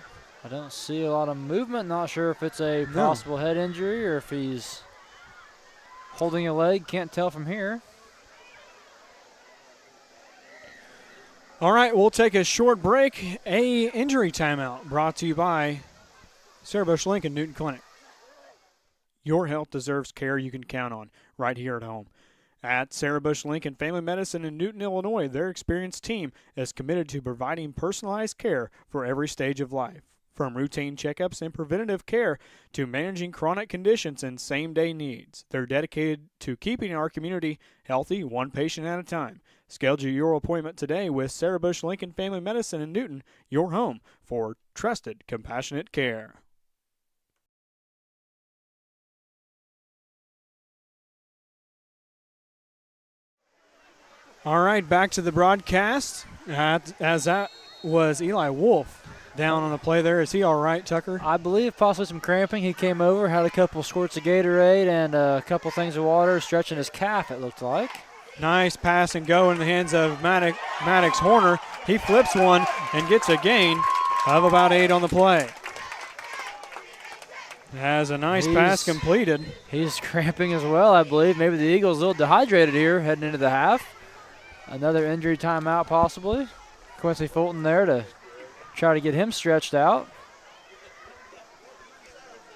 I don't see a lot of movement. Not sure if it's a possible head injury or if he's holding a leg. Can't tell from here. All right, we'll take a short break. A injury timeout brought to you by Sarah Bush Lincoln Newton Clinic. Your health deserves care you can count on right here at home. At Sarah Bush Lincoln Family Medicine in Newton, Illinois, their experienced team is committed to providing personalized care for every stage of life. From routine checkups and preventative care to managing chronic conditions and same-day needs, they're dedicated to keeping our community healthy, one patient at a time. Schedule your appointment today with Sarah Bush Lincoln Family Medicine in Newton, your home for trusted, compassionate care. All right, back to the broadcast. As that was Eli Wolf down on the play there. Is he all right, Tucker? I believe possibly some cramping. He came over, had a couple squirts of Gatorade and a couple things of water, stretching his calf, it looked like. Nice pass and go in the hands of Maddox Horner. He flips one and gets a gain of about 8 on the play. Has a nice pass completed. He's cramping as well, I believe. Maybe the Eagles a little dehydrated here heading into the half. Another injury timeout possibly. Quincy Fulton there to try to get him stretched out.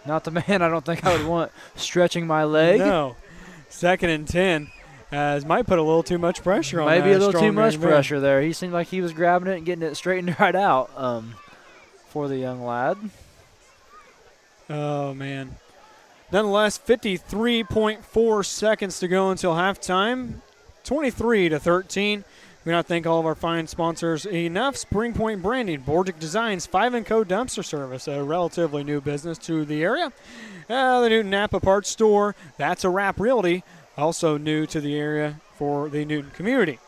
Not the man I don't think I would want stretching my leg. No. 2nd and 10. Might put a little too much pressure on that. Maybe a little too much pressure there. He seemed like he was grabbing it and getting it straightened right out for the young lad. Oh, man. Nonetheless, 53.4 seconds to go until halftime. 23-13. We want to thank all of our fine sponsors enough. Spring Point Branding, Bordick Designs, 5 & Co. Dumpster Service, a relatively new business to the area. The Newton Napa Parts Store, That's a Wrap Realty, also new to the area for the Newton community.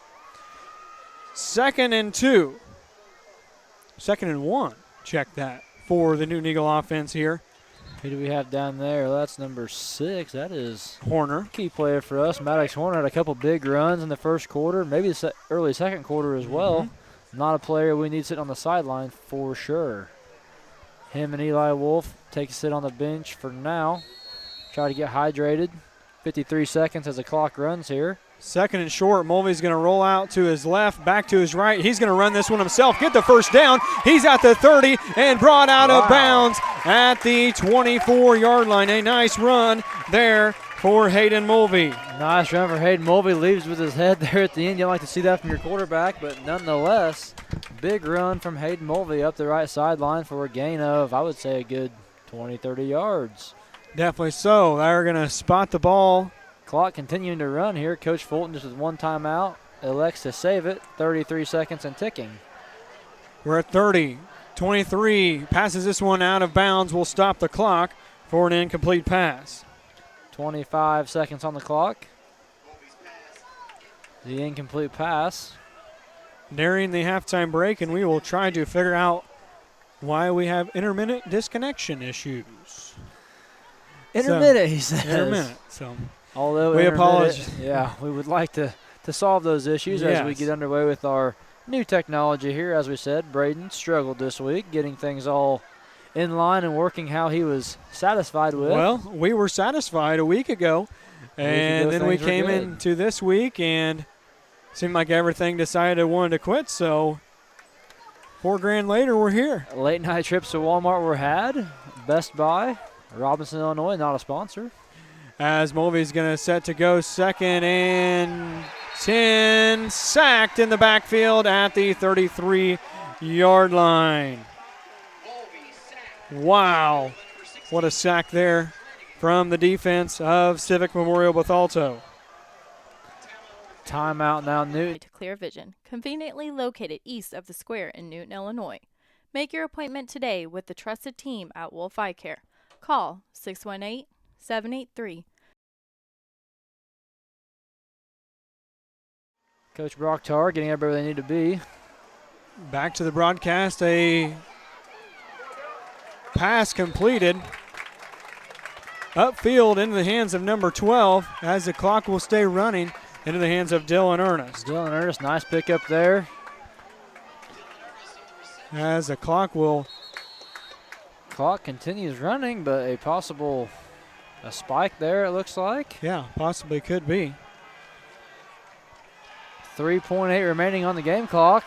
2nd and 2. 2nd and 1. Check that for the Newton Eagle offense here. Who do we have down there? Well, that's number 6. That is Horner. Key player for us. Maddox Horner had a couple big runs in the first quarter, maybe the early second quarter as well. Not a player we need sitting on the sideline for sure. Him and Eli Wolf take a sit on the bench for now. Try to get hydrated. 53 seconds as the clock runs here. 2nd and short. Mulvey's going to roll out to his left, back to his right. He's going to run this one himself, get the first down. He's at the 30 and brought out of bounds at the 24-yard line. A nice run there for Hayden Mulvey. Nice run for Hayden Mulvey. Leaves with his head there at the end. You don't like to see that from your quarterback, but nonetheless, big run from Hayden Mulvey up the right sideline for a gain of, I would say, a good 20, 30 yards. Definitely so. They're going to spot the ball. Clock continuing to run here. Coach Fulton just with one timeout elects to save it. 33 seconds and ticking. We're at 30. 23 passes this one out of bounds. Will stop the clock for an incomplete pass. 25 seconds on the clock. The incomplete pass. Nearing the halftime break, and we will try to figure out why we have intermittent disconnection issues. Intermittent, he says. Intermittent. So although we apologize. Yeah, we would like to solve those issues as we get underway with our new technology here. As we said, Braden struggled this week getting things all in line and working how he was satisfied with. Well, we were satisfied a week ago, and then we came into this week and seemed like everything decided wanted to quit, so $4,000 later, we're here. Late night trips to Walmart were had. Best Buy, Robinson, Illinois, not a sponsor. As Mulvey's going to set to go 2nd and 10, sacked in the backfield at the 33-yard line. Wow, what a sack there from the defense of Civic Memorial Bethalto. Timeout now, Newton. To Clear Vision, conveniently located east of the square in Newton, Illinois. Make your appointment today with the trusted team at Wolf Eye Care. Call 618-783. Coach Brocktar getting everywhere they need to be. Back to the broadcast, a pass completed. Upfield into the hands of number 12 as the clock will stay running into the hands of Dylan Ernest. Dylan Ernest, nice pickup there. As the clock continues running, but a possible spike there, it looks like. Yeah, possibly could be. 3.8 remaining on the game clock.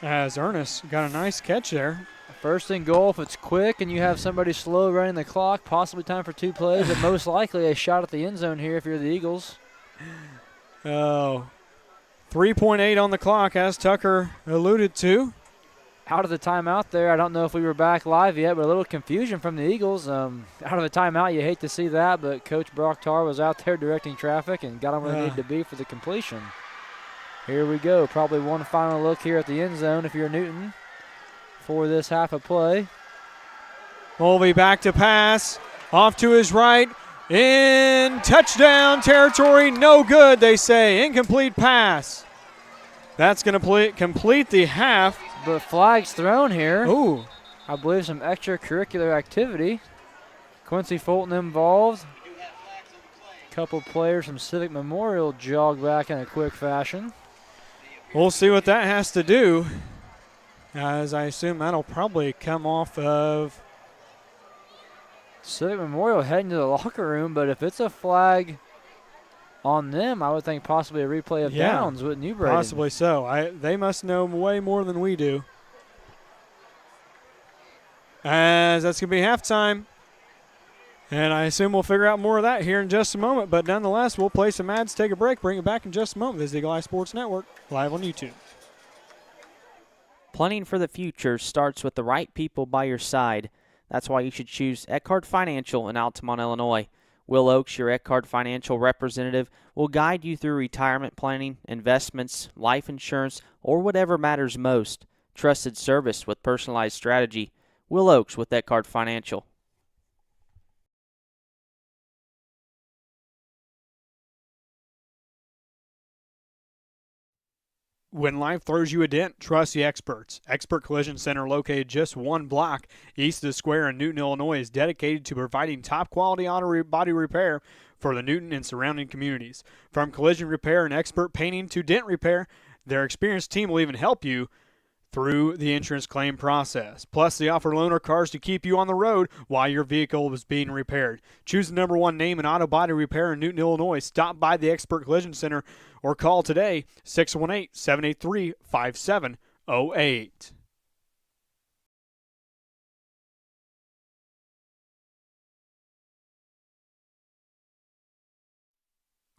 As Ernest got a nice catch there. First and goal, if it's quick and you have somebody slow running the clock, possibly time for 2 plays, but most likely a shot at the end zone here if you're the Eagles. Oh, 3.8 on the clock, as Tucker alluded to. Out of the timeout there, I don't know if we were back live yet, but a little confusion from the Eagles. Out of the timeout, you hate to see that, but Coach Brocktar was out there directing traffic and got them where they needed to be for the completion. Here we go, probably one final look here at the end zone if you're Newton for this half of play. Mulvey back to pass, off to his right, in touchdown territory, no good, they say. Incomplete pass. That's going to complete the half. But flags thrown here. Ooh. I believe some extracurricular activity. Quincy Fulton involved. A couple players from Civic Memorial jogged back in a quick fashion. We'll see what that has to do, as I assume that'll probably come off of Civic Memorial heading to the locker room, but if it's a flag on them, I would think possibly a replay of downs, wouldn't you, Braden? Possibly so. They must know way more than we do. As that's going to be halftime. And I assume we'll figure out more of that here in just a moment. But nonetheless, we'll play some ads, take a break, bring it back in just a moment. This is the Eagle Eye Sports Network, live on YouTube. Planning for the future starts with the right people by your side. That's why you should choose Eckhart Financial in Altamont, Illinois. Will Oakes, your Eckhart Financial representative, will guide you through retirement planning, investments, life insurance, or whatever matters most. Trusted service with personalized strategy. Will Oakes with Eckhart Financial. When life throws you a dent, trust the experts. Expert Collision Center, located just one block east of the square in Newton, Illinois, is dedicated to providing top-quality auto body repair for the Newton and surrounding communities. From collision repair and expert painting to dent repair, their experienced team will even help you through the insurance claim process. Plus, they offer loaner cars to keep you on the road while your vehicle is being repaired. Choose the #1 name in auto body repair in Newton, Illinois. Stop by the Expert Collision Center or call today, 618-783-5708.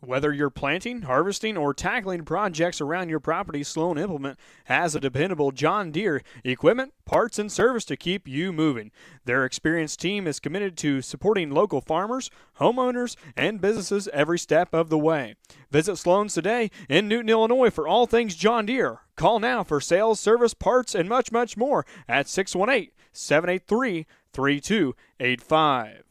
Whether you're planting, harvesting, or tackling projects around your property, Sloan Implement has a dependable John Deere equipment, parts, and service to keep you moving. Their experienced team is committed to supporting local farmers, homeowners, and businesses every step of the way. Visit Sloan's today in Newton, Illinois for all things John Deere. Call now for sales, service, parts, and much, much more at 618-783-3285.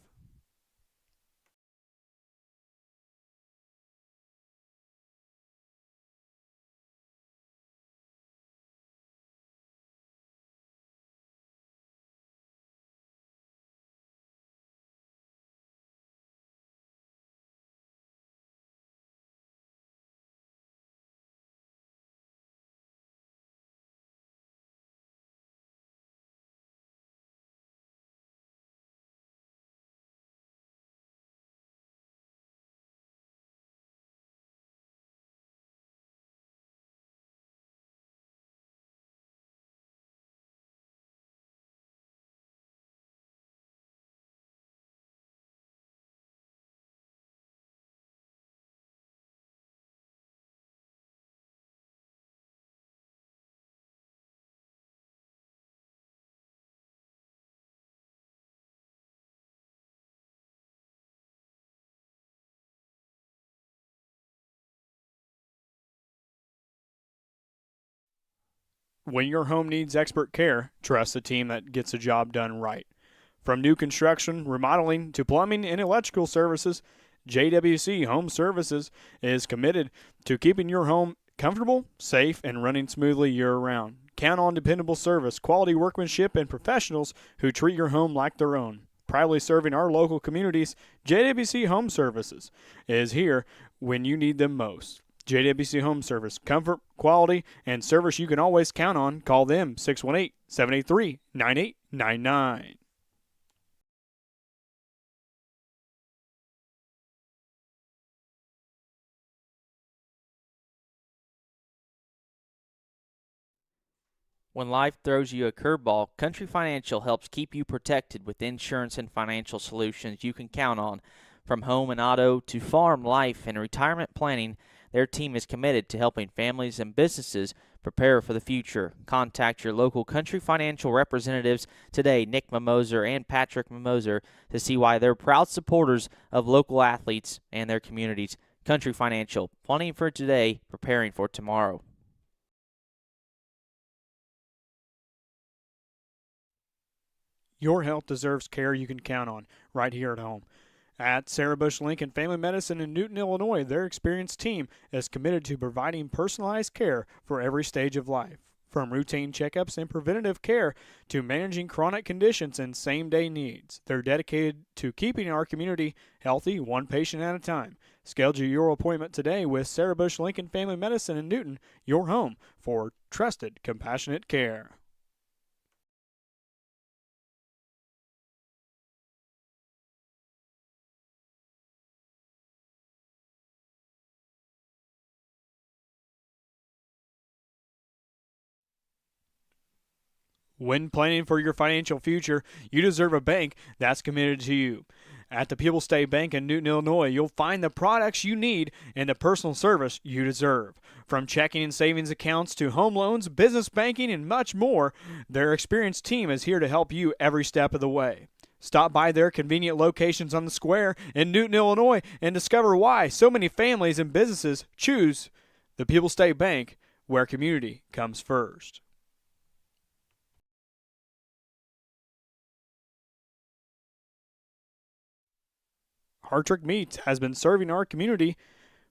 When your home needs expert care, trust a team that gets the job done right. From new construction, remodeling, to plumbing and electrical services, JWC Home Services is committed to keeping your home comfortable, safe, and running smoothly year-round. Count on dependable service, quality workmanship, and professionals who treat your home like their own. Proudly serving our local communities, JWC Home Services is here when you need them most. JWC Home Service, comfort, quality, and service you can always count on. Call them 618-783-9899. When life throws you a curveball, Country Financial helps keep you protected with insurance and financial solutions you can count on. From home and auto to farm, life, and retirement planning, their team is committed to helping families and businesses prepare for the future. Contact your local Country Financial representatives today, Nick Mimoser and Patrick Mimoser, to see why they're proud supporters of local athletes and their communities. Country Financial, planning for today, preparing for tomorrow. Your health deserves care you can count on right here at home. At Sarah Bush Lincoln Family Medicine in Newton, Illinois, their experienced team is committed to providing personalized care for every stage of life. From routine checkups and preventative care to managing chronic conditions and same-day needs, they're dedicated to keeping our community healthy, one patient at a time. Schedule your appointment today with Sarah Bush Lincoln Family Medicine in Newton, your home for trusted, compassionate care. When planning for your financial future, you deserve a bank that's committed to you. At the People State Bank in Newton, Illinois, you'll find the products you need and the personal service you deserve. From checking and savings accounts to home loans, business banking, and much more, their experienced team is here to help you every step of the way. Stop by their convenient locations on the square in Newton, Illinois, and discover why so many families and businesses choose the People State Bank, where community comes first. Hartrick Meats has been serving our community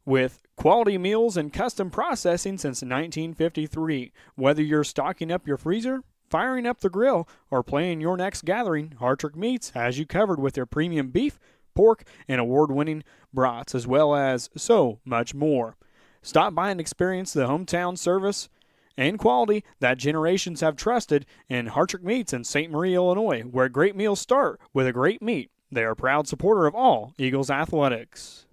with quality meals and custom processing since 1953. Whether you're stocking up your freezer, firing up the grill, or planning your next gathering, Hartrick Meats has you covered with their premium beef, pork, and award-winning brats, as well as so much more. Stop by and experience the hometown service and quality that generations have trusted in Hartrick Meats in St. Marie, Illinois, where great meals start with a great meat. They are a proud supporter of all Eagles athletics.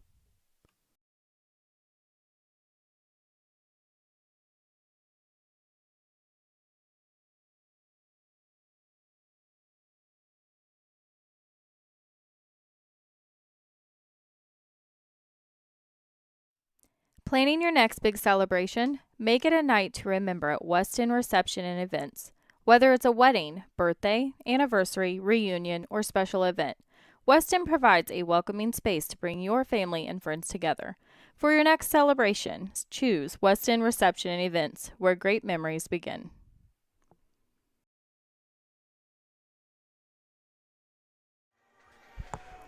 Planning your next big celebration? Make it a night to remember at Weston Reception and Events. Whether it's a wedding, birthday, anniversary, reunion, or special event, Weston provides a welcoming space to bring your family and friends together. For your next celebration, choose Weston Reception and Events, where great memories begin.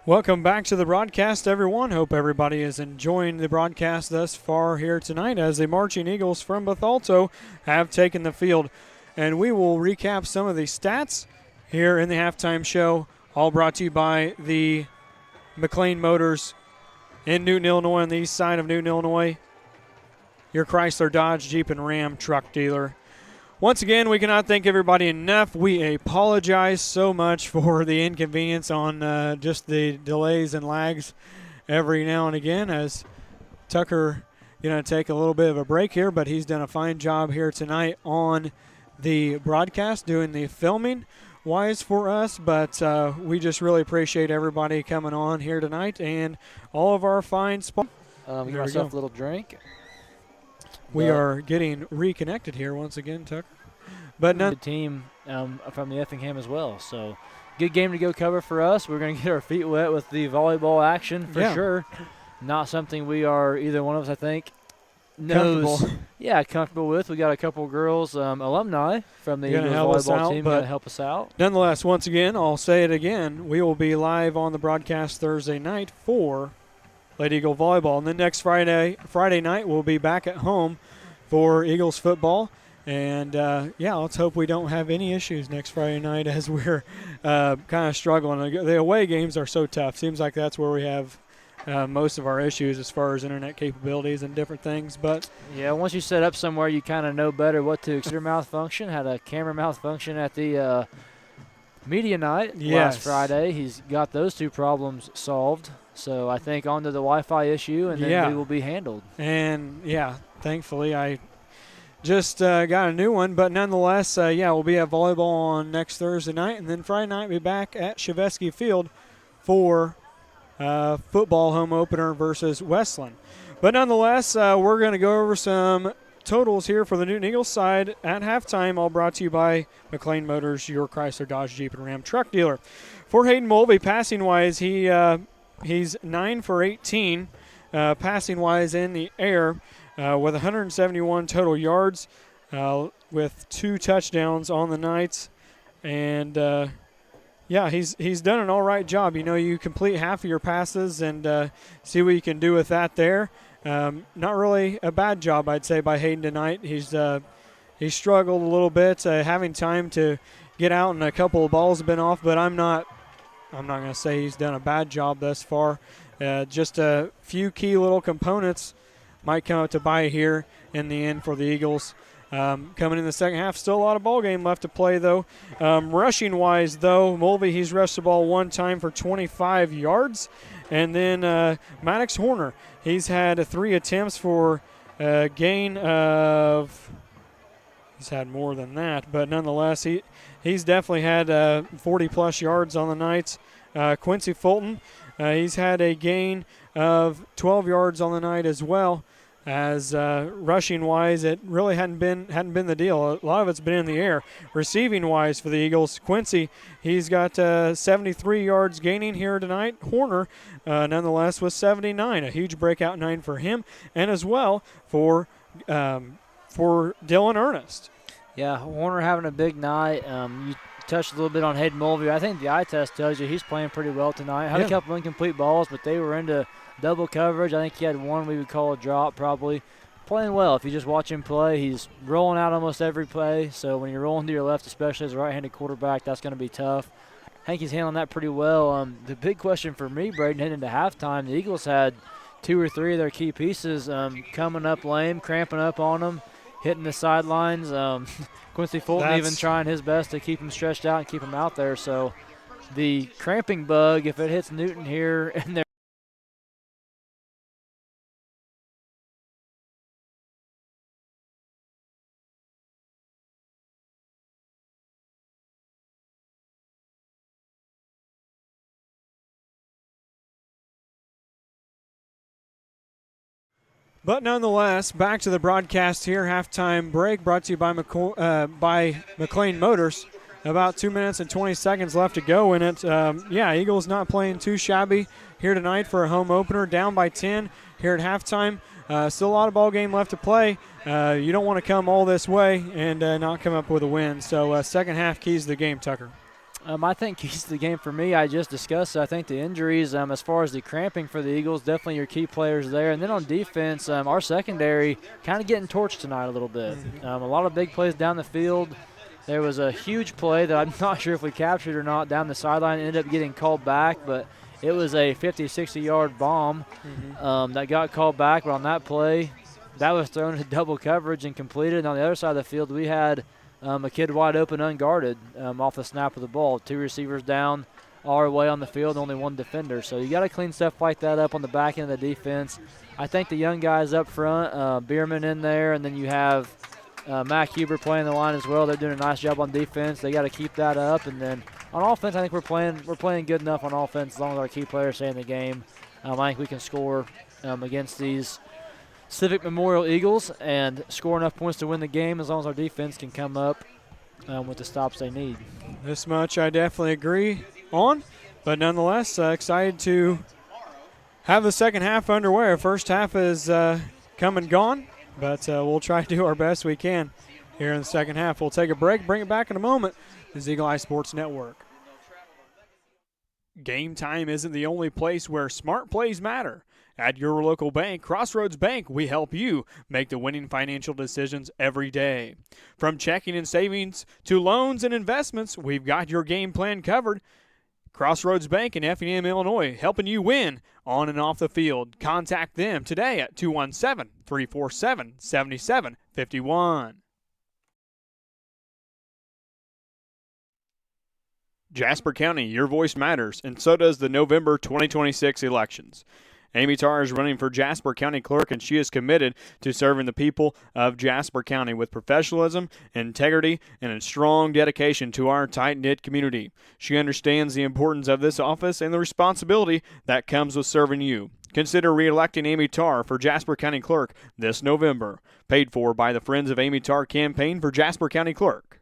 Welcome back to the broadcast, everyone. Hope everybody is enjoying the broadcast thus far here tonight as the Marching Eagles from Bethalto have taken the field. And we will recap some of the stats here in the halftime show, all brought to you by the McLean Motors in Newton, Illinois, on the east side of Newton, Illinois. Your Chrysler, Dodge, Jeep, and Ram truck dealer. Once again, we cannot thank everybody enough. We apologize so much for the inconvenience on just the delays and lags every now and again, as Tucker going to take a little bit of a break here, but he's done a fine job here tonight on the broadcast, doing the filming wise for us, but we just really appreciate everybody coming on here tonight and all of our fine spots. Give myself a little drink. We are getting reconnected here once again, Tucker. But the team from the Effingham as well. So good game to go cover for us. We're going to get our feet wet with the volleyball action for sure. Not something we are, either one of us, I think, knows. Yeah, comfortable with. We got a couple girls, alumni from the Eagles volleyball team, going to help us out. Nonetheless, once again, I'll say it again, we will be live on the broadcast Thursday night for Lady Eagle volleyball. And then next Friday night, we'll be back at home for Eagles football. And, let's hope we don't have any issues next Friday night as we're kind of struggling. The away games are so tough. Seems like that's where we have most of our issues as far as internet capabilities and different things. But yeah, once you set up somewhere, you kind of know better what to expect. Malfunction, had a camera malfunction at the media night last Friday. He's got those two problems solved. So I think on to the Wi-Fi issue, and then we will be handled. And, thankfully I just got a new one. But nonetheless, we'll be at volleyball on next Thursday night. And then Friday night, we'll be back at Shevesky Field for football home opener versus Westland. But nonetheless, we're going to go over some totals here for the Newton Eagles side at halftime, all brought to you by McLean Motors, your Chrysler, Dodge, Jeep, and Ram truck dealer. For Hayden Mulvey, passing-wise, he's 9 for 18, passing-wise in the air, with 171 total yards, with 2 touchdowns on the night. And, he's done an all right job. You complete half of your passes and see what you can do with that there. Not really a bad job, I'd say, by Hayden tonight. He's struggled a little bit, having time to get out, and a couple of balls have been off, but I'm not going to say he's done a bad job thus far. Just a few key little components might come up to bite here in the end for the Eagles. Coming in the second half, still a lot of ball game left to play, though. Rushing-wise, though, Mulvey, he's rushed the ball one time for 25 yards. And then Maddox Horner, he's had 3 attempts for a gain of – he's had more than that. But nonetheless, he's definitely had 40-plus yards on the night. Quincy Fulton, he's had a gain of 12 yards on the night as well. As rushing-wise, it really hadn't been the deal. A lot of it's been in the air. Receiving-wise for the Eagles, Quincy, he's got 73 yards gaining here tonight. Horner, nonetheless, was 79, a huge breakout 9 for him, and as well for Dylan Ernest. Yeah, Horner having a big night. You touched a little bit on Hayden Mulvey. I think the eye test tells you he's playing pretty well tonight. Had a couple incomplete balls, but they were into double coverage. I think he had one we would call a drop probably. Playing well. If you just watch him play, he's rolling out almost every play. So when you're rolling to your left, especially as a right-handed quarterback, that's going to be tough. I think he's handling that pretty well. The big question for me, Braden, heading into halftime, the Eagles had 2 or 3 of their key pieces coming up lame, cramping up on them, hitting the sidelines. Quincy Fulton even trying his best to keep him stretched out and keep him out there. So the cramping bug, if it hits Newton here and they're But nonetheless, back to the broadcast here. Halftime break brought to you by McLean Motors. About 2 minutes and 20 seconds left to go in it. Eagles not playing too shabby here tonight for a home opener. Down by 10 here at halftime. Still a lot of ball game left to play. You don't want to come all this way and not come up with a win. So second half keys to the game, Tucker. I think keys to the game for me, I just discussed. I think the injuries, as far as the cramping for the Eagles, definitely your key players there. And then on defense, our secondary kind of getting torched tonight a little bit. A lot of big plays down the field. There was a huge play that I'm not sure if we captured or not down the sideline. It ended up getting called back, but it was a 50, 60-yard bomb that got called back. But on that play, that was thrown into double coverage and completed. And on the other side of the field, we had a kid wide open, unguarded, off the snap of the ball. 2 receivers down, all our way on the field, only 1 defender. So you got to clean stuff like that up on the back end of the defense. I think the young guys up front, Bierman in there, and then you have Mac Huber playing the line as well. They're doing a nice job on defense. They got to keep that up. And then on offense, I think we're playing good enough on offense as long as our key players stay in the game. I think we can score against these Civic Memorial Eagles and score enough points to win the game as long as our defense can come up with the stops they need. This much I definitely agree on, but nonetheless, excited to have the second half underway. Our first half is come and gone, but we'll try to do our best we can here in the second half. We'll take a break, bring it back in a moment. This is Eagle Eye Sports Network. Game time isn't the only place where smart plays matter. At your local bank, Crossroads Bank, we help you make the winning financial decisions every day. From checking and savings to loans and investments, we've got your game plan covered. Crossroads Bank in Effingham, Illinois, helping you win on and off the field. Contact them today at 217-347-7751. Jasper County, your voice matters, and so does the November 2026 elections. Amy Tarr is running for Jasper County Clerk, and she is committed to serving the people of Jasper County with professionalism, integrity, and a strong dedication to our tight-knit community. She understands the importance of this office and the responsibility that comes with serving you. Consider re-electing Amy Tarr for Jasper County Clerk this November. Paid for by the Friends of Amy Tarr Campaign for Jasper County Clerk.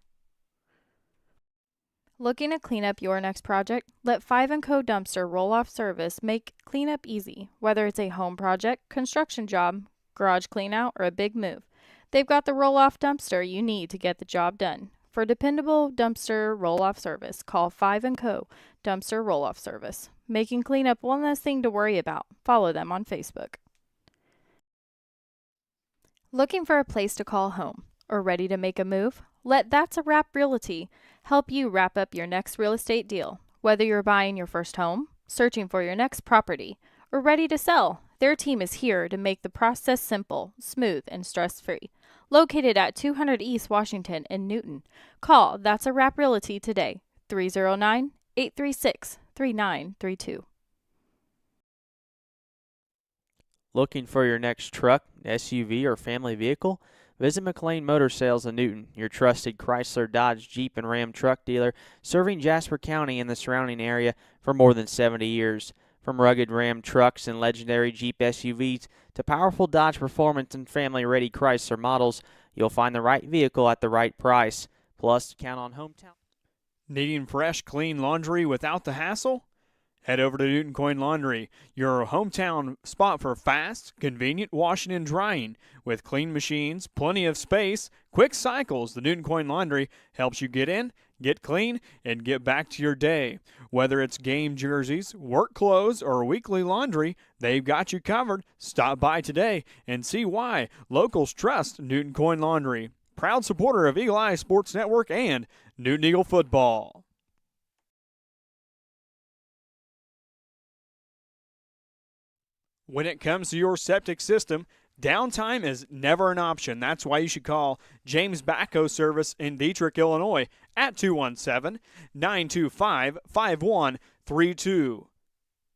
Looking to clean up your next project? Let 5 & Co. Dumpster Roll-Off Service make cleanup easy. Whether it's a home project, construction job, garage cleanout, or a big move, they've got the roll-off dumpster you need to get the job done. For dependable dumpster roll-off service, call 5 & Co. Dumpster Roll-Off Service. Making cleanup one less thing to worry about. Follow them on Facebook. Looking for a place to call home or ready to make a move? Let That's a Wrap Realty help you wrap up your next real estate deal. Whether you're buying your first home, searching for your next property, or ready to sell, their team is here to make the process simple, smooth, and stress-free. Located at 200 East Washington in Newton, call That's a Wrap Realty today, 309-836-3932. Looking for your next truck, SUV, or family vehicle? Visit McLean Motor Sales in Newton, your trusted Chrysler, Dodge, Jeep, and Ram truck dealer, serving Jasper County and the surrounding area for more than 70 years. From rugged Ram trucks and legendary Jeep SUVs to powerful Dodge Performance and family-ready Chrysler models, you'll find the right vehicle at the right price. Plus, count on hometown. Needing fresh, clean laundry without the hassle? Head over to Newton Coin Laundry, your hometown spot for fast, convenient washing and drying. With clean machines, plenty of space, quick cycles, the Newton Coin Laundry helps you get in, get clean, and get back to your day. Whether it's game jerseys, work clothes, or weekly laundry, they've got you covered. Stop by today and see why locals trust Newton Coin Laundry. Proud supporter of Eagle Eye Sports Network and Newton Eagle football. When it comes to your septic system, downtime is never an option. That's why you should call James Backhoe Service in Dietrich, Illinois at 217-925-5132.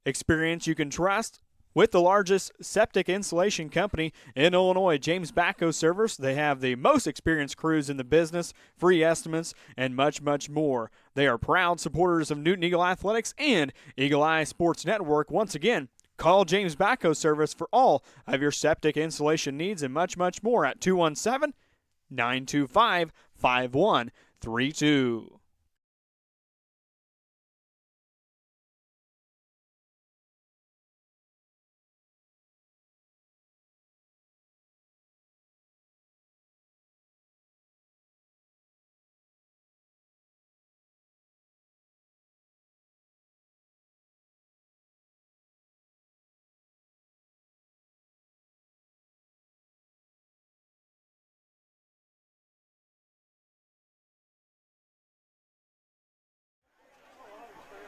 Experience you can trust with the largest septic installation company in Illinois, James Backhoe Service. They have the most experienced crews in the business, free estimates, and much, much more. They are proud supporters of Newton Eagle Athletics and Eagle Eye Sports Network. Once again, call James Backhoe Service for all of your septic installation needs and much, much more at 217-925-5132.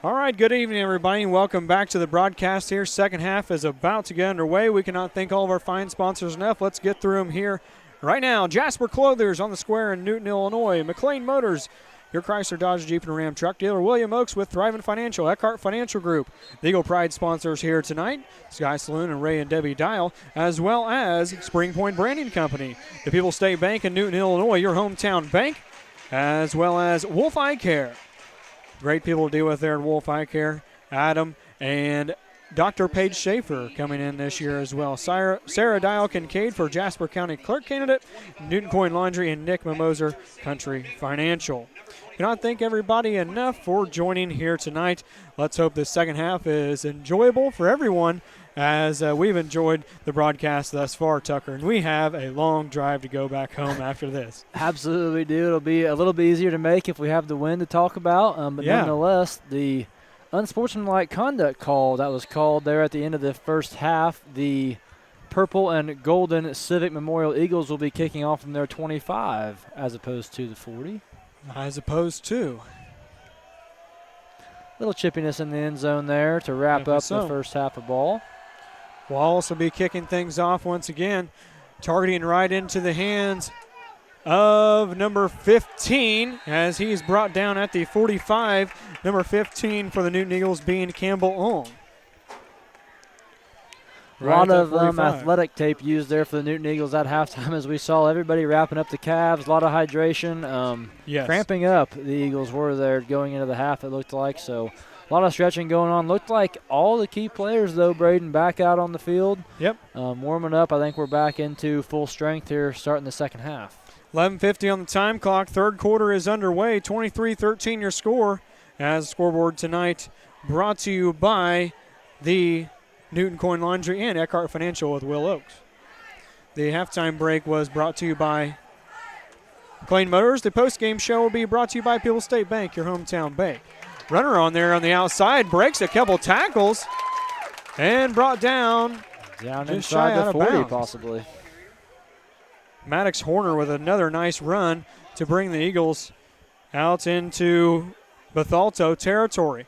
All right, good evening, everybody, and welcome back to the broadcast here. Second half is about to get underway. We cannot thank all of our fine sponsors enough. Let's get through them here right now. Jasper Clothers on the square in Newton, Illinois. McLean Motors, your Chrysler, Dodge, Jeep, and Ram truck dealer. William Oakes with Thriving Financial, Eckhart Financial Group. The Eagle Pride sponsors here tonight, Sky Saloon and Ray and Debbie Dial, as well as Spring Point Branding Company. The People's State Bank in Newton, Illinois, your hometown bank, as well as Wolf Eye Care. Great people to deal with there at Wolf Eye Care. Adam and Dr. Paige Schaefer coming in this year as well. Sarah Dial Kincaid for Jasper County Clerk candidate, Newton Coin Laundry, and Nick Mimoser, Country Financial. Cannot thank everybody enough for joining here tonight. Let's hope this second half is enjoyable for everyone as we've enjoyed the broadcast thus far, Tucker, and we have a long drive to go back home after this. Absolutely do. It'll be a little bit easier to make if we have the win to talk about, but nonetheless, the unsportsmanlike conduct call that was called there at the end of the first half, the purple and golden Civic Memorial Eagles will be kicking off from their 25 as opposed to the 40. As opposed to. Little chippiness in the end zone there to wrap up the first half of ball. We'll also be kicking things off once again, targeting right into the hands of number 15 as he's brought down at the 45. Number 15 for the Newton Eagles being Campbell Ong. A lot of athletic tape used there for the Newton Eagles at halftime as we saw everybody wrapping up the calves, a lot of hydration. Cramping up the Eagles were there going into the half, it looked like. So a lot of stretching going on. Looked like all the key players, though, Braden, back out on the field. Yep. Warming up. I think we're back into full strength here starting the second half. 11:50 on the time clock. Third quarter is underway. 23-13 your score. As scoreboard tonight brought to you by the Newton Coin Laundry and Eckhart Financial with Will Oaks. The halftime break was brought to you by McLean Motors. The postgame show will be brought to you by People's State Bank, your hometown bank. Runner on there on the outside, breaks a couple tackles, and brought down just inside the 40 possibly. Maddox Horner with another nice run to bring the Eagles out into Bethalto territory.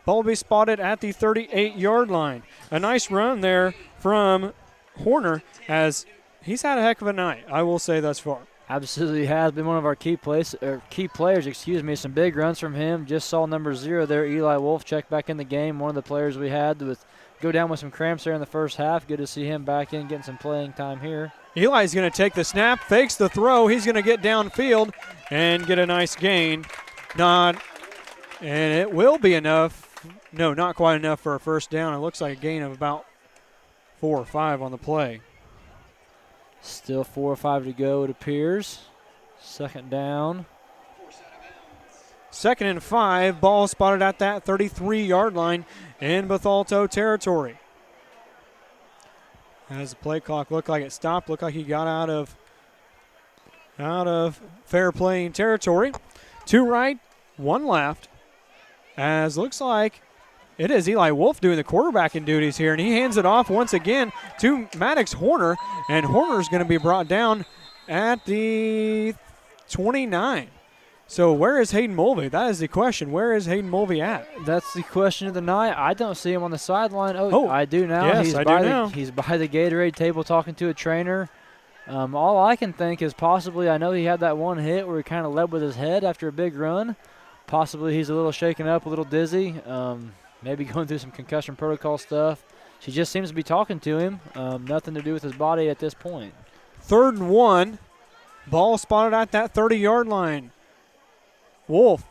Ball will be spotted at the 38-yard line. A nice run there from Horner as he's had a heck of a night, I will say thus far. Absolutely has been one of our key players. Some big runs from him. Just saw number 0 there, Eli Wolf, check back in the game. One of the players we had go down with some cramps there in the first half. Good to see him back in, getting some playing time here. Eli's going to take the snap, fakes the throw. He's going to get downfield and get a nice gain. And it will be enough. No, not quite enough for a first down. It looks like a gain of about 4 or 5 on the play. Still 4 or 5 to go, it appears. Second down. 2nd and 5. Ball spotted at that 33-yard line in Bethalto territory. As the play clock looked like it stopped, looked like he got out of fair playing territory. 2 right, 1 left. As looks like it is Eli Wolf doing the quarterbacking duties here, and he hands it off once again to Maddox Horner, and Horner's going to be brought down at the 29. So where is Hayden Mulvey? That is the question. Where is Hayden Mulvey at? That's the question of the night. I don't see him on the sideline. Oh, I do now. Yes, I do now. He's by the Gatorade table talking to a trainer. All I can think is possibly, I know he had that one hit where he kind of led with his head after a big run. Possibly he's a little shaken up, a little dizzy, maybe going through some concussion protocol stuff. She just seems to be talking to him. Nothing to do with his body at this point. 3rd and 1. Ball spotted at that 30-yard line. Wolf.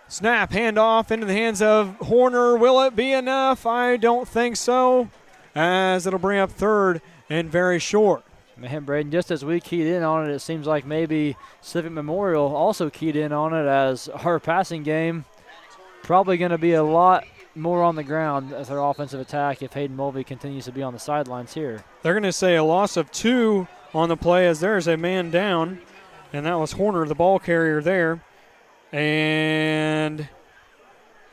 Snap, handoff into the hands of Horner. Will it be enough? I don't think so, as it'll bring up 3rd and very short. Man, Braden, just as we keyed in on it, it seems like maybe Civic Memorial also keyed in on it, as our passing game probably going to be a lot more on the ground as our offensive attack if Hayden Mulvey continues to be on the sidelines here. They're going to say a loss of 2 on the play as there's a man down, and that was Horner, the ball carrier there. And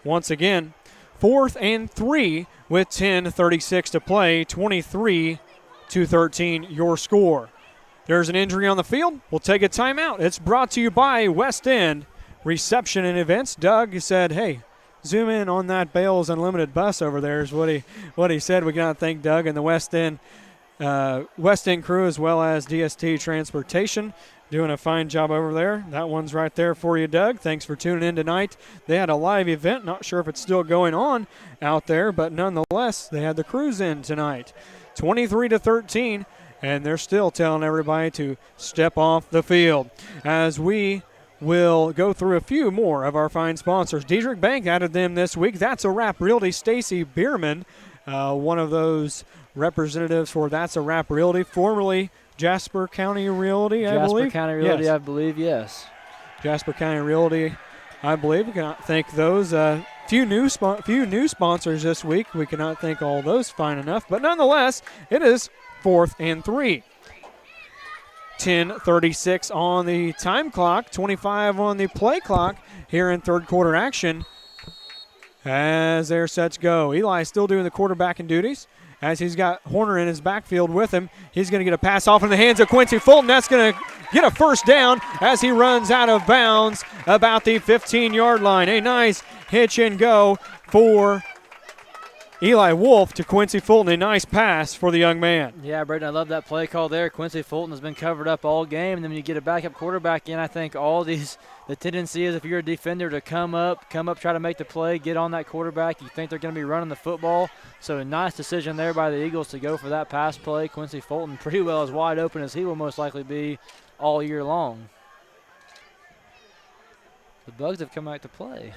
once again, 4th and 3 with 10:36 to play, 23-13 your score. There's an injury on the field. We'll take a timeout. It's brought to you by West End Reception and Events. Doug said, hey, zoom in on that Bales Unlimited bus over there is what he said. We got to thank Doug and the West End crew as well as DST Transportation. Doing a fine job over there. That one's right there for you, Doug. Thanks for tuning in tonight. They had a live event. Not sure if it's still going on out there, but nonetheless, they had the crews in tonight. 23-13, and they're still telling everybody to step off the field. As we will go through a few more of our fine sponsors. Diedrich Bank added them this week. That's a Wrap Realty. Stacy Bierman, one of those representatives for That's a Wrap Realty, formerly Jasper County Realty, I believe. Jasper County Realty, yes. I believe, yes. Jasper County Realty, I believe. We can thank those Few new sponsors this week. We cannot thank all those fine enough, but nonetheless, it is 4th and 3. 10:36 on the time clock, 25 on the play clock here in third quarter action. As they're set to go, Eli still doing the quarterbacking duties. As he's got Horner in his backfield with him, he's going to get a pass off in the hands of Quincy Fulton. That's going to get a first down as he runs out of bounds about the 15-yard line. A nice hitch and go for Eli Wolf to Quincy Fulton. A nice pass for the young man. Yeah, Braden, I love that play call there. Quincy Fulton has been covered up all game, and then when you get a backup quarterback in, I think the tendency is if you're a defender to come up, try to make the play, get on that quarterback. You think they're going to be running the football. So a nice decision there by the Eagles to go for that pass play. Quincy Fulton pretty well as wide open as he will most likely be all year long. The Bugs have come back to play.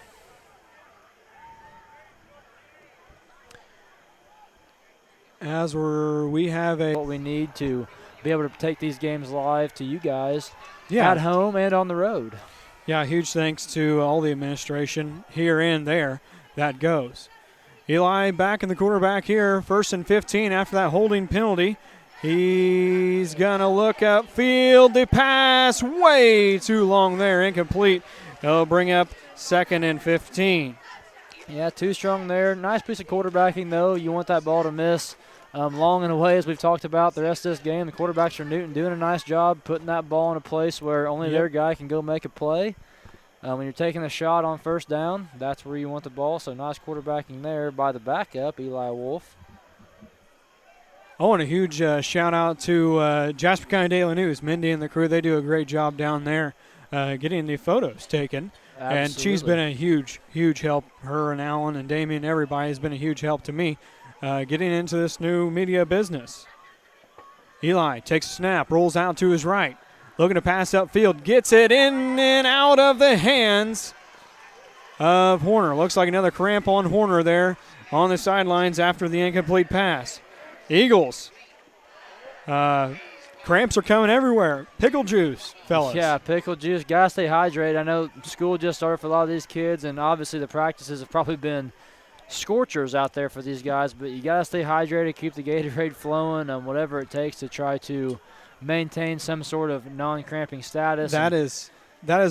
We have what we need to be able to take these games live to you guys at home and on the road. Yeah, huge thanks to all the administration here and there. That goes. Eli back in the quarterback here, 1st and 15 after that holding penalty. He's going to look upfield. The pass way too long there, incomplete. It'll bring up 2nd and 15. Yeah, too strong there. Nice piece of quarterbacking, though. You want that ball to miss long and away, as we've talked about the rest of this game. The quarterbacks for Newton doing a nice job putting that ball in a place where only their guy can go make a play. When you're taking a shot on first down, that's where you want the ball. So nice quarterbacking there by the backup, Eli Wolf. I want a huge shout-out to Jasper County Daily News, Mindy and the crew. They do a great job down there getting the photos taken. Absolutely. And she's been a huge, huge help. Her and Alan and Damien, everybody has been a huge help to me getting into this new media business. Eli takes a snap, rolls out to his right, looking to pass upfield, gets it in and out of the hands of Horner. Looks like another cramp on Horner there on the sidelines after the incomplete pass. Eagles. Cramps are coming everywhere. Pickle juice, fellas. Yeah, pickle juice. Got to stay hydrated. I know school just started for a lot of these kids, and obviously the practices have probably been scorchers out there for these guys, but you got to stay hydrated, keep the Gatorade flowing, whatever it takes to try to maintain some sort of non-cramping status. That is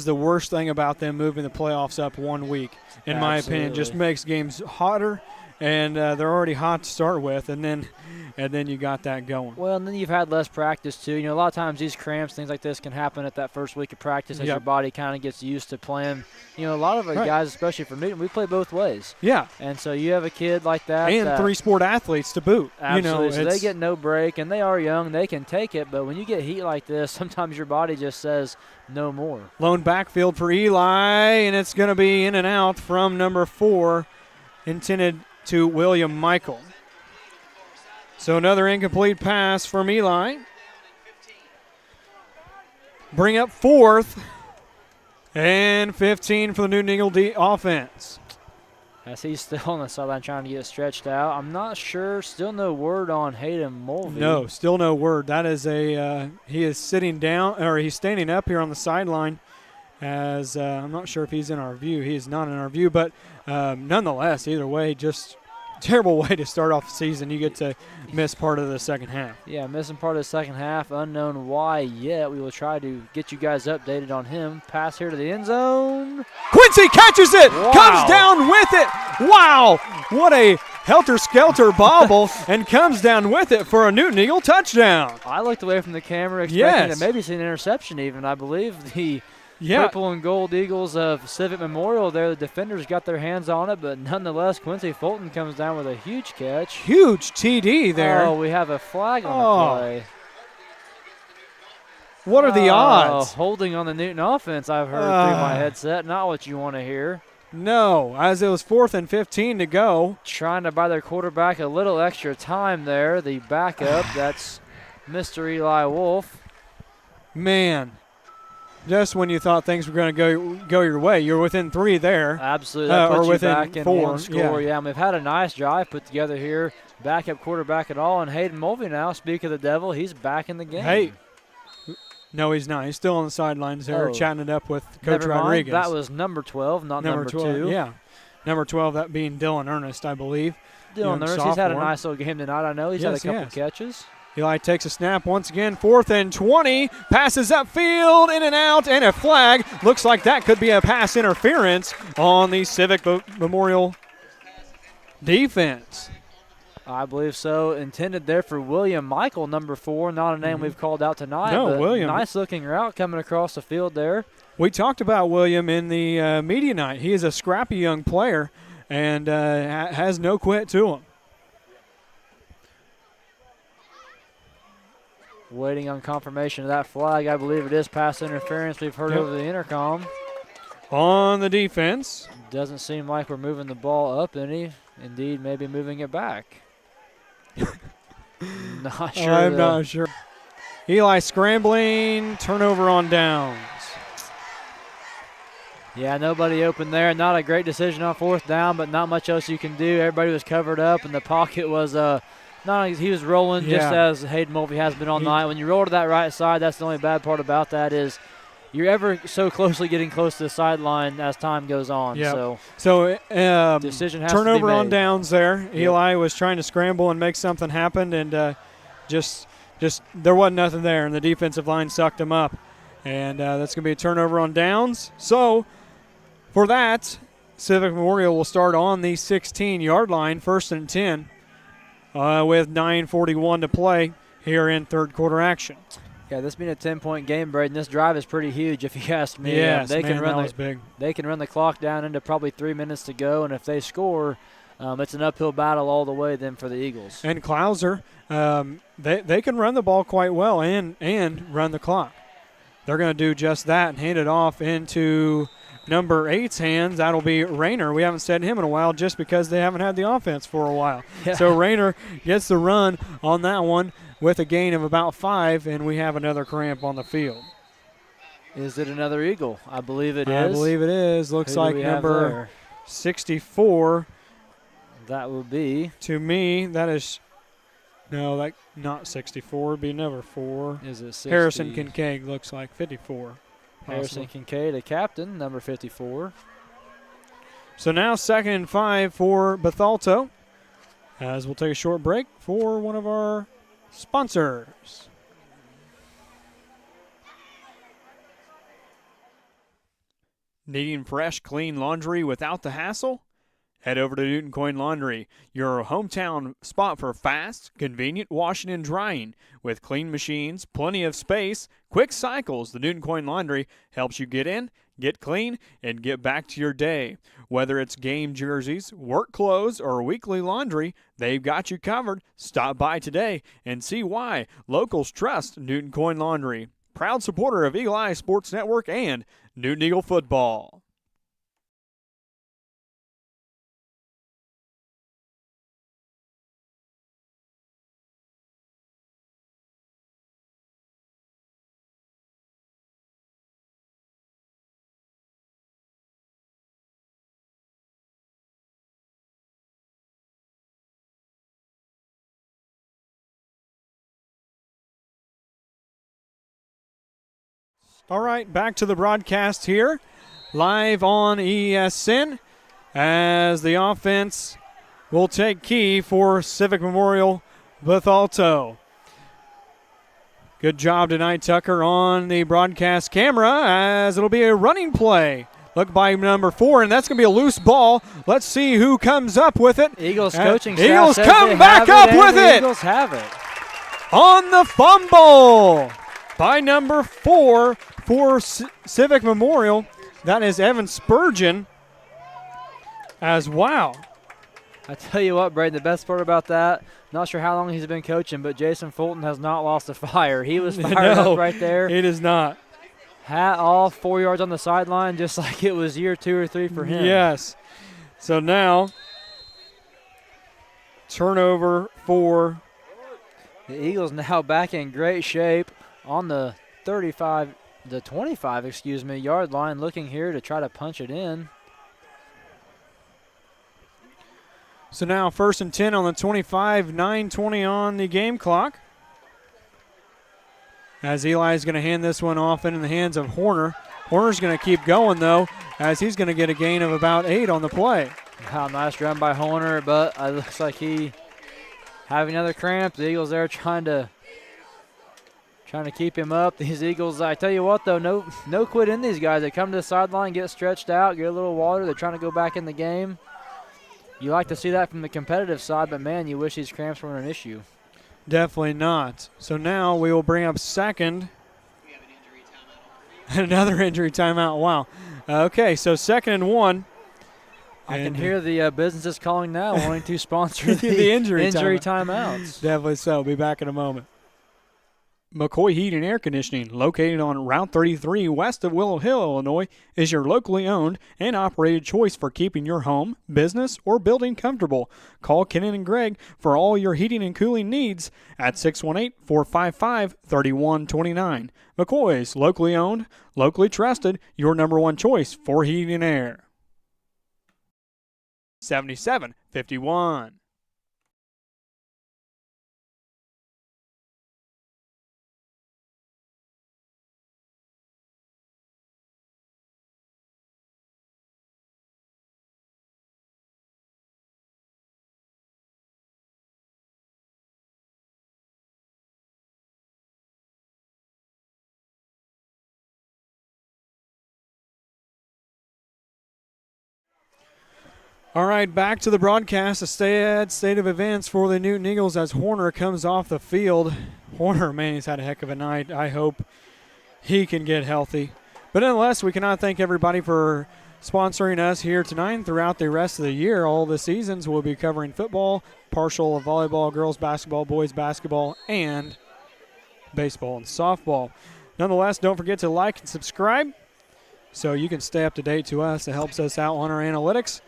the worst thing about them moving the playoffs up 1 week, in my opinion. Just makes games hotter, and they're already hot to start with, and then you got that going. Well, and then you've had less practice, too. A lot of times these cramps, things like this, can happen at that first week of practice as your body kind of gets used to playing. A lot of our guys, especially for Newton, we play both ways. Yeah. And so you have a kid like that. And 3-sport athletes to boot. Absolutely. So they get no break, and they are young. They can take it, but when you get heat like this, sometimes your body just says no more. Lone backfield for Eli, and it's going to be in and out from number 4, intended to William Michael. So another incomplete pass from Eli. Bring up 4th and 15 for the Newton Eagle offense. As he's still on the sideline trying to get stretched out. I'm not sure. Still no word on Hayden Mulvey. No, still no word. That is he is sitting down, or he's standing up here on the sideline. As I'm not sure if he's in our view. He is not in our view, but nonetheless, either way, just terrible way to start off the season. You get to miss part of the second half. Yeah, missing part of the second half. Unknown why yet. We will try to get you guys updated on him. Pass here to the end zone. Quincy catches it. Wow. Comes down with it. Wow. What a helter-skelter bobble, and comes down with it for a Newton Eagle touchdown. I looked away from the camera expecting to maybe see an interception even. I believe the purple and gold Eagles of Civic Memorial there, the defenders got their hands on it, but nonetheless, Quincy Fulton comes down with a huge catch. Huge TD there. Oh, we have a flag on the play. What are the odds? Holding on the Newton offense, I've heard through my headset. Not what you want to hear. No, as it was 4th and 15 to go. Trying to buy their quarterback a little extra time there. The backup, that's Mr. Eli Wolf. Man. Just when you thought things were going to go your way, you're within 3 there. Absolutely. That puts you back in 4. One score. Yeah, and we've had a nice drive put together here. Backup quarterback at all. And Hayden Mulvey now, speak of the devil, he's back in the game. Hey. No, he's not. He's still on the sidelines there chatting it up with Coach Rodriguez. That was number 12, not number 2. Yeah. Number 12, that being Dylan Ernest, I believe. Dylan Ernest, he's had a nice little game tonight. I know he's had a couple catches. Eli takes a snap once again, 4th and 20, passes upfield, in and out, and a flag. Looks like that could be a pass interference on the Civic Memorial defense. I believe so. Intended there for William Michael, number 4, not a name we've called out tonight. No, but William. Nice looking route coming across the field there. We talked about William in the media night. He is a scrappy young player and has no quit to him. Waiting on confirmation of that flag. I believe it is pass interference we've heard over the intercom. On the defense. Doesn't seem like we're moving the ball up any. Indeed, maybe moving it back. Not sure. I'm not sure. Eli scrambling, turnover on downs. Yeah, nobody open there. Not a great decision on 4th down, but not much else you can do. Everybody was covered up, and the pocket was he was rolling just as Hayden Mulvey has been all night. When you roll to that right side, that's the only bad part about that is you're ever so closely getting close to the sideline as time goes on. Yep. So decision has turnover to be made. on downs there. Yep. Eli was trying to scramble and make something happen, and just there wasn't nothing there, and the defensive line sucked him up. And that's going to be a turnover on downs. So for that, Civic Memorial will start on the 16-yard line, 1st and 10, with 9:41 to play here in third quarter action. Yeah, this being a 10-point game, Braden, this drive is pretty huge if you ask me. Yes, that was big. They can run the clock down into probably 3 minutes to go, and if they score, it's an uphill battle all the way then for the Eagles. And Clouser, they can run the ball quite well and run the clock. They're going to do just that and hand it off into number 8's hands. That'll be Rayner. We haven't said him in a while just because they haven't had the offense for a while. Yeah. So Rayner gets the run on that one with a gain of about 5, and we have another cramp on the field. Is it another Eagle? I believe it is. I believe it is. Looks like number 64. That would be. To me, that is not 64. It would be number 4. Is it 60? Harrison Kincaid looks like 54. Harrison Kincaid, a captain, number 54. So now 2nd and 5 for Bethalto, as we'll take a short break for one of our sponsors. Needing fresh, clean laundry without the hassle? Head over to Newton Coin Laundry, your hometown spot for fast, convenient washing and drying. With clean machines, plenty of space, quick cycles, the Newton Coin Laundry helps you get in, get clean, and get back to your day. Whether it's game jerseys, work clothes, or weekly laundry, they've got you covered. Stop by today and see why locals trust Newton Coin Laundry. Proud supporter of Eagle Eye Sports Network and Newton Eagle football. All right, back to the broadcast here, live on EESN, as the offense will take key for Civic Memorial Bethalto. Good job tonight, Tucker, on the broadcast camera, as it'll be a running play. Look by number 4, and that's going to be a loose ball. Let's see who comes up with it. Eagles coaching staff Eagles says come back up with it. Eagles have it. On the fumble by number 4 for Civic Memorial. That is Evan Spurgeon. As wow. I tell you what, Braden, the best part about that, not sure how long he's been coaching, but Jason Fulton has not lost a fire. He was fired up right there. It is not. Hat off, 4 yards on the sideline, just like it was year 2 or 3 for him. Yes. So now, turnover for the Eagles now back in great shape on the 25 yard line, looking here to try to punch it in. So now 1st and 10 on the 25, 9:20 on the game clock. As Eli is going to hand this one off in the hands of Horner. Horner's going to keep going, though, as he's going to get a gain of about 8 on the play. Wow, nice run by Horner, but it looks like he having another cramp. The Eagles there trying to keep him up. These Eagles, I tell you what, though, no quit in these guys. They come to the sideline, get stretched out, get a little water. They're trying to go back in the game. You like to see that from the competitive side, but, man, you wish these cramps weren't an issue. Definitely not. So now we will bring up second. We have an injury timeout. Another injury timeout. Wow. Okay, so 2nd and 1. I can hear the businesses calling now, wanting to sponsor the injury timeouts. Definitely so. Be back in a moment. McCoy Heat and Air Conditioning, located on Route 33 west of Willow Hill, Illinois, is your locally owned and operated choice for keeping your home, business, or building comfortable. Call Kenan and Greg for all your heating and cooling needs at 618-455-3129. McCoy's, locally owned, locally trusted, your number one choice for heating and air. 77-51. All right, back to the broadcast. A sad state of events for the Newton Eagles as Horner comes off the field. Horner, man, he's had a heck of a night. I hope he can get healthy. But nonetheless, we cannot thank everybody for sponsoring us here tonight and throughout the rest of the year. All the seasons we'll be covering football, partial of volleyball, girls basketball, boys basketball, and baseball and softball. Nonetheless, don't forget to like and subscribe so you can stay up to date to us. It helps us out on our analytics.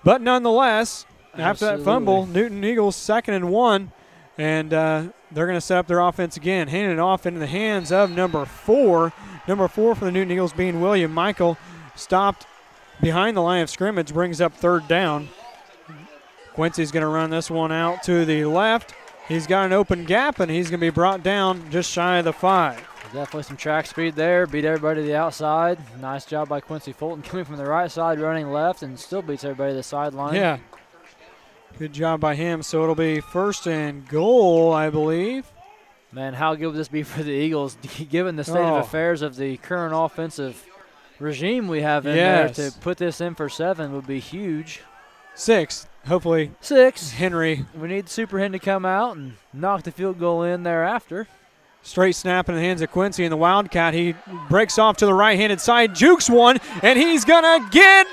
But nonetheless, after that fumble, Newton Eagles 2nd and 1, and they're going to set up their offense again, handing it off into the hands of number 4. Number 4 for the Newton Eagles being William Michael, stopped behind the line of scrimmage, brings up 3rd down. Quincy's going to run this one out to the left. He's got an open gap, and he's going to be brought down just shy of the 5. Definitely some track speed there. Beat everybody to the outside. Nice job by Quincy Fulton coming from the right side, running left, and still beats everybody to the sideline. Yeah. Good job by him. So it'll be 1st and goal, I believe. Man, how good would this be for the Eagles, given the state of affairs of the current offensive regime we have in there? To put this in for 7 would be huge. 6, hopefully. 6. Henry. We need Super Hen to come out and knock the field goal in thereafter. Straight snap in the hands of Quincy and the Wildcat. He breaks off to the right-handed side, jukes one, and he's going to get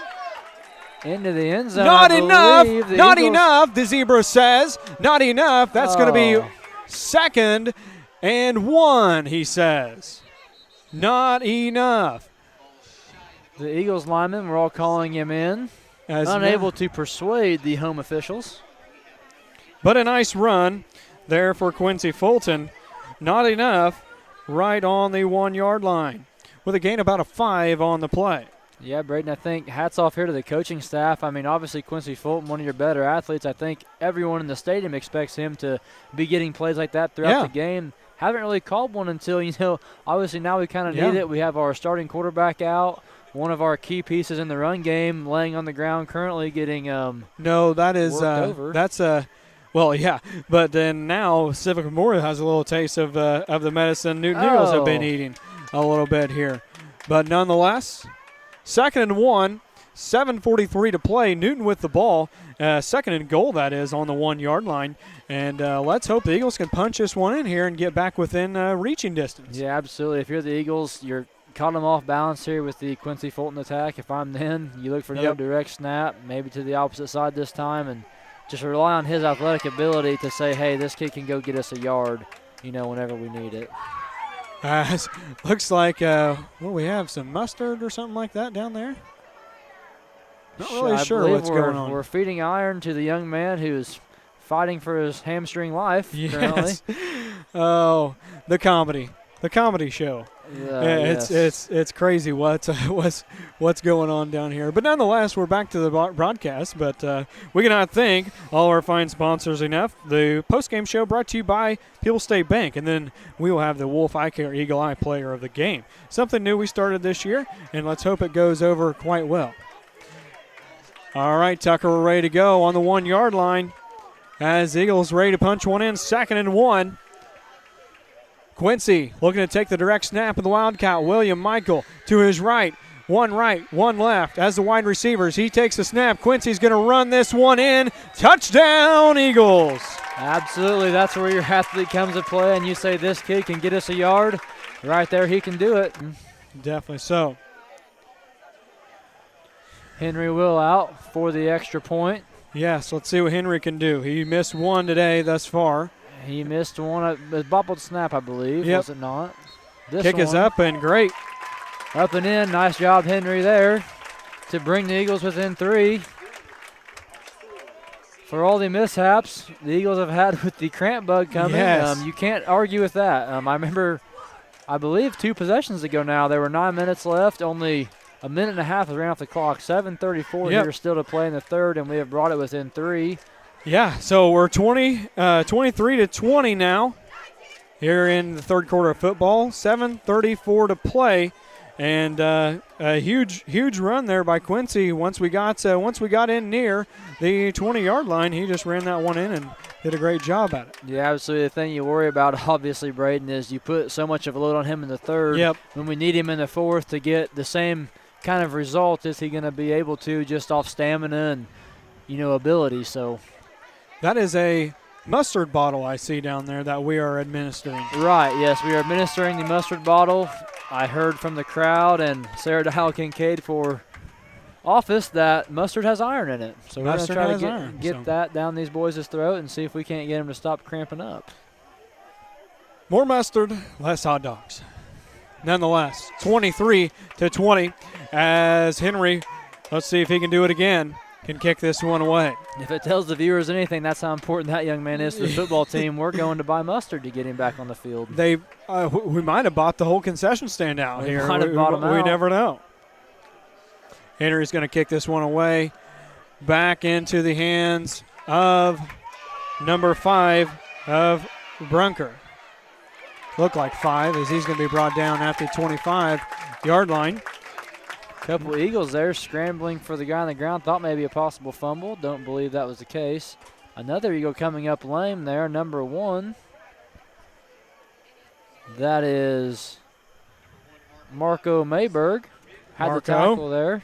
into the end zone. Not enough, the Zebra says. Not enough. That's going to be 2nd and 1, he says. Not enough. The Eagles linemen were all calling him in, unable to persuade the home officials. But a nice run there for Quincy Fulton. Not enough, right on the 1-yard line, with a gain about a 5 on the play. Yeah, Braden, I think hats off here to the coaching staff. I mean, obviously Quincy Fulton, one of your better athletes. I think everyone in the stadium expects him to be getting plays like that throughout the game. Haven't really called one until, obviously now we kind of need it. We have our starting quarterback out. One of our key pieces in the run game laying on the ground currently getting No, that is over. That's a well, yeah, but then now Civic Memorial has a little taste of the medicine Newton Eagles have been eating a little bit here. But nonetheless, 2nd and 1, 7:43 to play. Newton with the ball, 2nd and goal, that is, on the 1-yard line. And let's hope the Eagles can punch this one in here and get back within reaching distance. Yeah, absolutely. If you're the Eagles, you're caught them off balance here with the Quincy Fulton attack. If I'm then, you look for another direct snap, maybe to the opposite side this time, and just rely on his athletic ability to say, hey, this kid can go get us a yard, whenever we need it. Looks like, we have some mustard or something like that down there. Not really sure what's going on. We're feeding iron to the young man who's fighting for his hamstring life currently. Oh, the comedy show. It's crazy what's going on down here. But nonetheless, we're back to the broadcast. But we cannot thank all our fine sponsors enough. The postgame show brought to you by People State Bank, and then we will have the Wolf Eye Care Eagle Eye Player of the Game. Something new we started this year, and let's hope it goes over quite well. All right, Tucker, we're ready to go on the 1 yard line as Eagles ready to punch one in, 2nd and 1. Quincy looking to take the direct snap of the Wildcat. William Michael to his right, one left. As the wide receivers, he takes the snap. Quincy's going to run this one in. Touchdown, Eagles. Absolutely. That's where your athlete comes to play, and you say this kid can get us a yard. Right there, he can do it. Definitely so. Henry Will out for the extra point. Yes, let's see what Henry can do. He missed one today thus far. He missed one. It bobbled snap, I believe. Yep. Was it not? This Kick is up and great. Up and in. Nice job, Henry, there to bring the Eagles within 3. For all the mishaps the Eagles have had with the cramp bug coming, yes. You can't argue with that. I remember, I believe 2 possessions ago now, there were 9 minutes left. Only a minute and a half ran off the clock. 7:34 here still to play in the 3rd, and we have brought it within 3. Yeah, so we're 23-20 now here in the 3rd quarter of football. 7:34 to play, and a huge run there by Quincy. Once we got in near the 20-yard line, he just ran that one in and did a great job at it. Yeah, absolutely. The thing you worry about, obviously, Braden, is you put so much of a load on him in the 3rd. Yep. When we need him in the 4th to get the same kind of result, is he going to be able to just off stamina and ability? So. That is a mustard bottle I see down there that we are administering. Right, yes, we are administering the mustard bottle. I heard from the crowd and Sarah Dial Kincaid for office that mustard has iron in it. So we're going to try to get that down these boys' throat and see if we can't get them to stop cramping up. More mustard, less hot dogs. Nonetheless, 23-20 as Henry, let's see if he can do it again, can kick this one away. If it tells the viewers anything, that's how important that young man is to the football team. We're going to buy mustard to get him back on the field. We might have bought the whole concession stand out here. Might have bought him out. We never know. Henry's going to kick this one away. Back into the hands of number 5 of Brunker. Look like 5 as he's going to be brought down at the 25-yard line. Couple Eagles there scrambling for the guy on the ground. Thought maybe a possible fumble. Don't believe that was the case. Another Eagle coming up lame there, number 1. That is Marco Mayberg. Had the tackle there.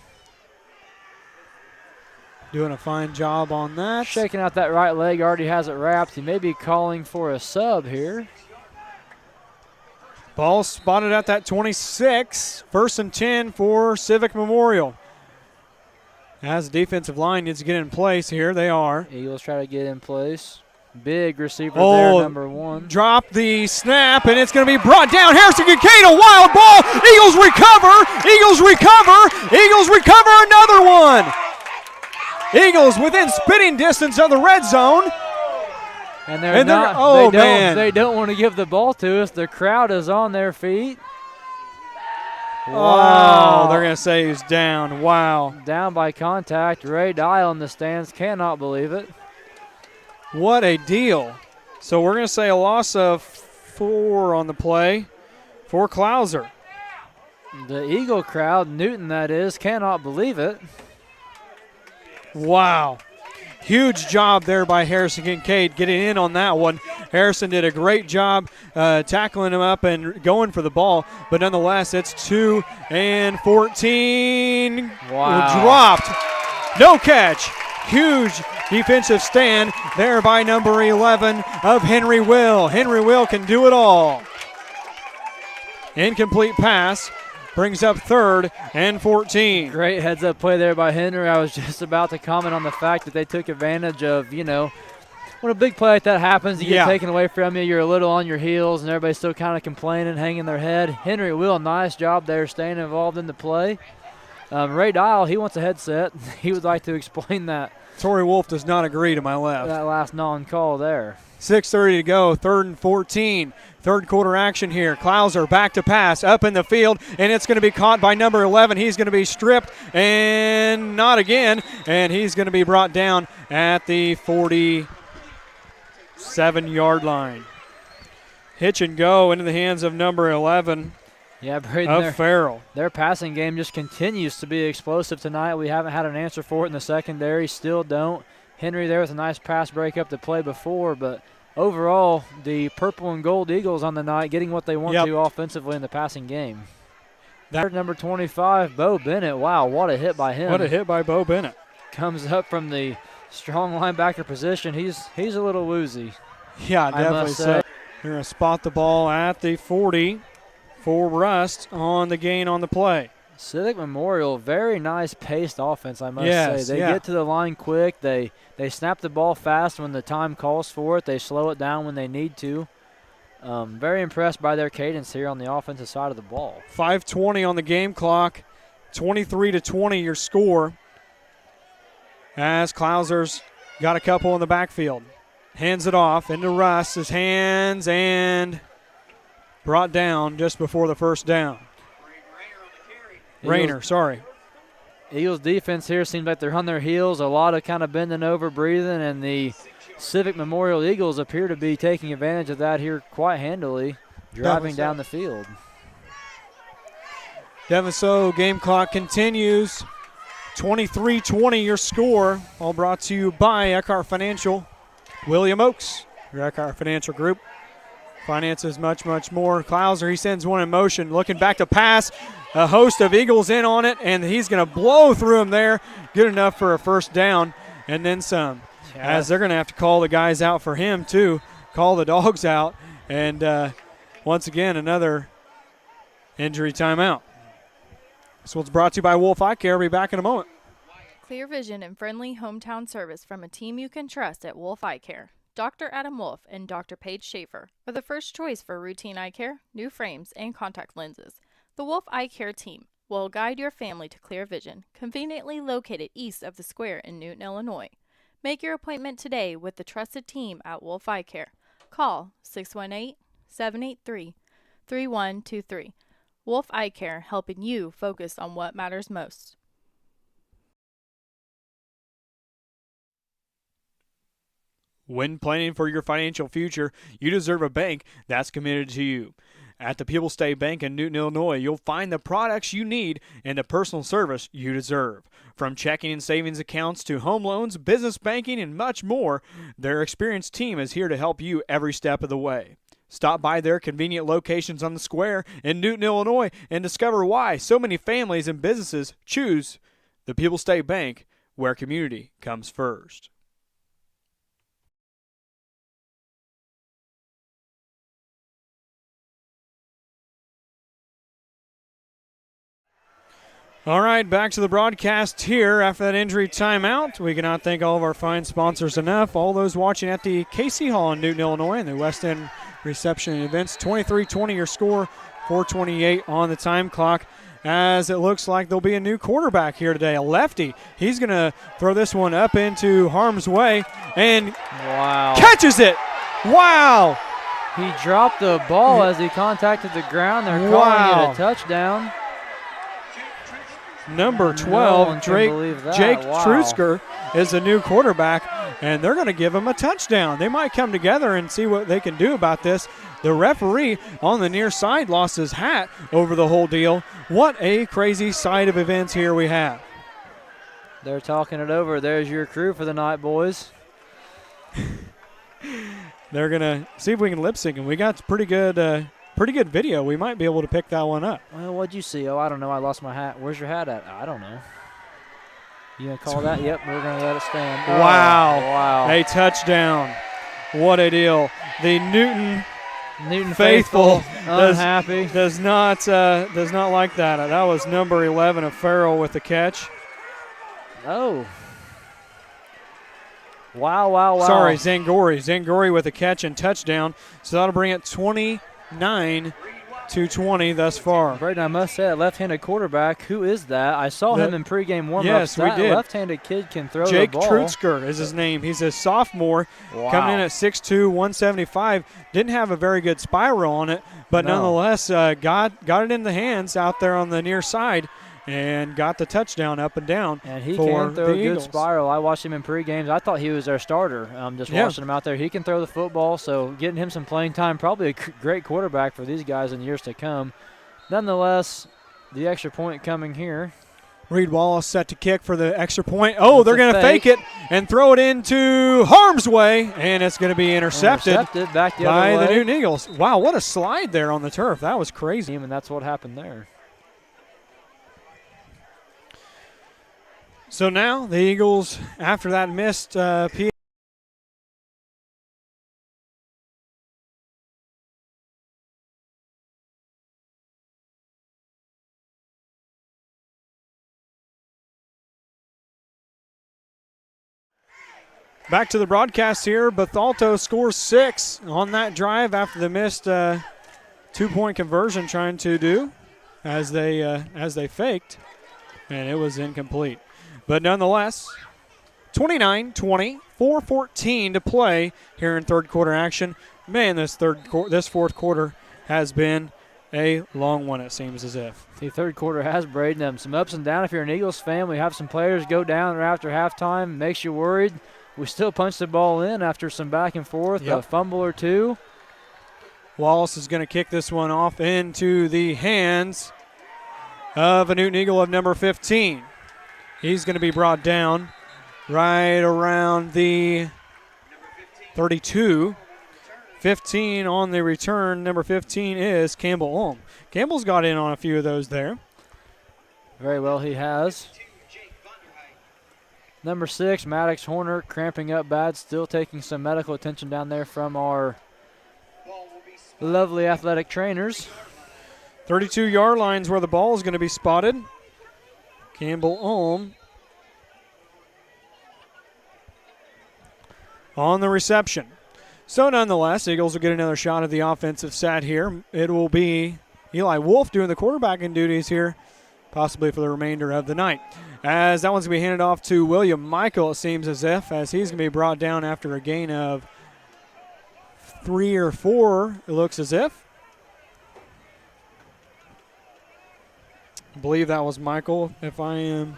Doing a fine job on that. Shaking out that right leg, already has it wrapped. He may be calling for a sub here. Ball spotted at that 26. 1st and 10 for Civic Memorial. As the defensive line needs to get in place here, they are. Eagles try to get in place. Big receiver there, number 1. Drop the snap, and it's going to be brought down. Harrison Kincaid, a wild ball. Eagles recover. Eagles recover. Eagles recover another one. Eagles within spitting distance of the red zone. And they don't want to give the ball to us. The crowd is on their feet. Wow. Oh, they're going to say he's down. Wow. Down by contact. Ray Dial in the stands cannot believe it. What a deal. So we're going to say a loss of 4 on the play for Clouser. The Eagle crowd, Newton that is, cannot believe it. Wow. Huge job there by Harrison Kincaid getting in on that one. Harrison did a great job tackling him up and going for the ball, but nonetheless, it's 2 and 14. Wow. Dropped. No catch. Huge defensive stand there by number 11 of Henry Will. Henry Will can do it all. Incomplete pass. Brings up 3rd and 14. Great heads-up play there by Henry. I was just about to comment on the fact that they took advantage of, when a big play like that happens, you get taken away from you, you're a little on your heels, and everybody's still kind of complaining, hanging their head. Henry Will, nice job there staying involved in the play. Ray Dial, he wants a headset. He would like to explain that. Torrey Wolf does not agree to my left. That last non-call there. 6:30 to go, 3rd and 14. 3rd quarter action here. Clouser back to pass, up in the field, and it's going to be caught by number 11. He's going to be stripped, and not again, and he's going to be brought down at the 47-yard line. Hitch and go into the hands of number 11. Yeah, Braden, Farrell. their passing game just continues to be explosive tonight. We haven't had an answer for it in the secondary. Still don't. Henry there with a nice pass break up the play before, but overall, the purple and gold Eagles on the night getting what they want to offensively in the passing game. Number 25, Bo Bennett. Wow, what a hit by him. What a hit by Bo Bennett. Comes up from the strong linebacker position. He's a little woozy. Yeah, definitely so. They're going to spot the ball at the 40 for Rust on the gain on the play. Civic Memorial, very nice paced offense, I must say. They get to the line quick. They snap the ball fast when the time calls for it. They slow it down when they need to. Very impressed by their cadence here on the offensive side of the ball. 5:20 on the game clock. 23-20 your score. As Clouser's got a couple in the backfield. Hands it off into Russ's hands and brought down just before the first down. Rayner, sorry. Eagles defense here seems like they're on their heels. A lot of kind of bending over, breathing, and the Civic Memorial Eagles appear to be taking advantage of that here quite handily, driving down the field. Devin So, game clock continues. 23-20 your score. All brought to you by Eckhart Financial. William Oakes, your Eckhart Financial Group. Finances much, much more. Clouser, he sends one in motion, looking back to pass. A host of Eagles in on it, and he's going to blow through him there. Good enough for a first down, and then some. As they're going to have to call the guys out for him, too. Call the dogs out. And once again, another injury timeout. This one's brought to you by Wolf Eye Care. We'll be back in a moment. Clear vision and friendly hometown service from a team you can trust at Wolf Eye Care. Dr. Adam Wolf and Dr. Paige Schaefer are the first choice for routine eye care, new frames, and contact lenses. The Wolf Eye Care team will guide your family to clear vision, conveniently located east of the square in Newton, Illinois. Make your appointment today with the trusted team at Wolf Eye Care. Call 618-783-3123. Wolf Eye Care, helping you focus on what matters most. When planning for your financial future, you deserve a bank that's committed to you. At the People's State Bank in Newton, Illinois, you'll find the products you need and the personal service you deserve. From checking and savings accounts to home loans, business banking, and much more, their experienced team is here to help you every step of the way. Stop by their convenient locations on the square in Newton, Illinois, and discover why so many families and businesses choose the People's State Bank, where community comes first. All right, back to the broadcast here after that injury timeout. We cannot thank all of our fine sponsors enough. All those watching at the Casey Hall in Newton, Illinois, and the West End Reception and Events. 23-20 your score, 4:28 on the time clock. As it looks like there'll be a new quarterback here today, a lefty. He's going to throw this one up into harm's way and catches it. Wow. He dropped the ball as he contacted the ground. They're calling it a touchdown. Number 12, Jake Trutzker, is the new quarterback, and they're going to give him a touchdown. They might come together and see what they can do about this. The referee on the near side lost his hat over the whole deal. What a crazy side of events here we have. They're talking it over. There's your crew for the night, boys. They're going to see if we can lip sync, and we got pretty good video. We might be able to pick that one up. Well, what'd you see? Oh, I don't know. I lost my hat. Where's your hat at? I don't know. You going to call that? Yep, we're going to let it stand. Wow. A touchdown. What a deal. The Newton faithful unhappy. Does not like that. That was number 11 of Farrell with the catch. Oh. Wow. Sorry, Zangori with a catch and touchdown. So that'll bring it 29-20 thus far. Braden, I must say, that left-handed quarterback, who is that? I saw him in pregame warm-ups. Yes, we did. Left-handed kid can throw Jake the ball. Trutzker is his name. He's a sophomore, coming in at 6'2", 175. Didn't have a very good spiral on it, but nonetheless got it in the hands out there on the near side and got the touchdown up and down. And he for can throw a good spiral. I watched him in pre-games. I thought he was their starter. Watching him out there. He can throw the football, so getting him some playing time, probably a great quarterback for these guys in years to come. nonetheless, the extra point coming here. Reed Wallace set to kick for the extra point. Oh, they're going to fake it and throw it into harm's way, and it's going to be intercepted back the by other way. the Newton Eagles. Wow, what a slide there on the turf. That was crazy. And that's what happened there. So now the Eagles, after that missed PA. Back to the broadcast here. Bethalto scores 6 on that drive after the missed 2-point conversion trying to do as they faked, and it was incomplete. But nonetheless, 29-20, 4:14 to play here in third quarter action. Man, this fourth quarter has been a long one, it seems as if. The third quarter has, Braden, some ups and downs. If you're an Eagles fan, we have some players go down after halftime. Makes you worried. We still punch the ball in after some back and forth, a fumble or two. Wallace is going to kick this one off into the hands of a Newton Eagle of number 15. He's going to be brought down right around the 32. 15 on the return. Number 15 is Campbell Ulm. Campbell's got in on a few of those there. Very well, he has. Number 6, Maddox Horner, cramping up bad, still taking some medical attention down there from our lovely athletic trainers. 32-yard line's where the ball is going to be spotted. Campbell Ulm on the reception. So nonetheless, Eagles will get another shot at the offensive side here. It will be Eli Wolf doing the quarterbacking duties here, possibly for the remainder of the night. As that one's going to be handed off to William Michael, it seems as if, as he's going to be brought down after a gain of 3 or 4, it looks as if. I believe that was Michael, if I am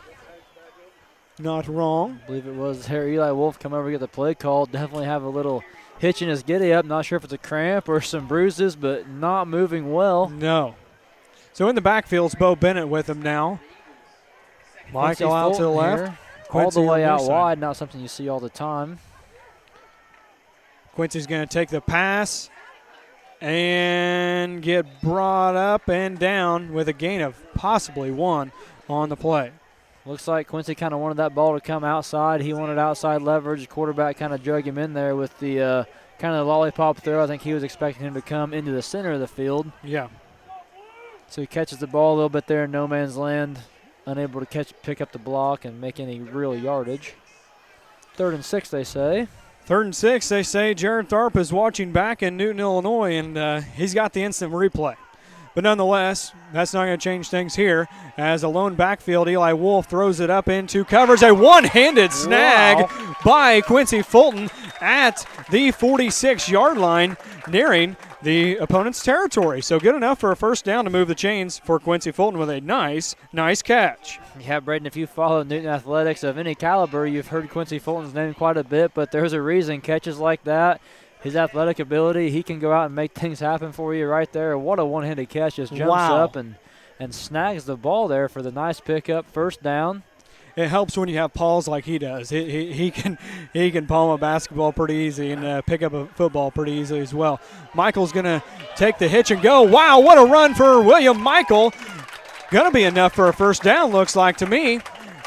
not wrong. I believe it was here. Eli Wolf come over to get the play called. Definitely have a little hitch in his giddy up. Not sure if it's a cramp or some bruises, but not moving well. No. So in the backfield, it's Bo Bennett with him now. Michael out to the left. All the way out wide, not something you see all the time. Quincy's going to take the pass and get brought up and down with a gain of possibly 1 on the play. Looks like Quincy kind of wanted that ball to come outside. He wanted outside leverage. The quarterback kind of drug him in there with the kind of the lollipop throw. I think he was expecting him to come into the center of the field. Yeah. So he catches the ball a little bit there in no man's land, unable to pick up the block and make any real yardage. 3rd and 6, they say. 3rd and 6, they say. Jared Tharp is watching back in Newton, Illinois, and he's got the instant replay. But nonetheless, that's not going to change things here. As a lone backfield, Eli Wolf throws it up into coverage. A one-handed snag by Quincy Fulton at the 46-yard line, nearing the opponent's territory. So good enough for a first down to move the chains for Quincy Fulton with a nice catch. Yeah, Braden, if you follow Newton Athletics of any caliber, you've heard Quincy Fulton's name quite a bit, but there's a reason. Catches like that, his athletic ability, he can go out and make things happen for you right there. What a one-handed catch. Just jumps up and snags the ball there for the nice pickup, first down. It helps when you have paws like he does. He can palm a basketball pretty easy and pick up a football pretty easily as well. Michael's going to take the hitch and go. Wow, what a run for William Michael. Going to be enough for a first down, looks like to me.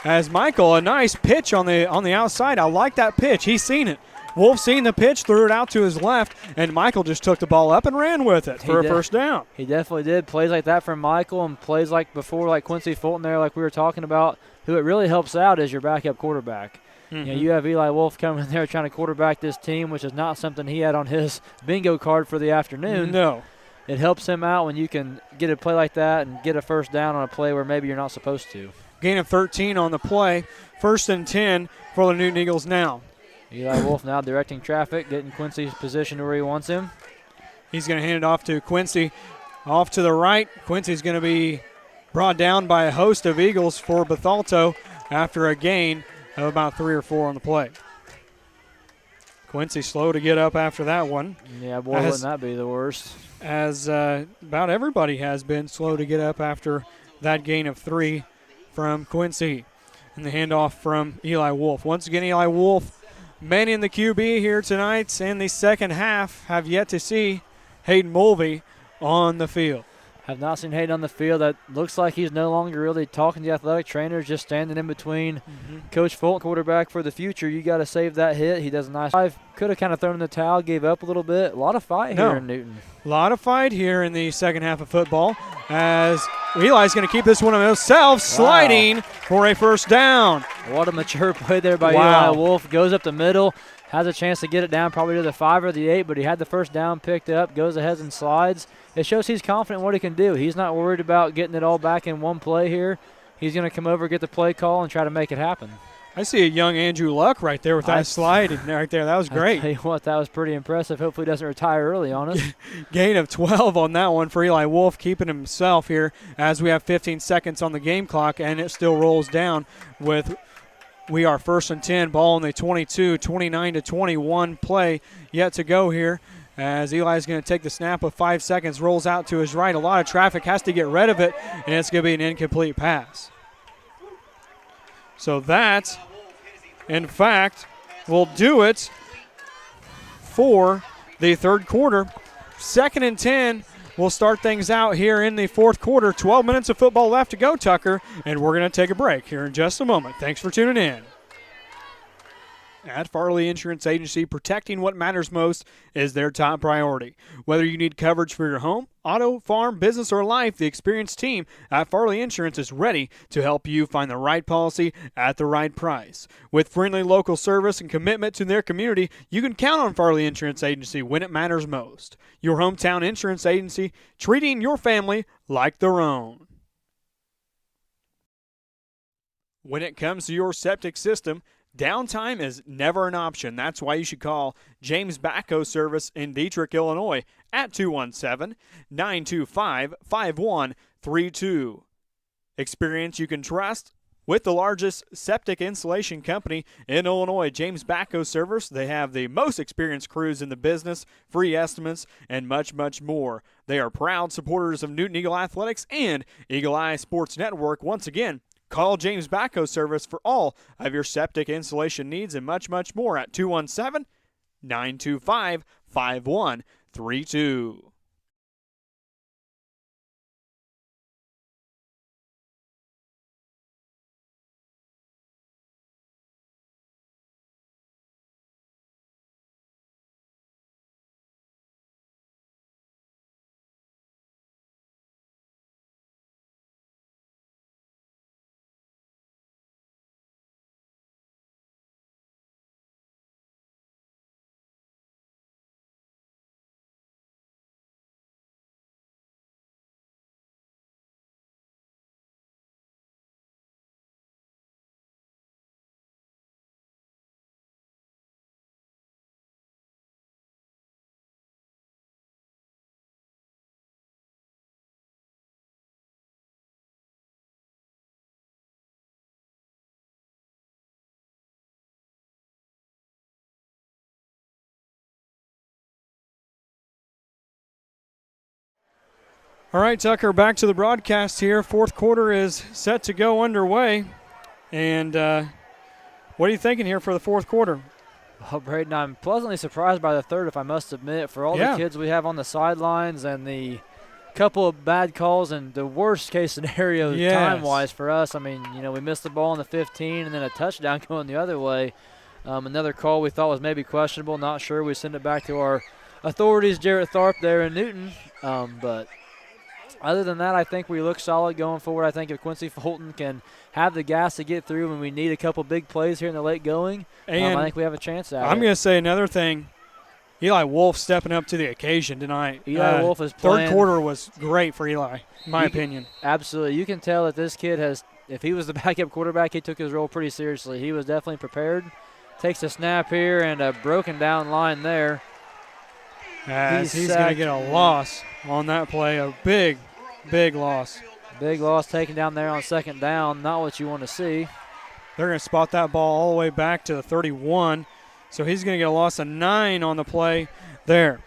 As Michael, a nice pitch on the outside. I like that pitch. He's seen it. Wolf seen the pitch, threw it out to his left, and Michael just took the ball up and ran with it for a first down. He definitely did. Plays like that from Michael and plays like before, like Quincy Fulton there, like we were talking about, who it really helps out is your backup quarterback. Mm-hmm. You know, you have Eli Wolf coming in there trying to quarterback this team, which is not something he had on his bingo card for the afternoon. No. It helps him out when you can get a play like that and get a first down on a play where maybe you're not supposed to. Gain of 13 on the play. 1st and 10 for the Newton Eagles now. Eli Wolf now directing traffic, getting Quincy's position to where he wants him. He's going to hand it off to Quincy. Off to the right. Quincy's going to be brought down by a host of Eagles for Bethalto after a gain of about 3 or 4 on the play. Quincy slow to get up after that one. Yeah, boy, wouldn't that be the worst. as about everybody has been slow to get up after that gain of 3 from Quincy. And the handoff from Eli Wolf. Once again, Eli Wolf manning the QB here tonight in the second half. Have yet to see Hayden Mulvey on the field. Have not seen Hayden on the field. That looks like he's no longer really talking to the athletic trainers, just standing in between Coach Fulton, quarterback for the future. You got to save that hit. He does a nice drive. Could have kind of thrown in the towel, gave up a little bit. A lot of fight here in Newton. A lot of fight here in the second half of football as Eli's going to keep this one himself, sliding for a first down. What a mature play there by Eli Wolf. Goes up the middle, has a chance to get it down probably to the 5 or the 8, but he had the first down picked up, goes ahead and slides. It shows he's confident in what he can do. He's not worried about getting it all back in one play here. He's going to come over, get the play call, and try to make it happen. I see a young Andrew Luck right there with that slide right there. That was great. I tell you what, that was pretty impressive. Hopefully he doesn't retire early on us. Gain of 12 on that one for Eli Wolf, keeping himself here as we have 15 seconds on the game clock, and it still rolls down with we are 1st and 10, ball on the 22, 29-21 play yet to go here. As Eli's going to take the snap with 5 seconds, rolls out to his right. A lot of traffic, has to get rid of it, and it's going to be an incomplete pass. So that, in fact, will do it for the third quarter. 2nd and 10 will start things out here in the fourth quarter. 12 minutes of football left to go, Tucker, and we're going to take a break here in just a moment. Thanks for tuning in. At Farley Insurance Agency, protecting what matters most is their top priority. Whether you need coverage for your home, auto, farm, business, or life, the experienced team at Farley Insurance is ready to help you find the right policy at the right price. With friendly local service and commitment to their community, you can count on Farley Insurance Agency when it matters most. Your hometown insurance agency, treating your family like their own. When it comes to your septic system, downtime is never an option. That's why you should call James Backhoe Service in Dietrich, Illinois at 217-925-5132. Experience you can trust with the largest septic installation company in Illinois, James Backhoe Service. They have the most experienced crews in the business, free estimates, and much, much more. They are proud supporters of Newton Eagle Athletics and Eagle Eye Sports Network. Once again, call James Backhoe Service for all of your septic installation needs and much, much more at 217-925-5132. All right, Tucker, back to the broadcast here. Fourth quarter is set to go underway. And what are you thinking here for the fourth quarter? Well, Braden, I'm pleasantly surprised by the third, if I must admit, for all the kids we have on the sidelines and the couple of bad calls and the worst case scenario time-wise for us. I mean, you know, we missed the ball on the 15 and then a touchdown going the other way. Another call we thought was maybe questionable, not sure. We send it back to our authorities, Jarrett Tharp there in Newton. But other than that, I think we look solid going forward. I think if Quincy Fulton can have the gas to get through when we need a couple big plays here in the late going, I think we have a chance at it. I'm going to say another thing. Eli Wolf stepping up to the occasion tonight. Eli Wolf is playing. Third quarter was great for Eli, in my opinion. Absolutely. You can tell that this kid has, if he was the backup quarterback, he took his role pretty seriously. He was definitely prepared. Takes a snap here and a broken down line there. As he's going to get a loss on that play, a big loss. Big loss taken down there on second down. Not what you want to see. They're going to spot that ball all the way back to the 31. So he's going to get a loss of 9 on the play there.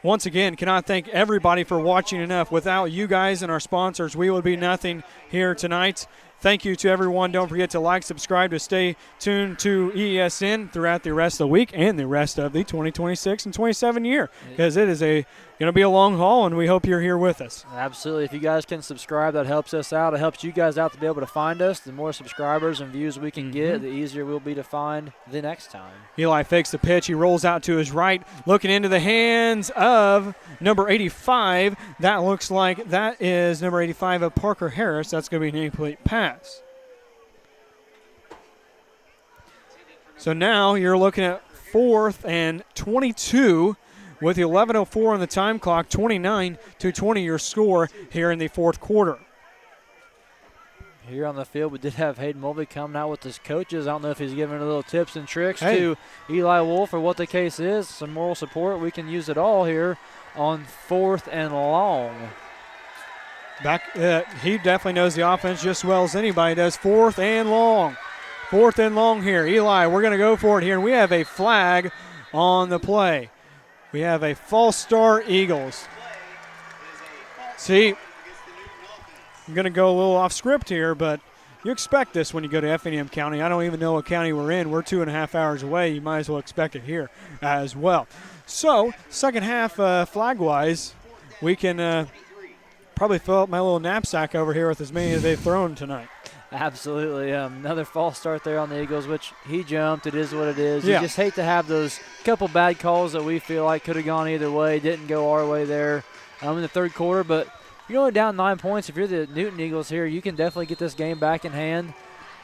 once again, cannot thank everybody for watching enough. Without you guys and our sponsors, we would be nothing here tonight. Thank you to everyone. Don't forget to like, subscribe to stay tuned to EESN throughout the rest of the week and the rest of the 2026 and 27 year, because it is going to be a long haul, and we hope you're here with us. Absolutely. If you guys can subscribe, that helps us out. It helps you guys out to be able to find us. The more subscribers and views we can get, the easier we'll be to find the next time. Eli fakes the pitch. He rolls out to his right, looking into the hands of number 85. That looks like that is number 85 of Parker Harris. That's going to be an incomplete pass. So now you're looking at 4th and 22 with 11:04 on the time clock, 29-20 your score here in the 4th quarter. Here on the field, we did have Hayden Mulvey coming out with his coaches. I don't know if he's giving a little tips and tricks to Eli Wolf or what the case is. Some moral support. We can use it all here on 4th and long. He definitely knows the offense just as well as anybody does. 4th and long. 4th and long here. Eli, we're going to go for it here, and we have a flag on the play. We have a false start, Eagles. See, I'm going to go a little off script here, but you expect this when you go to Effingham County. I don't even know what county we're in. We're 2.5 hours away. You might as well expect it here as well. So, second half flag-wise, we can probably fill up my little knapsack over here with as many as they've thrown tonight. Absolutely. Another false start there on the Eagles, which he jumped. It is what it is. Yeah. You just hate to have those couple bad calls that we feel like could have gone either way. Didn't go our way there in the 3rd quarter. But you're only down 9 points. If you're the Newton Eagles here, you can definitely get this game back in hand.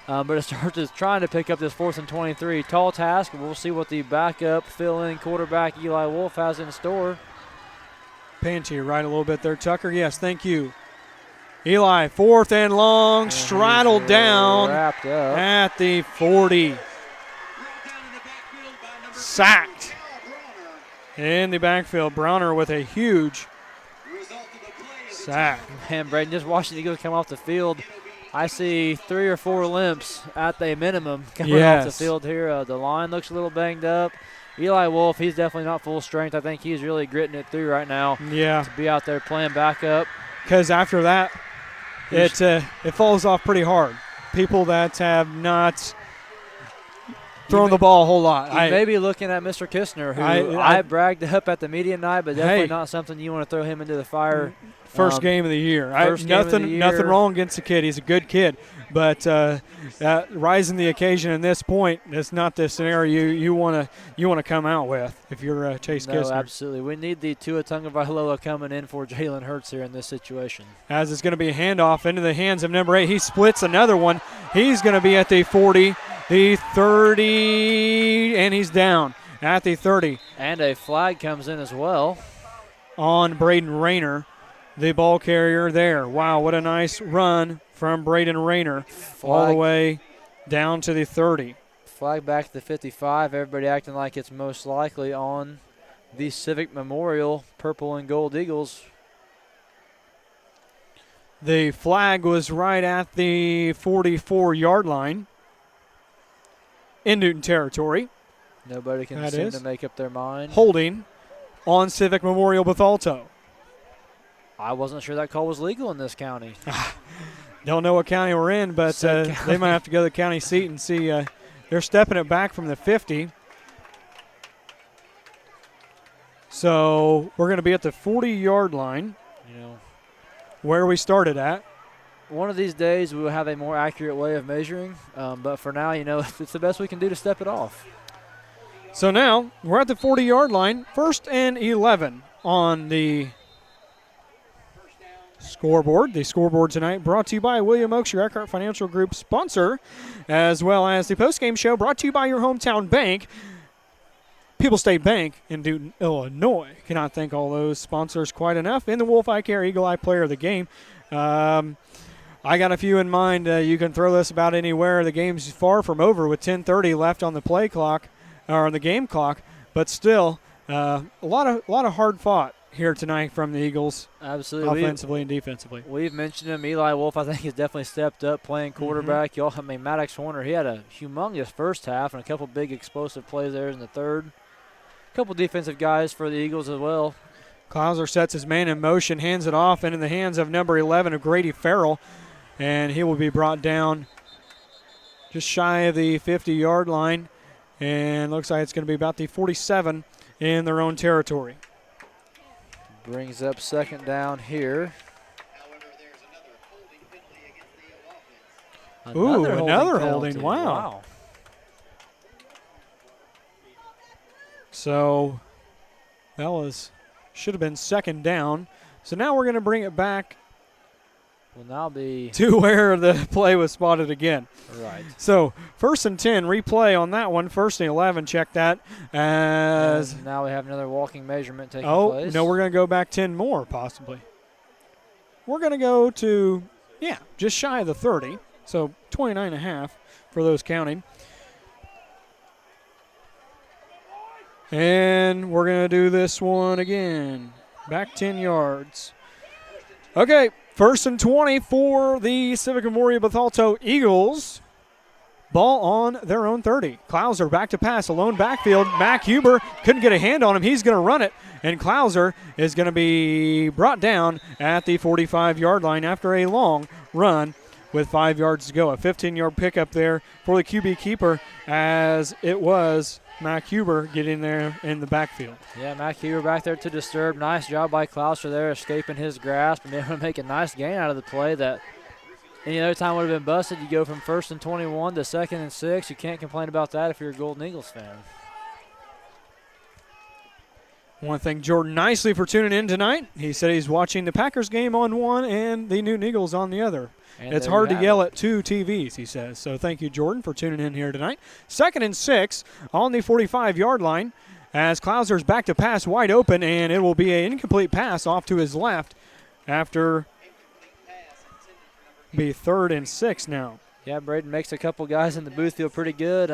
But it starts just trying to pick up this 4th and 23. Tall task. We'll see what the backup fill-in quarterback Eli Wolf has in store. Paying to your right a little bit there, Tucker. Yes, thank you. Eli, 4th and long, straddled down wrapped up at the 40. Sacked in the backfield. Browner with a huge sack. Man, Braden, just watching the Eagles come off the field, I see 3 or 4 limps at the minimum coming off the field here. The line looks a little banged up. Eli Wolf, he's definitely not full strength. I think he's really gritting it through right now. Yeah. To be out there playing backup. Because after that, it falls off pretty hard. People that have not thrown the ball a whole lot. You may be looking at Mr. Kistner, who I bragged up at the media night, but definitely not something you want to throw him into the fire. First game of the year. Nothing wrong against the kid. He's a good kid. But rising the occasion in this point is not the scenario you want to come out with if you're Chase Kistner. No, absolutely. We need the Tua Tagovailoa coming in for Jalen Hurts here in this situation. As it's going to be a handoff into the hands of number 8. He splits another one. He's going to be at the 40, the 30, and he's down at the 30. And a flag comes in as well on Braden Rayner, the ball carrier there. Wow, what a nice run from Braden Rayner all the way down to the 30. Flag back to the 55. Everybody acting like it's most likely on the Civic Memorial Purple and Gold Eagles. The flag was right at the 44-yard line in Newton territory. Nobody can seem to make up their mind. Holding on Civic Memorial Bethalto. I wasn't sure that call was legal in this county. Don't know what county we're in, but they might have to go to the county seat and see. They're stepping it back from the 50. So we're going to be at the 40-yard line, where we started at. One of these days we will have a more accurate way of measuring, but for now, it's the best we can do to step it off. So now we're at the 40-yard line, 1st and 11 on the scoreboard. The scoreboard tonight brought to you by William Oakes, your Eckhart Financial Group sponsor, as well as the postgame show brought to you by your hometown bank, People State Bank in Newton, Illinois. Cannot thank all those sponsors quite enough. In the Wolf Eye Care Eagle Eye player of the game. I got a few in mind. You can throw this about anywhere. The game's far from over with 10:30 left on the play clock, or on the game clock, but still a lot of hard fought here tonight from the Eagles. Absolutely. Offensively and defensively. We've mentioned him. Eli Wolf, I think, has definitely stepped up playing quarterback. Maddox Horner, he had a humongous first half and a couple big explosive plays there in the third. A couple defensive guys for the Eagles as well. Clouser sets his man in motion, hands it off into the hands of number 11 of Grady Farrell, and he will be brought down just shy of the 50-yard line, and looks like it's going to be about the 47 in their own territory. Brings up second down here. However, there's another holding penalty against the offense. Another penalty. holding. Wow. So that should have been second down. So now we're going to bring it back Will now be to where the play was spotted again. right. So 1st and 10, replay on that one. 1st and 11, check that as. And now we have another walking measurement taking Oh, place. no, we're going to go back 10 more possibly. We're going to go to, just shy of the 30. So 29 and a half for those counting. And we're going to do this one again. Back 10 yards. Okay, 1st and 20 for the Civic Memorial Bethalto Eagles. Ball on their own 30. Clouser back to pass, a lone backfield. Mac Huber couldn't get a hand on him. He's going to run it, and Clouser is going to be brought down at the 45-yard line after a long run with 5 yards to go. A 15-yard pickup there for the QB keeper, as it was Mac Huber getting there in the backfield. Yeah, Mac Huber back there to disturb. Nice job by Clouser there, escaping his grasp and able to make a nice gain out of the play that any other time would have been busted. You go from 1st and 21 to 2nd and 6. You can't complain about that if you're a Golden Eagles fan. I want to thank Jordan nicely for tuning in tonight. He said he's watching the Packers game on one and the Newton Eagles on the other. And it's there hard you to have yell it. at two TVs, he says. So thank you, Jordan, for tuning in here tonight. 2nd and 6 on the 45-yard line as Clouser's back to pass wide open, and it will be an incomplete pass off to his left after be 3rd and 6 now. Yeah, Braden makes a couple guys in the booth feel pretty good.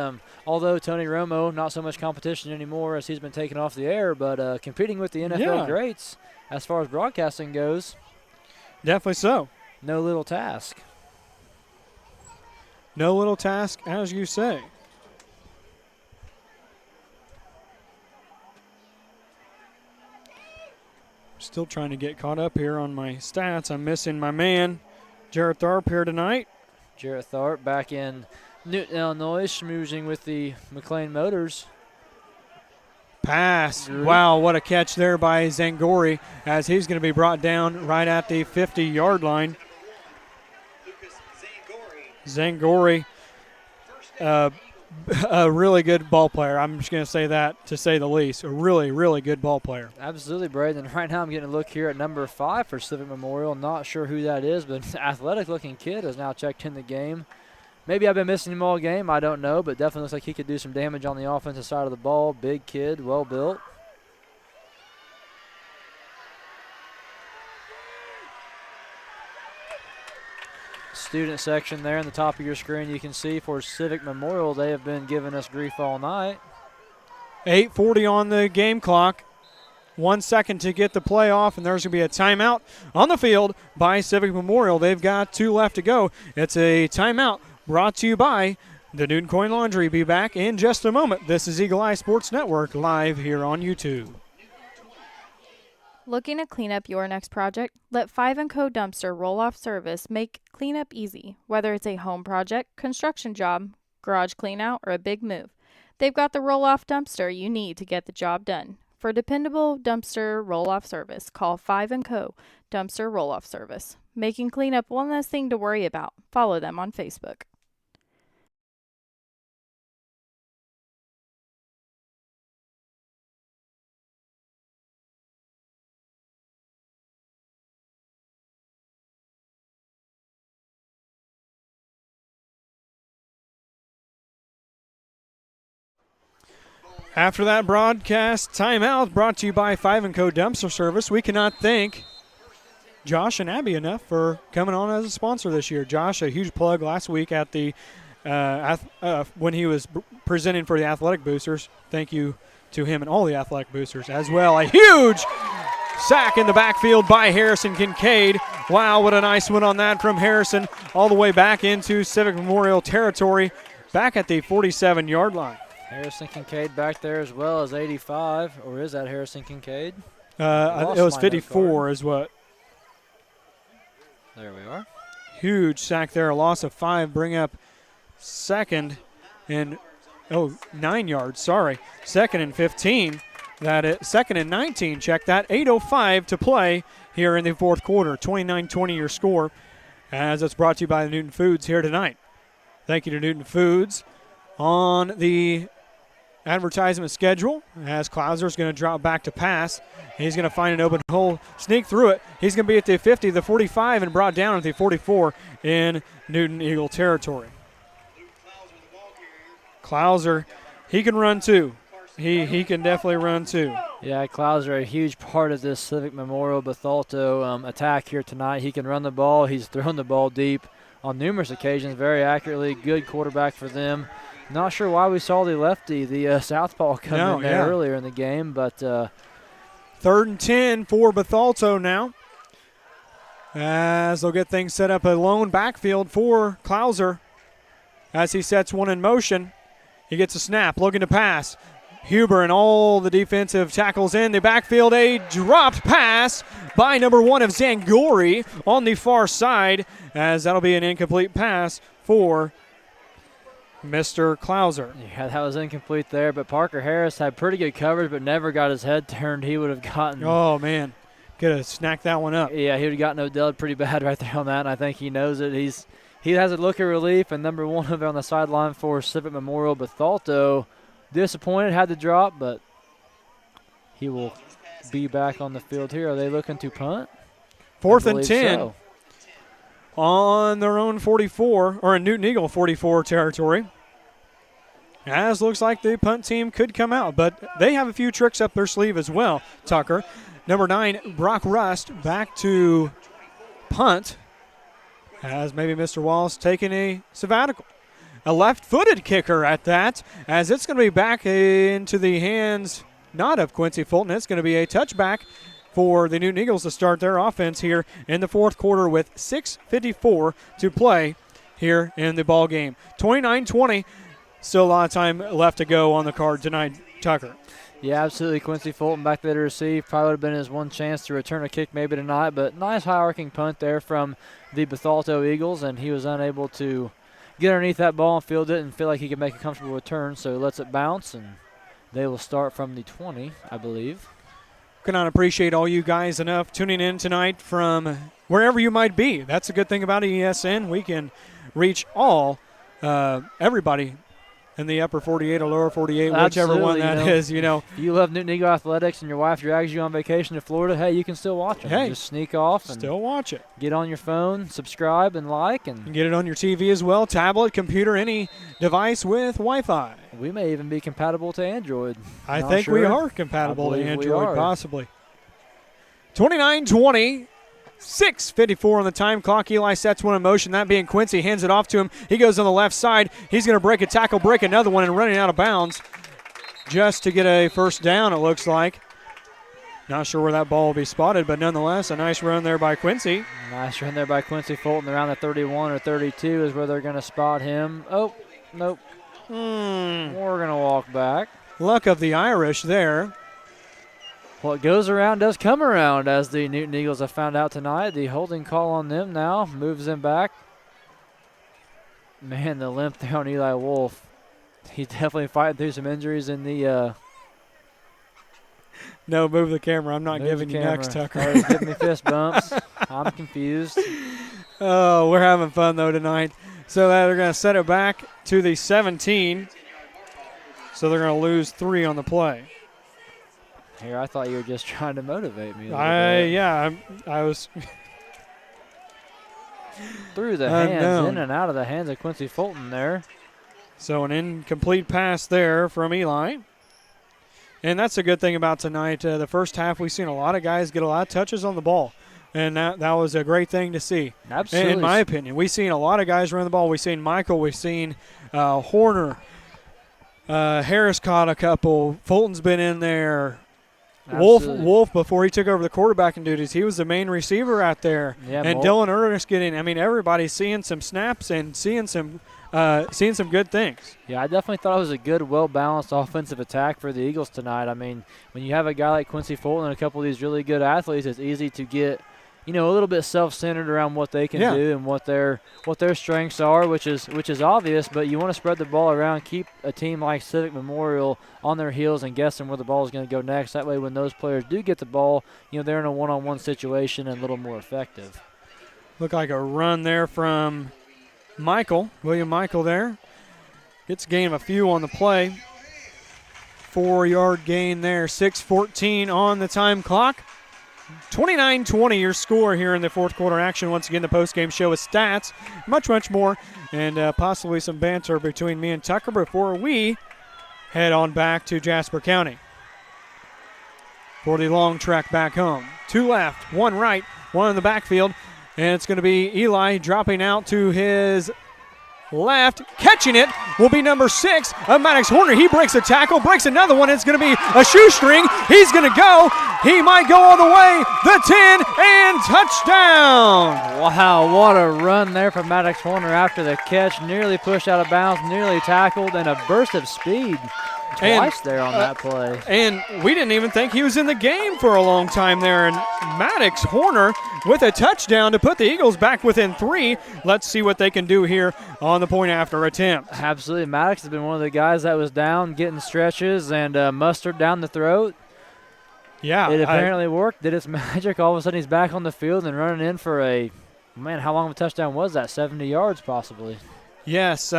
Although Tony Romo, not so much competition anymore as he's been taken off the air, but competing with the NFL greats as far as broadcasting goes. Definitely so. No little task. No little task, as you say. Still trying to get caught up here on my stats. I'm missing my man, Jarrett Tharp, here tonight. Jarrett Tharp back in Newton, Illinois, schmoozing with the McLean Motors. Pass. Group. Wow, what a catch there by Zangori, as he's going to be brought down right at the 50-yard line. Zangori, a really good ball player. I'm just going to say that, to say the least. A really, really good ball player. Absolutely, Braden. Right now I'm getting a look here at number 5 for Civic Memorial. Not sure who that is, but an athletic-looking kid has now checked in the game. Maybe I've been missing him all game. I don't know, but definitely looks like he could do some damage on the offensive side of the ball. Big kid, well-built. Student section there in the top of your screen, you can see for Civic Memorial, they have been giving us grief all night. 8:40 on the game clock. 1 second to get the play off, and there's going to be a timeout on the field by Civic Memorial. They've got 2 left to go. It's a timeout brought to you by the Newton Coin Laundry. Be back in just a moment. This is Eagle Eye Sports Network live here on YouTube. Looking to clean up your next project? Let 5 & Co. Dumpster Roll-Off Service make cleanup easy. Whether it's a home project, construction job, garage cleanout, or a big move, they've got the roll-off dumpster you need to get the job done. For dependable dumpster roll-off service, call 5 & Co. Dumpster Roll-Off Service. Making cleanup one less thing to worry about. Follow them on Facebook. After that broadcast timeout brought to you by 5 & Co. Dumpster Service, we cannot thank Josh and Abby enough for coming on as a sponsor this year. Josh, a huge plug last week at the when he was presenting for the Athletic Boosters. Thank you to him and all the Athletic Boosters as well. A huge sack in the backfield by Harrison Kincaid. Wow, what a nice one on that from Harrison, all the way back into Civic Memorial territory, back at the 47-yard line. Harrison Kincaid back there as well as 85, or is that Harrison Kincaid? Lost It was my note 54 card. is what. There we are. Huge sack there. A loss of 5. Bring up second and 9 yards. Sorry. Second and 15. Second and 19. Check that. 8:05 to play here in the fourth quarter. 29-20 your score, as it's brought to you by Newton Foods here tonight. Thank you to Newton Foods. On the advertisement schedule, as Klauser's going to drop back to pass. He's going to find an open hole, sneak through it. He's going to be at the 50, the 45, and brought down at the 44 in Newton Eagle territory. Klauser, he can run too. He can definitely run too. Yeah, Klauser, a huge part of this Civic Memorial Bethalto attack here tonight. He can run the ball. He's thrown the ball deep on numerous occasions, very accurately. Good quarterback for them. Not sure why we saw the lefty, the southpaw, come in there earlier in the game, but 3rd and 10 for Bethalto now, as they'll get things set up. A lone backfield for Klauser as he sets one in motion. He gets a snap, looking to pass. Huber and all the defensive tackles in the backfield. A dropped pass by number 1 of Zangori on the far side, as that'll be an incomplete pass for Mr. Klauser. Yeah, that was incomplete there, but Parker Harris had pretty good coverage but never got his head turned. He would have gotten... Oh, man. Could have snacked that one up. Yeah, he would have gotten Odell pretty bad right there on that, and I think he knows it. He has a look of relief, and number 1 over on the sideline for Civic Memorial Bethalto. Disappointed, had to drop, but he will be back on the field here. Are they looking to punt? 4th and 10 so. on their own 44, or in Newton Eagle 44 territory. As looks like the punt team could come out, but they have a few tricks up their sleeve as well, Tucker. Number 9, Brock Rust, back to punt, as maybe Mr. Wallace taking a sabbatical. A left-footed kicker at that, as it's going to be back into the hands, not of Quincy Fulton. It's going to be a touchback for the Newton Eagles to start their offense here in the fourth quarter with 6:54 to play here in the ball game. 29-20, still a lot of time left to go on the card tonight, Tucker. Yeah, absolutely. Quincy Fulton back there to receive. Probably would have been his one chance to return a kick maybe tonight, but nice high-arcing punt there from the Bethalto Eagles, and he was unable to get underneath that ball and field it and feel like he could make a comfortable return, so lets it bounce, and they will start from the 20, I believe. Cannot appreciate all you guys enough tuning in tonight from wherever you might be. That's a good thing about ESN. We can reach everybody in the upper 48 or lower 48, whichever one that is, you know. If you love Newton Eagle Athletics and your wife drags you on vacation to Florida, hey, you can still watch them. Hey, just sneak off and still watch it. Get on your phone, subscribe, and like. You can get it on your TV as well, tablet, computer, any device with Wi-Fi. We may even be compatible to Android. I think we are compatible to Android, we possibly. 29-20. 6:54 on the time clock. Eli sets one in motion, that being Quincy, hands it off to him. He goes on the left side. He's going to break a tackle, break another one, and running out of bounds just to get a first down, it looks like. Not sure where that ball will be spotted, but nonetheless, a nice run there by Quincy. Nice run there by Quincy Fulton. Around the 31 or 32 is where they're going to spot him. Oh, nope. We're going to walk back. Luck of the Irish there. What goes around does come around, as the Newton Eagles have found out tonight. The holding call on them now moves them back. Man, the limp there on Eli Wolf. He's definitely fighting through some injuries in the No, move the camera. I'm not giving you next, Tucker. Oh, he's giving me fist bumps. I'm confused. Oh, we're having fun, though, tonight. So they're going to set it back to the 17. So they're going to lose 3 on the play. Here, I thought you were just trying to motivate me. I was. Through the hands, in and out of the hands of Quincy Fulton there. So an incomplete pass there from Eli. And that's a good thing about tonight. The first half, we've seen a lot of guys get a lot of touches on the ball. And that was a great thing to see. Absolutely. In my opinion, we've seen a lot of guys run the ball. We've seen Michael. We've seen Horner. Harris caught a couple. Fulton's been in there. Wolf, before he took over the quarterbacking duties, he was the main receiver out there. Yeah, and Dylan Ernest everybody's seeing some snaps and seeing some seeing some good things. Yeah, I definitely thought it was a good, well-balanced offensive attack for the Eagles tonight. I mean, when you have a guy like Quincy Fulton and a couple of these really good athletes, it's easy to get, a little bit self-centered around what they can do and what their strengths are, which is obvious. But you want to spread the ball around, keep a team like Civic Memorial on their heels and guessing where the ball is going to go next. That way, when those players do get the ball, they're in a one-on-one situation and a little more effective. Look like a run there from William Michael there. Gets a gain of a few on the play. 4-yard gain there. 6:14 on the time clock. 29-20 your score here in the fourth quarter action. Once again, the postgame show with stats, much more, and possibly some banter between me and Tucker before we head on back to Jasper County for the long trek back home. 2 left, 1 right, 1 in the backfield, and it's going to be Eli dropping out to his left. Catching it will be number 6 of Maddox Horner. He breaks a tackle, breaks another one. It's going to be a shoestring. He's going to go. He might go all the way. The 10 and touchdown. Wow, what a run there from Maddox Horner after the catch. Nearly pushed out of bounds, nearly tackled, and a burst of speed twice there on that play. And we didn't even think he was in the game for a long time there. And Maddox Horner with a touchdown to put the Eagles back within 3. Let's see what they can do here on the point after attempt. Absolutely. Maddox has been one of the guys that was down getting stretches and mustard down the throat. Yeah. It apparently worked. Did its magic. All of a sudden he's back on the field and running in for how long of a touchdown was that? 70 yards possibly. Yes.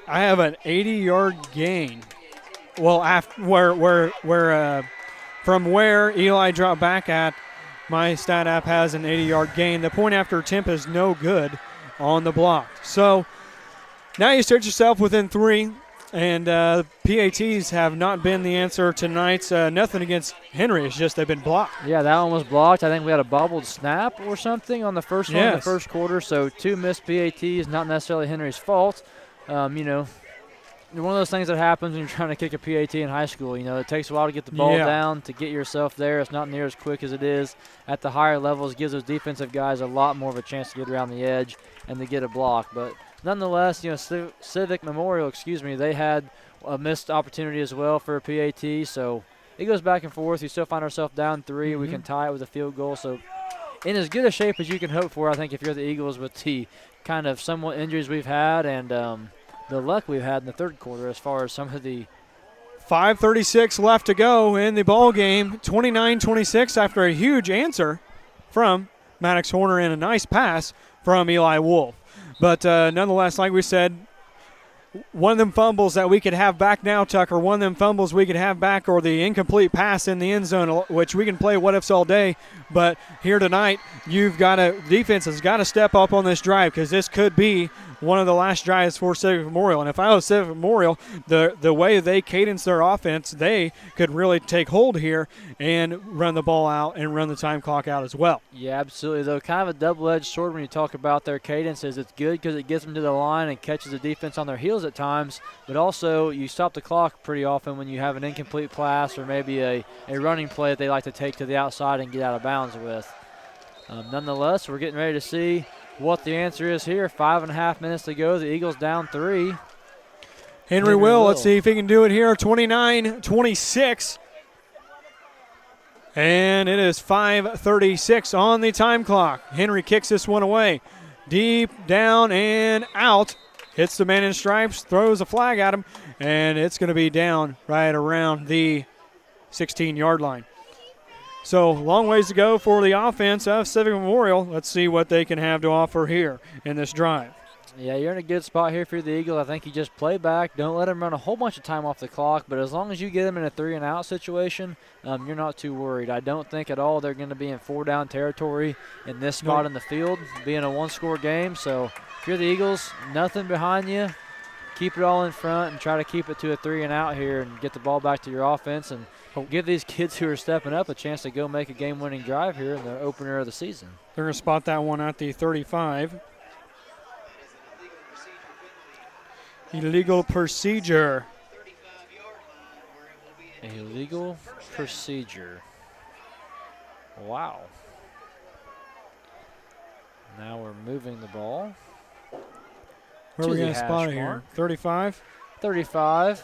I have an 80-yard gain. Well, after from where Eli dropped back at, my stat app has an 80-yard gain. The point after attempt is no good on the block. So now you start yourself within 3, and PATs have not been the answer tonight. Nothing against Henry. It's just they've been blocked. Yeah, that one was blocked. I think we had a bobbled snap or something on the first one in the first quarter. So 2 missed PATs, not necessarily Henry's fault. One of those things that happens when you're trying to kick a PAT in high school. It takes a while to get the ball down, to get yourself there. It's not near as quick as it is at the higher levels. It gives those defensive guys a lot more of a chance to get around the edge and to get a block. But nonetheless, Civic Memorial, they had a missed opportunity as well for a PAT. So it goes back and forth. We still find ourselves down 3. We can tie it with a field goal. So in as good a shape as you can hope for, I think, if you're the Eagles, with the kind of somewhat injuries we've had and the luck we've had in the third quarter as far as some of the 5:36 left to go in the ball game. 29-26 after a huge answer from Maddox Horner and a nice pass from Eli Wolf. But nonetheless, like we said, one of them fumbles that we could have back now, Tucker, one of them fumbles we could have back, or the incomplete pass in the end zone, which we can play what-ifs all day. But here tonight, defense has got to step up on this drive, because this could be one of the last drives for Civic Memorial. And if I was Civic Memorial, the way they cadence their offense, they could really take hold here and run the ball out and run the time clock out as well. Yeah, absolutely. Though kind of a double-edged sword when you talk about their cadences. It's good because it gets them to the line and catches the defense on their heels at times, but also you stop the clock pretty often when you have an incomplete pass or maybe a running play that they like to take to the outside and get out of bounds with. Nonetheless, we're getting ready to see what the answer is here. 5.5 minutes to go. The Eagles down 3. Henry will. Let's see if he can do it here. 29-26. And it is 5:36 on the time clock. Henry kicks this one away. Deep, down, and out. Hits the man in stripes, throws a flag at him, and it's going to be down right around the 16-yard line. So long ways to go for the offense of Civic Memorial. Let's see what they can have to offer here in this drive. Yeah, you're in a good spot here for the Eagles. I think you just play back. Don't let them run a whole bunch of time off the clock, but as long as you get them in a 3-and-out situation, you're not too worried. I don't think at all they're going to be in 4-down territory in this spot in the field, being a 1-score game. So if you're the Eagles, nothing behind you. Keep it all in front and try to keep it to a 3-and-out here and get the ball back to your offense and give these kids who are stepping up a chance to go make a game-winning drive here in the opener of the season. They're going to spot that one at the 35. Illegal procedure. Illegal procedure. Wow. Now we're moving the ball. Where To are we the going to spot hash it here? mark. 35? 35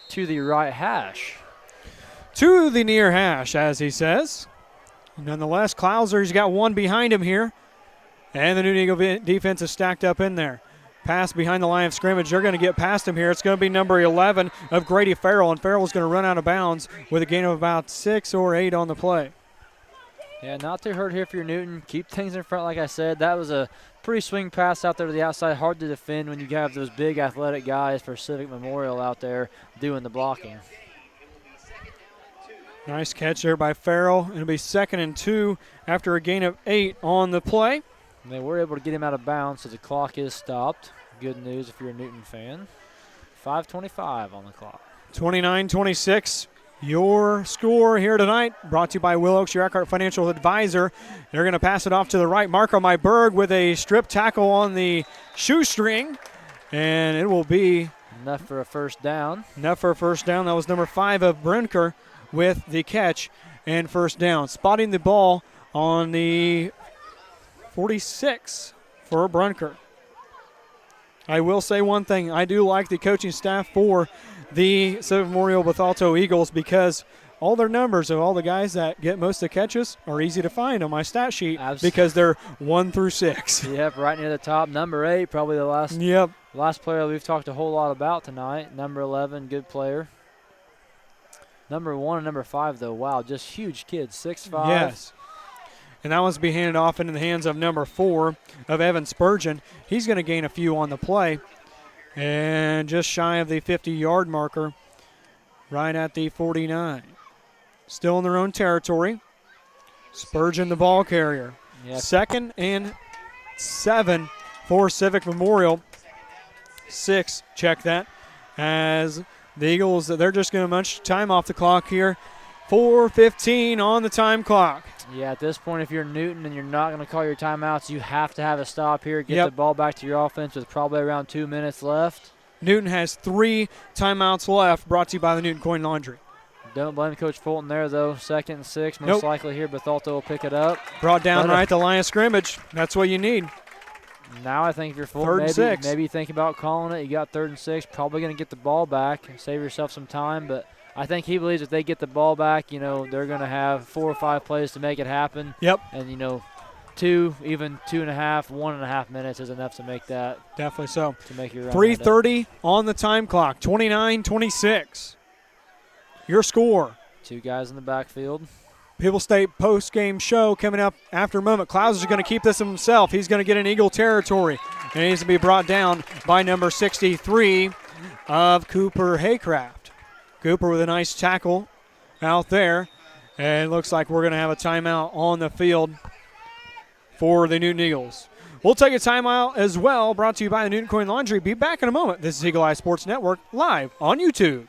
to the right hash. To the near hash, as he says. Nonetheless, Clouser's got one behind him here. And the New Eagle defense is stacked up in there. Pass behind the line of scrimmage. They're going to get past him here. It's going to be number 11 of Grady Farrell, and Farrell's going to run out of bounds with a gain of about 6 or 8 on the play. Yeah, not too hurt here for your Newton. Keep things in front, like I said. That was a pretty swing pass out there to the outside. Hard to defend when you have those big athletic guys for Civic Memorial out there doing the blocking. Nice catch there by Farrell. It'll be 2nd and 2 after a gain of 8 on the play. And they were able to get him out of bounds, so the clock is stopped. Good news if you're a Newton fan. 5:25 on the clock. 29-26. Your score here tonight, brought to you by Will Oaks, your Eckhart Financial Advisor. They're going to pass it off to the right. Marco Myberg with a strip tackle on the shoestring, and it will be Enough for a first down. enough for a first down. That was number 5 of Brunker with the catch and first down. Spotting the ball on the 46 for Brunker. I will say one thing. I do like the coaching staff for the Civic Memorial Bethalto Eagles because all their numbers of all the guys that get most of the catches are easy to find on my stat sheet because they're 1 through 6. Yep, right near the top. Number 8, probably the last player we've talked a whole lot about tonight. Number 11, good player. Number 1 and number 5, though, wow, just huge kids, 6'5". Yes. And that one's be handed off into the hands of number 4 of Evan Spurgeon. He's going to gain a few on the play. And just shy of the 50-yard marker, right at the 49. Still in their own territory. Spurgeon the ball carrier. Yep. 2nd and 7 for Civic Memorial. 6, check that, as the Eagles, they're just going to munch time off the clock here. 4:15 on the time clock. Yeah, at this point, if you're Newton and you're not going to call your timeouts, you have to have a stop here, get the ball back to your offense with probably around 2 minutes left. Newton has 3 timeouts left, brought to you by the Newton Coin Laundry. Don't blame Coach Fulton there, though. 2nd and 6, most likely here. Bethalto will pick it up. Brought down right at the line of scrimmage. That's what you need. Now I think if you're Fulton, maybe you think about calling it. You got 3rd and 6, probably going to get the ball back, save yourself some time, but I think he believes if they get the ball back, you know, they're going to have 4 or 5 plays to make it happen. Yep. And, you know, 2, even 2.5, 1.5 minutes is enough to make that. Definitely so. To make your run. 3:30 on the time clock, 29-26. Your score. 2 guys in the backfield. People State post-game show coming up after a moment. Clouser is going to keep this himself. He's going to get in Eagle territory. And he needs to be brought down by number 63 of Cooper Haycraft. Cooper with a nice tackle out there. And it looks like we're going to have a timeout on the field for the Newton Eagles. We'll take a timeout as well, brought to you by the Newton Coin Laundry. Be back in a moment. This is Eagle Eye Sports Network live on YouTube.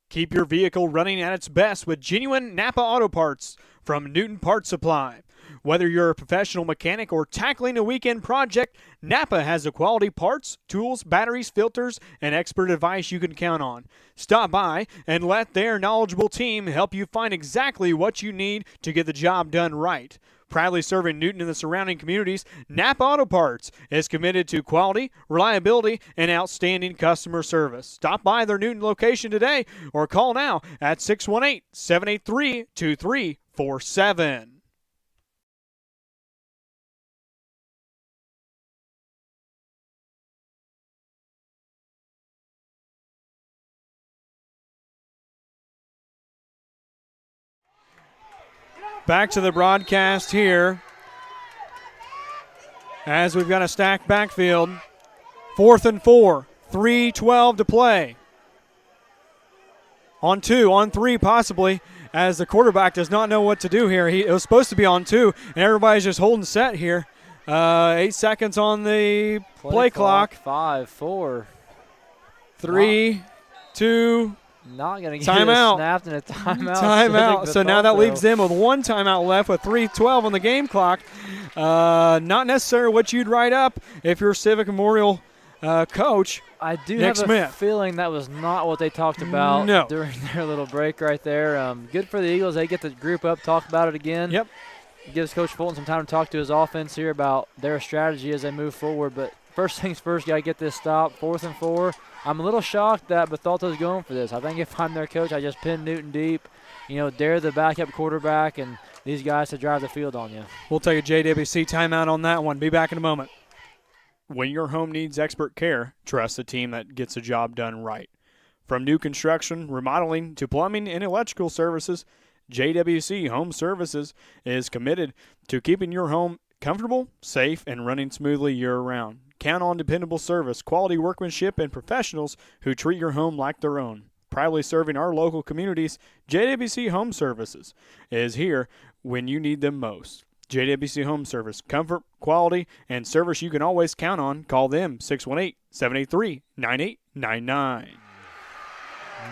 Keep your vehicle running at its best with genuine Napa Auto Parts from Newton Parts Supply. Whether you're a professional mechanic or tackling a weekend project, Napa has the quality parts, tools, batteries, filters, and expert advice you can count on. Stop by and let their knowledgeable team help you find exactly what you need to get the job done right. Proudly serving Newton and the surrounding communities, Napa Auto Parts is committed to quality, reliability, and outstanding customer service. Stop by their Newton location today or call now at 618-783-2347. Back to the broadcast here as we've got a stacked backfield. 4th and 4, 3:12 to play. On 2, on 3 possibly, as the quarterback does not know what to do here. It was supposed to be on 2, and everybody's just holding set here. 8 seconds on the play clock. 5, 4. 3, 2, not going to get timeout. Snapped in a timeout. Timeout. So now that leaves them with 1 timeout left with 3:12 on the game clock. Not necessarily what you'd write up if you're Civic Memorial coach. I do Nick have Smith. a feeling that was not what they talked about during their little break right there. Good for the Eagles. They get to group up, talk about it again. Yep. gives Coach Fulton some time to talk to his offense here about their strategy as they move forward. But first things first, got to get this stop. 4th and 4. I'm a little shocked that Bethalto's going for this. I think if I'm their coach, I just pin Newton deep, dare the backup quarterback and these guys to drive the field on you. We'll take a JWC timeout on that one. Be back in a moment. When your home needs expert care, trust a team that gets the job done right. From new construction, remodeling, to plumbing and electrical services, JWC Home Services is committed to keeping your home comfortable, safe, and running smoothly year-round. Count on dependable service, quality workmanship, and professionals who treat your home like their own. Proudly serving our local communities, JWC Home Services is here when you need them most. JWC Home Service, comfort, quality, and service you can always count on. Call them 618-783-9899.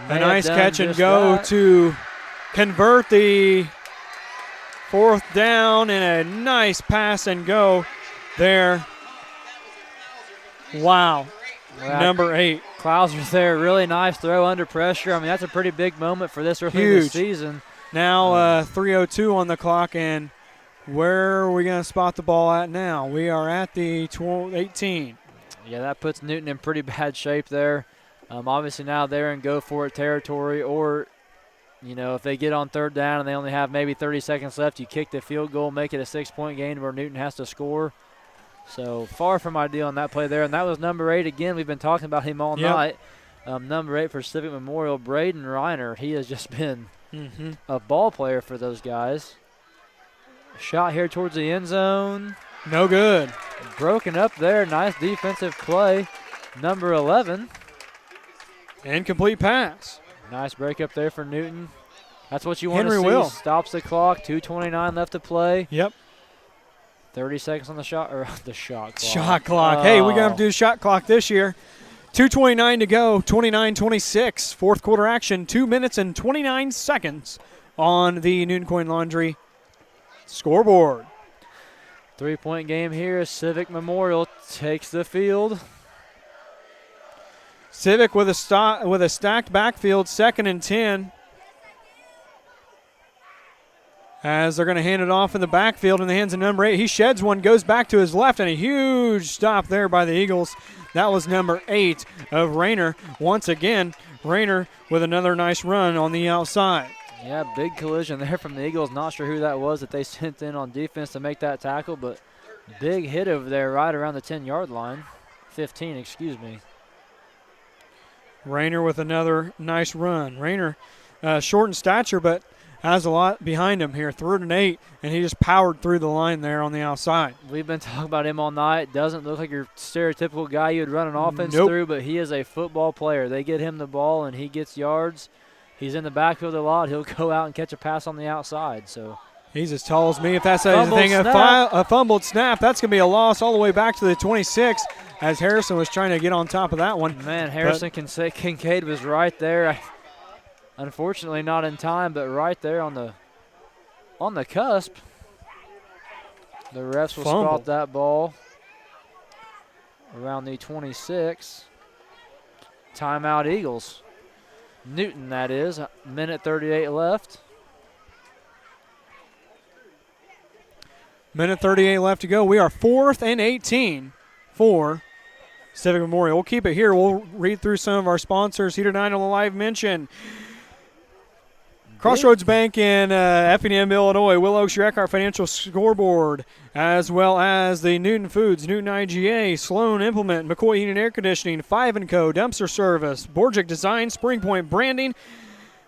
A nice catch and go to convert the 4th down, and a nice pass and go there. Wow. Number 8. Clouser's there. Really nice throw under pressure. I mean, that's a pretty big moment for this early in the season. Now 3:02 on the clock, and where are we going to spot the ball at now? We are at the 18. Yeah, that puts Newton in pretty bad shape there. Obviously now they're in go-for-it territory, or, if they get on 3rd down and they only have maybe 30 seconds left, you kick the field goal, make it a 6-point game where Newton has to score. So far from ideal on that play there. And that was number 8 again. We've been talking about him all night. Number 8 for Civic Memorial, Braden Reiner. He has just been a ball player for those guys. Shot here towards the end zone. No good. Broken up there. Nice defensive play. Number 11. Incomplete pass. Nice break up there for Newton. That's what you want Henry to see. Will. Stops the clock. 2:29 left to play. Yep. 30 seconds on the shot clock. Shot clock. Hey, we're going to have to do shot clock this year. 2:29 to go. 29-26. 4th quarter action. 2 minutes and 29 seconds on the Newton Coin Laundry scoreboard. 3-point game here. Civic Memorial takes the field. Civic with a stacked backfield, 2nd and 10. As they're going to hand it off in the backfield in the hands of number 8. He sheds one, goes back to his left, and a huge stop there by the Eagles. That was number 8 of Rayner. Once again, Rayner with another nice run on the outside. Yeah, big collision there from the Eagles. Not sure who that was that they sent in on defense to make that tackle, but big hit over there right around the 10-yard line. 15, excuse me. Rayner with another nice run. Rayner short in stature, but has a lot behind him here. 3rd and 8, and he just powered through the line there on the outside. We've been talking about him all night. Doesn't look like your stereotypical guy you'd run an offense through, but he is a football player. They get him the ball, and he gets yards. He's in the backfield a lot. He'll go out and catch a pass on the outside. So he's as tall as me. If that's anything, a fumbled snap, that's going to be a loss all the way back to the 26 as Harrison was trying to get on top of that one. Man, Harrison Kincaid was right there. Unfortunately not in time, but right there on the cusp. The refs will spot that ball around the 26. Timeout Eagles. Newton, that is. Minute 38 left. Minute 38 left to go. We are 4th and 18 for Civic Memorial. We'll keep it here. We'll read through some of our sponsors here tonight on the live mention. Crossroads Bank in Effingham, Illinois. Will Oaks, your Eckhart Financial Scoreboard, as well as the Newton Foods, Newton IGA, Sloan Implement, McCoy Heating and Air Conditioning, 5 & Co, Dumpster Service, Borgic Design, Spring Point Branding.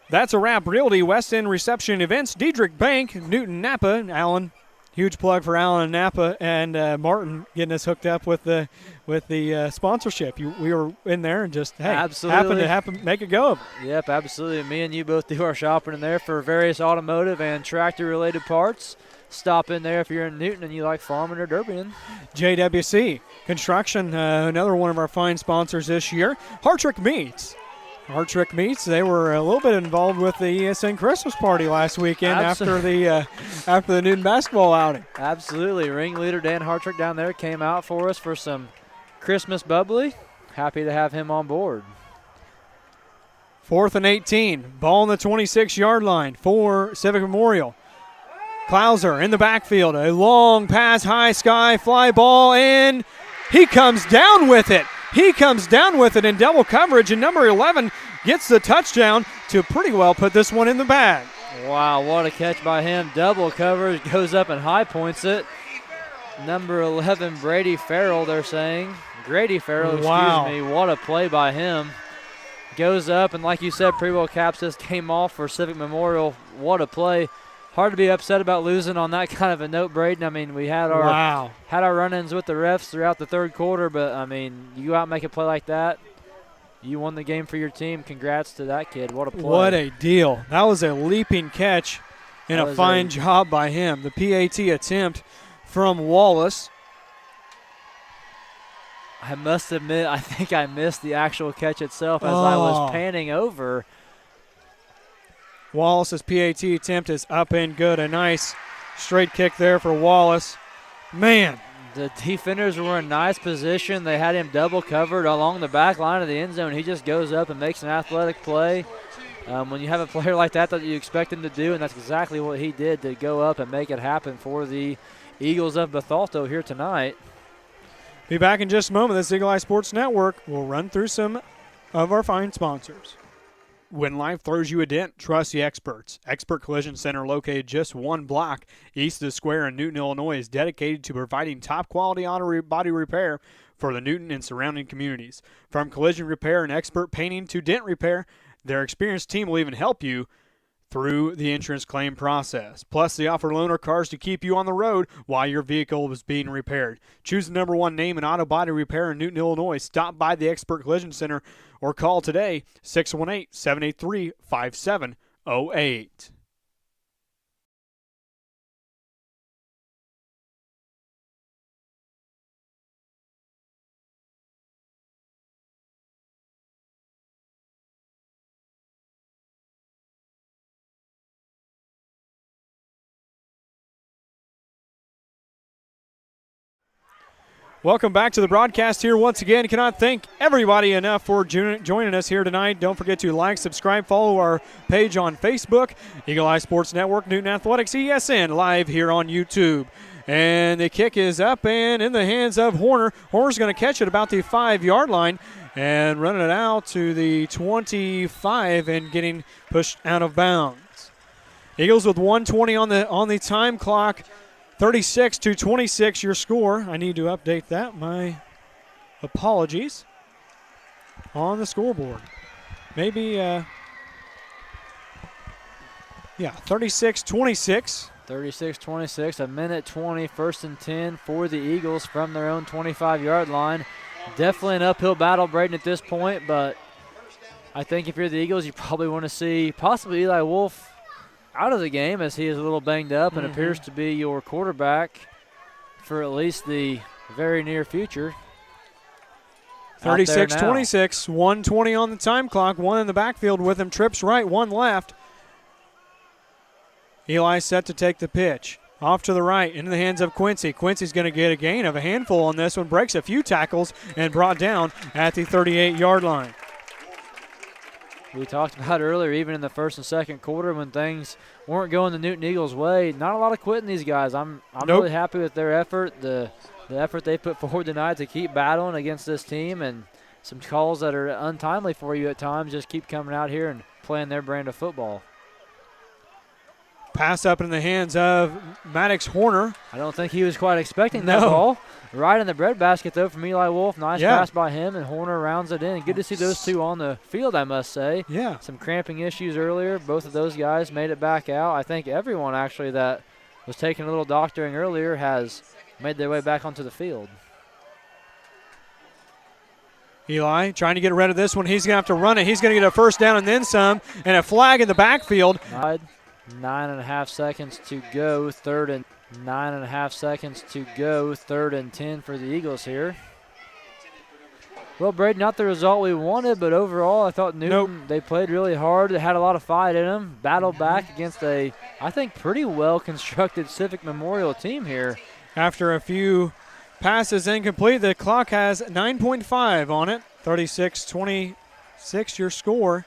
That's a wrap. Realty, West End Reception Events, Diedrich Bank, Newton Napa, Allen. Huge plug for Allen and Napa and Martin getting us hooked up with the sponsorship. We were in there and just happened to make a go of it. Yep, absolutely. Me and you both do our shopping in there for various automotive and tractor related parts. Stop in there if you're in Newton and you like farming or derbying. JWC Construction, another one of our fine sponsors this year. Hartrick Meats. Hartrick Meats, they were a little bit involved with the ESN Christmas party last weekend after the Newton basketball outing. Absolutely. Ringleader Dan Hartrick down there came out for us for some Christmas bubbly. Happy to have him on board. 4th and 18. Ball on the 26-yard line for Civic Memorial. Klauser in the backfield. A long pass, high sky, fly ball, and he comes down with it. He comes down with it in double coverage, and number 11 gets the touchdown to pretty well put this one in the bag. Wow, what a catch by him. Double coverage, goes up and high points it. Number 11, Brady Farrell, they're saying. Grady Farrell, excuse me. What a play by him. Goes up, and like you said, pretty well caps this game off for Civic Memorial. What a play. Hard to be upset about losing on that kind of a note, Braden. I mean, we had our run-ins with the refs throughout the third quarter, but, I mean, you go out and make a play like that, you won the game for your team. Congrats to that kid. What a play. What a deal. That was a leaping catch and a fine job by him. The PAT attempt from Wallace. I must admit, I think I missed the actual catch itself as I was panning over. Wallace's PAT attempt is up and good. A nice straight kick there for Wallace. Man. The defenders were in nice position. They had him double covered along the back line of the end zone. He just goes up and makes an athletic play. When you have a player like that you expect him to do, and that's exactly what he did, to go up and make it happen for the Eagles of Bethalto here tonight. Be back in just a moment. This Eagle Eye Sports Network will run through some of our fine sponsors. When life throws you a dent, trust the experts. Expert Collision Center, located just one block east of the square in Newton, Illinois, is dedicated to providing top-quality auto body repair for the Newton and surrounding communities. From collision repair and expert painting to dent repair, their experienced team will even help you through the insurance claim process. Plus, they offer loaner cars to keep you on the road while your vehicle is being repaired. Choose the number one name in auto body repair in Newton, Illinois. Stop by the Expert Collision Center or call today, 618-783-5708. Welcome back to the broadcast here once again. Cannot thank everybody enough for joining us here tonight. Don't forget to like, subscribe, follow our page on Facebook, Eagle Eye Sports Network, Newton Athletics-EESN, live here on YouTube. And the kick is up and in the hands of Horner. Horner's going to catch it about the 5-yard line and run it out to the 25 and getting pushed out of bounds. Eagles with 1:20 on the time clock. 36-26 your score. I need to update that. My apologies on the scoreboard. Maybe, 36-26. 36-26, a minute 20, 1st and 10 for the Eagles from their own 25-yard line. Definitely an uphill battle, Braden, at this point, but I think if you're the Eagles, you probably want to see possibly Eli Wolf out of the game, as he is a little banged up and appears to be your quarterback for at least the very near future. 36-26, 1:20 on the time clock, one in the backfield with him, trips right, one left. Eli set to take the pitch. Off to the right, into the hands of Quincy. Quincy's going to get a gain of a handful on this one, breaks a few tackles, and brought down at the 38-yard line. We talked about earlier, even in the first and second quarter when things weren't going the Newton Eagles' way, not a lot of quitting these guys. I'm really happy with their effort, the effort they put forward tonight to keep battling against this team, and some calls that are untimely for you at times just keep coming out here and playing their brand of football. Pass up in the hands of Maddox Horner. I don't think he was quite expecting that ball. Right in the breadbasket, though, from Eli Wolf. Nice pass by him, and Horner rounds it in. Good to see those two on the field, I must say. Yeah. Some cramping issues earlier. Both of those guys made it back out. I think everyone, actually, that was taking a little doctoring earlier has made their way back onto the field. Eli trying to get rid of this one. He's going to have to run it. He's going to get a first down and then some, and a flag in the backfield. 9.5 seconds to go. 9.5 seconds to go. 3rd and 10 for the Eagles here. Well, Brady, not the result we wanted, but overall I thought Newton, they played really hard. They had a lot of fight in them. Battled back against a, I think, pretty well-constructed Civic Memorial team here. After a few passes incomplete, the clock has 9.5 on it. 36-26 your score.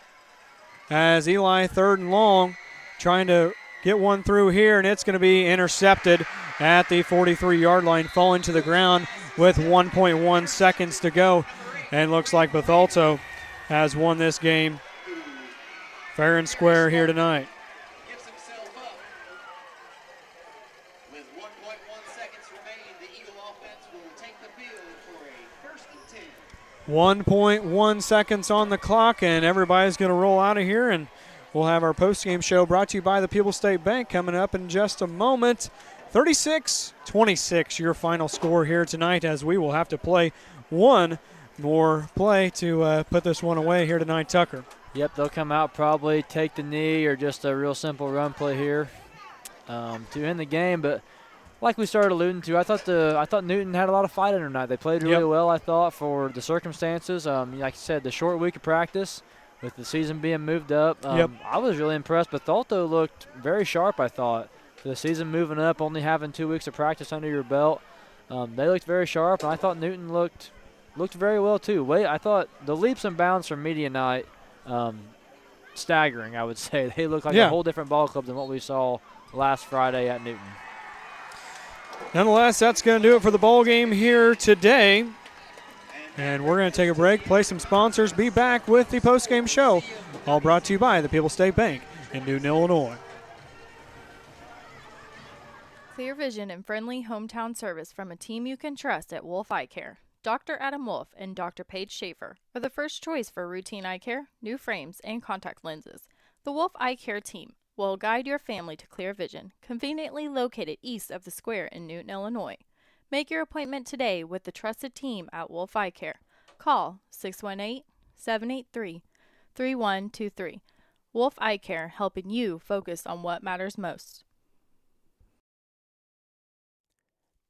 As Eli, 3rd and long, trying to get one through here, and it's going to be intercepted at the 43-yard line, falling to the ground with 1.1 seconds to go. And looks like Bethalto has won this game fair and square here tonight. Gives himself up. With 1.1 seconds remaining, the Eagle offense will take the field for a 1st and 10. 1.1 seconds on the clock, and everybody's going to roll out of here, and we'll have our postgame show brought to you by the People's State Bank coming up in just a moment. 36-26, your final score here tonight, as we will have to play one more play to put this one away here tonight, Tucker. Yep, they'll come out, probably take the knee or just a real simple run play here to end the game. But like we started alluding to, I thought Newton had a lot of fight in tonight. They played really well, I thought, for the circumstances. Like I said, the short week of practice with the season being moved up. I was really impressed. Bethalto looked very sharp, I thought. The season moving up, only having 2 weeks of practice under your belt. They looked very sharp, and I thought Newton looked very well too. I thought the leaps and bounds from media night, staggering, I would say. They look like a whole different ball club than what we saw last Friday at Newton. Nonetheless, that's going to do it for the ball game here today. And we're going to take a break, play some sponsors, be back with the postgame show, all brought to you by the People's State Bank in Newton, Illinois. Clear vision and friendly hometown service from a team you can trust at Wolf Eye Care. Dr. Adam Wolf and Dr. Paige Schaefer are the first choice for routine eye care, new frames, and contact lenses. The Wolf Eye Care team will guide your family to clear vision, conveniently located east of the square in Newton, Illinois. Make your appointment today with the trusted team at Wolf Eye Care. Call 618-783-3123. Wolf Eye Care, helping you focus on what matters most.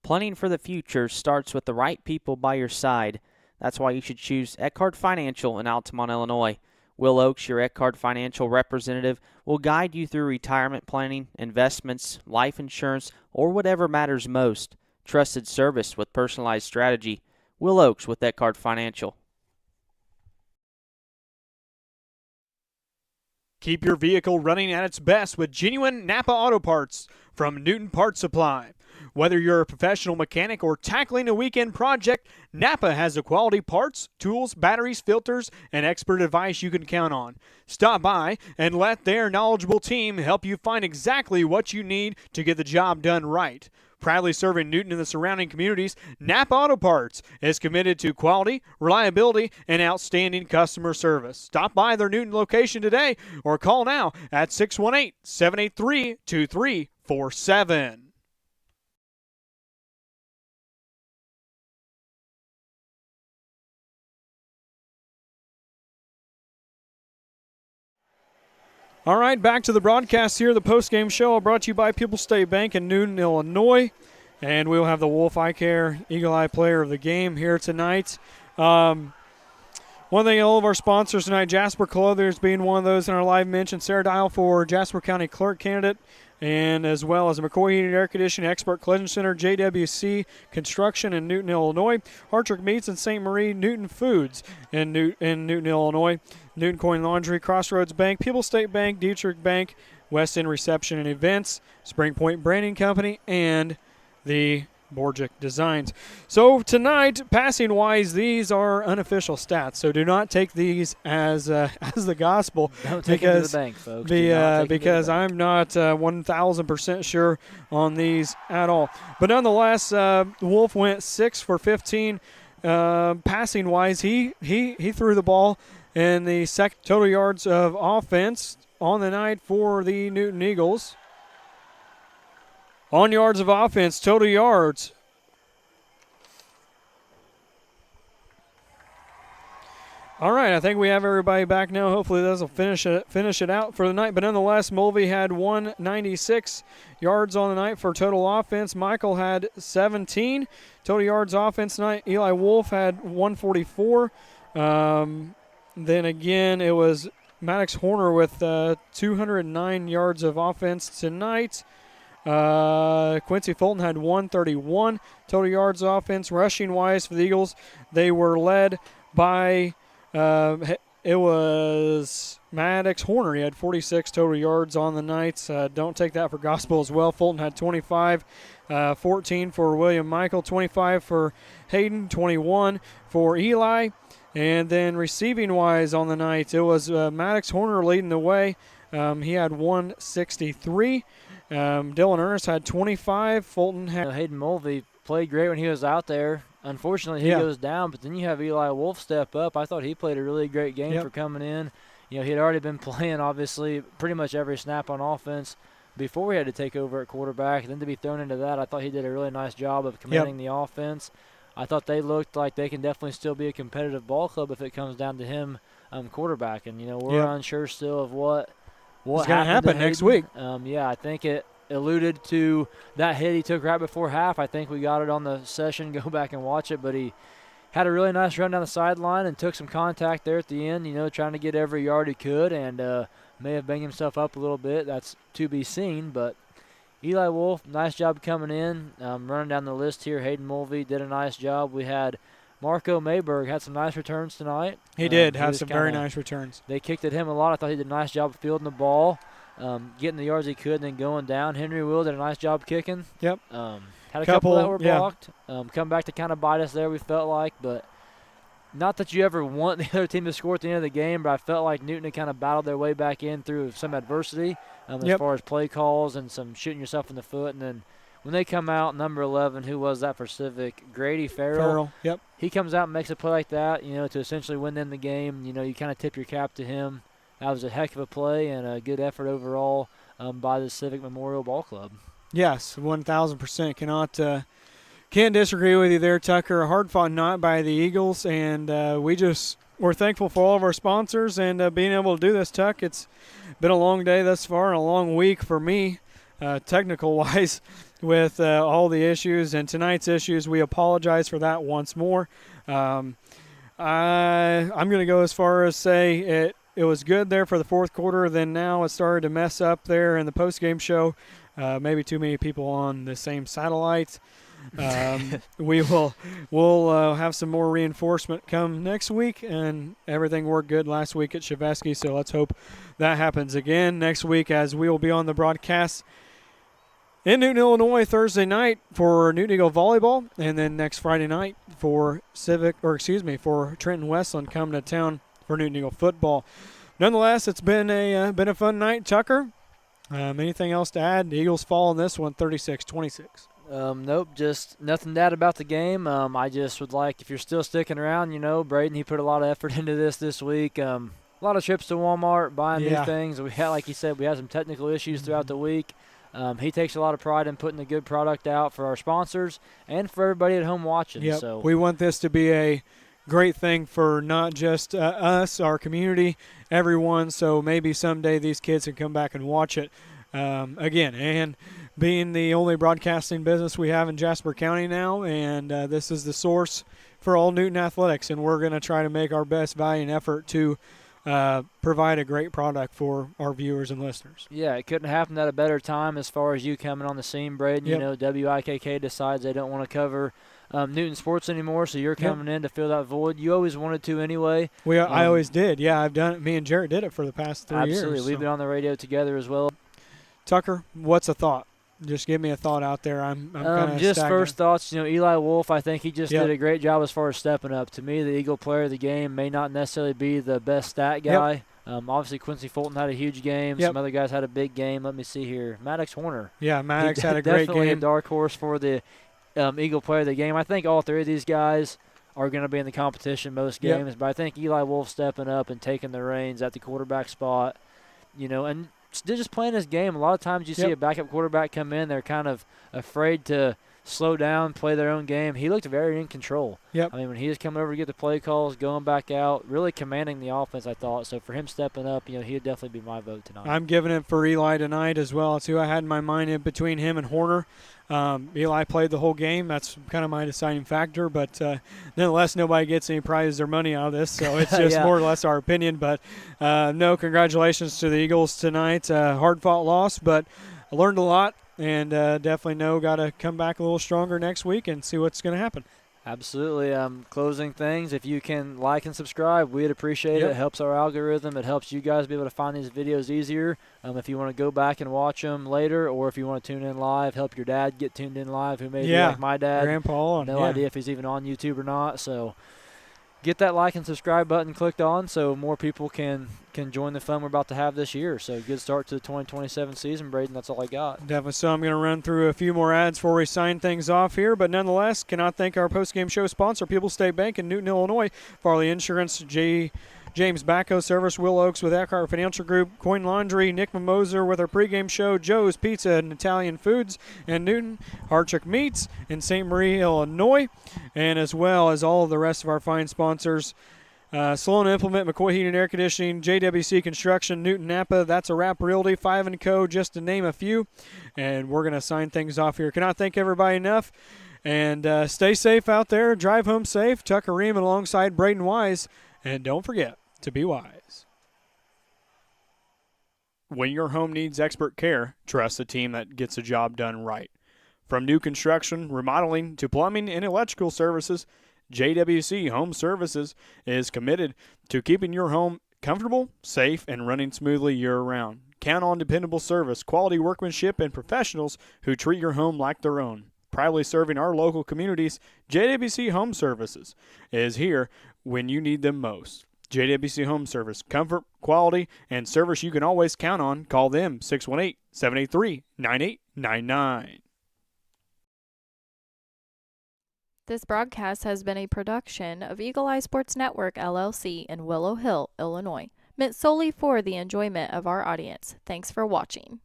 Planning for the future starts with the right people by your side. That's why you should choose Eckhart Financial in Altamont, Illinois. Will Oakes, your Eckhart Financial representative, will guide you through retirement planning, investments, life insurance, or whatever matters most. Trusted service with personalized strategy. Will Oakes with Eckhart Financial. Keep your vehicle running at its best with genuine Napa Auto Parts from Newton Parts Supply. Whether you're a professional mechanic or tackling a weekend project, Napa has the quality parts, tools, batteries, filters, and expert advice you can count on. Stop by and let their knowledgeable team help you find exactly what you need to get the job done right. Proudly serving Newton and the surrounding communities, Napa Auto Parts is committed to quality, reliability, and outstanding customer service. Stop by their Newton location today or call now at 618-783-2347. All right, back to the broadcast here. The postgame show brought to you by People's State Bank in Newton, Illinois. And we'll have the Wolf Eye Care Eagle Eye Player of the Game here tonight. One thing, all of our sponsors tonight, Jasper Clothers being one of those in our live mention. Sarah Dial for Jasper County Clerk candidate, and as well as McCoy Heating and Air Conditioning Expert Collision Center, JWC Construction in Newton, Illinois, Hartrick Meats in St. Marie, Newton Foods in Newton, Illinois, Newton Coin Laundry, Crossroads Bank, People's State Bank, Dietrich Bank, West End Reception and Events, Spring Point Branding Company, and the Borgic Designs. So tonight, passing-wise, these are unofficial stats, so do not take these as the gospel. Don't take it to the bank, folks. Because I'm not 1,000% sure on these at all. But nonetheless, Wolf went 6 for 15 passing-wise. He threw the ball in the second total yards of offense on the night for the Newton Eagles. On yards of offense, total yards. All right, I think we have everybody back now. Hopefully this will finish it out for the night. But nonetheless, Mulvey had 196 yards on the night for total offense. Michael had 17 total yards offense tonight. Eli Wolf had 144. Then again, it was Maddox Horner with 209 yards of offense tonight. Quincy Fulton had 131 total yards offense. Rushing wise for the Eagles, they were led by It was Maddox Horner. He had 46 total yards on the night. Don't take that for gospel as well. Fulton had 25, 14 for William Michael, 25 for Hayden, 21 for Eli. And then receiving-wise on the night, it was Maddox Horner leading the way. He had 163. Dylan Ernest had 25. Fulton had Hayden Mulvey played great when he was out there. Unfortunately, he goes down, but then you have Eli Wolf step up. I thought he played a really great game for coming in. He had already been playing, obviously, pretty much every snap on offense before he had to take over at quarterback. And then to be thrown into that, I thought he did a really nice job of commanding the offense. I thought they looked like they can definitely still be a competitive ball club if it comes down to him quarterbacking. We're unsure still of what's going to happen next week. I think it alluded to that hit he took right before half. I think we got it on the session. Go back and watch it. But he had a really nice run down the sideline and took some contact there at the end, trying to get every yard he could, and may have banged himself up a little bit. That's to be seen. But Eli Wolf, nice job coming in. Running down the list here, Hayden Mulvey did a nice job. We had Marco Mayberg had some nice returns tonight. He did have some very nice returns. They kicked at him a lot. I thought he did a nice job of fielding the ball. Getting the yards he could and then going down. Henry Will did a nice job kicking. Yep. Had a couple that were blocked. Come back to kind of bite us there, we felt like. But not that you ever want the other team to score at the end of the game, but I felt like Newton had kind of battled their way back in through some adversity as far as play calls and some shooting yourself in the foot. And then when they come out, number 11, who was that for Civic? Grady Farrell. Yep. He comes out and makes a play like that, to essentially win them the game. You kind of tip your cap to him. That was a heck of a play and a good effort overall by the Civic Memorial Ball Club. Yes, 1,000% can't disagree with you there, Tucker. A hard-fought night by the Eagles, and we're thankful for all of our sponsors and being able to do this, Tuck. It's been a long day thus far and a long week for me, technical-wise, with all the issues. And tonight's issues, we apologize for that once more. I'm going to go as far as say it was good there for the fourth quarter. Then now it started to mess up there in the postgame show. Maybe too many people on the same satellite. We'll have some more reinforcement come next week, and everything worked good last week at Shevesky, so let's hope that happens again next week, as we will be on the broadcast in Newton, Illinois Thursday night for Newton Eagle volleyball, and then next Friday night for for Trenton Westland coming to town for Newton Eagle football. Nonetheless, it's been a fun night, Tucker. Anything else to add? The Eagles fall in this one, 36-26. Nope, just nothing to add about the game. I just would like, if you're still sticking around, Braden, he put a lot of effort into this week. A lot of trips to Walmart, buying new things. We had, like you said, we had some technical issues throughout the week. He takes a lot of pride in putting a good product out for our sponsors and for everybody at home watching. Yep. So we want this to be a great thing for not just us, our community, everyone. So maybe someday these kids can come back and watch it again. And being the only broadcasting business we have in Jasper County now, and this is the source for all Newton athletics, and we're going to try to make our best valiant effort to provide a great product for our viewers and listeners. Yeah, it couldn't happen at a better time as far as you coming on the scene, Braden. Yep. WIKK decides they don't want to cover Newton sports anymore, so you're coming in to fill that void. You always wanted to anyway. I always did. Yeah, I've done it. Me and Jarrett did it for the past 3 years. Absolutely. We've been on the radio together as well. Tucker, what's a thought? Just give me a thought out there. I'm kind of just first thoughts. Eli Wolf, I think he just did a great job as far as stepping up. To me, the Eagle player of the game may not necessarily be the best stat guy. Obviously, Quincy Fulton had a huge game. Some other guys had a big game. Let me see here. Maddox Horner. Yeah, Maddox had a great game. Definitely a dark horse for the Eagle player of the game. I think all three of these guys are going to be in the competition most games, but I think Eli Wolf stepping up and taking the reins at the quarterback spot, and they're just playing this game. A lot of times you see a backup quarterback come in, they're kind of afraid to slow down, play their own game. He looked very in control. Yep. I mean, when he was coming over to get the play calls, going back out, really commanding the offense, I thought. So for him stepping up, he would definitely be my vote tonight. I'm giving it for Eli tonight as well. It's who I had in my mind in between him and Horner. Eli played the whole game. That's kind of my deciding factor. But nonetheless, nobody gets any prizes or money out of this, so it's just more or less our opinion. But no, congratulations to the Eagles tonight. Hard-fought loss, but I learned a lot, and definitely got to come back a little stronger next week and see what's going to happen. Absolutely. Closing things, if you can like and subscribe, we'd appreciate it. It helps our algorithm. It helps you guys be able to find these videos easier. If you want to go back and watch them later, or if you want to tune in live, help your dad get tuned in live, who may be like my dad. Grandpa. No idea if he's even on YouTube or not. So get that like and subscribe button clicked on so more people can join the fun we're about to have this year. So good start to the 2027 season, Braden. That's all I got. Definitely. So I'm going to run through a few more ads before we sign things off here, but nonetheless, cannot thank our post-game show sponsor, People's State Bank in Newton, Illinois, Farley Insurance, James Backhoe Service, Will Oaks with Eckhart Financial Group, Coin Laundry, Nick Mimoser with our pregame show, Joe's Pizza and Italian Foods in Newton, Hartrick Meats in St. Marie, Illinois, and as well as all of the rest of our fine sponsors. Sloan Implement, McCoy Heating and Air Conditioning, JWC Construction, Newton Napa, That's a Wrap Realty, 5 & Co., just to name a few. And we're going to sign things off here. Cannot thank everybody enough. And stay safe out there. Drive home safe. Tucker Riemann alongside Braden Wise. And don't forget to be wise. When your home needs expert care, trust a team that gets the job done right. From new construction, remodeling, to plumbing and electrical services, JWC Home Services is committed to keeping your home comfortable, safe, and running smoothly year-round. Count on dependable service, quality workmanship, and professionals who treat your home like their own. Proudly serving our local communities, JWC Home Services is here when you need them most. JWC Home Service, comfort, quality, and service you can always count on. Call them 618-783-9899. This broadcast has been a production of Eagle Eye Sports Network, LLC in Willow Hill, Illinois, meant solely for the enjoyment of our audience. Thanks for watching.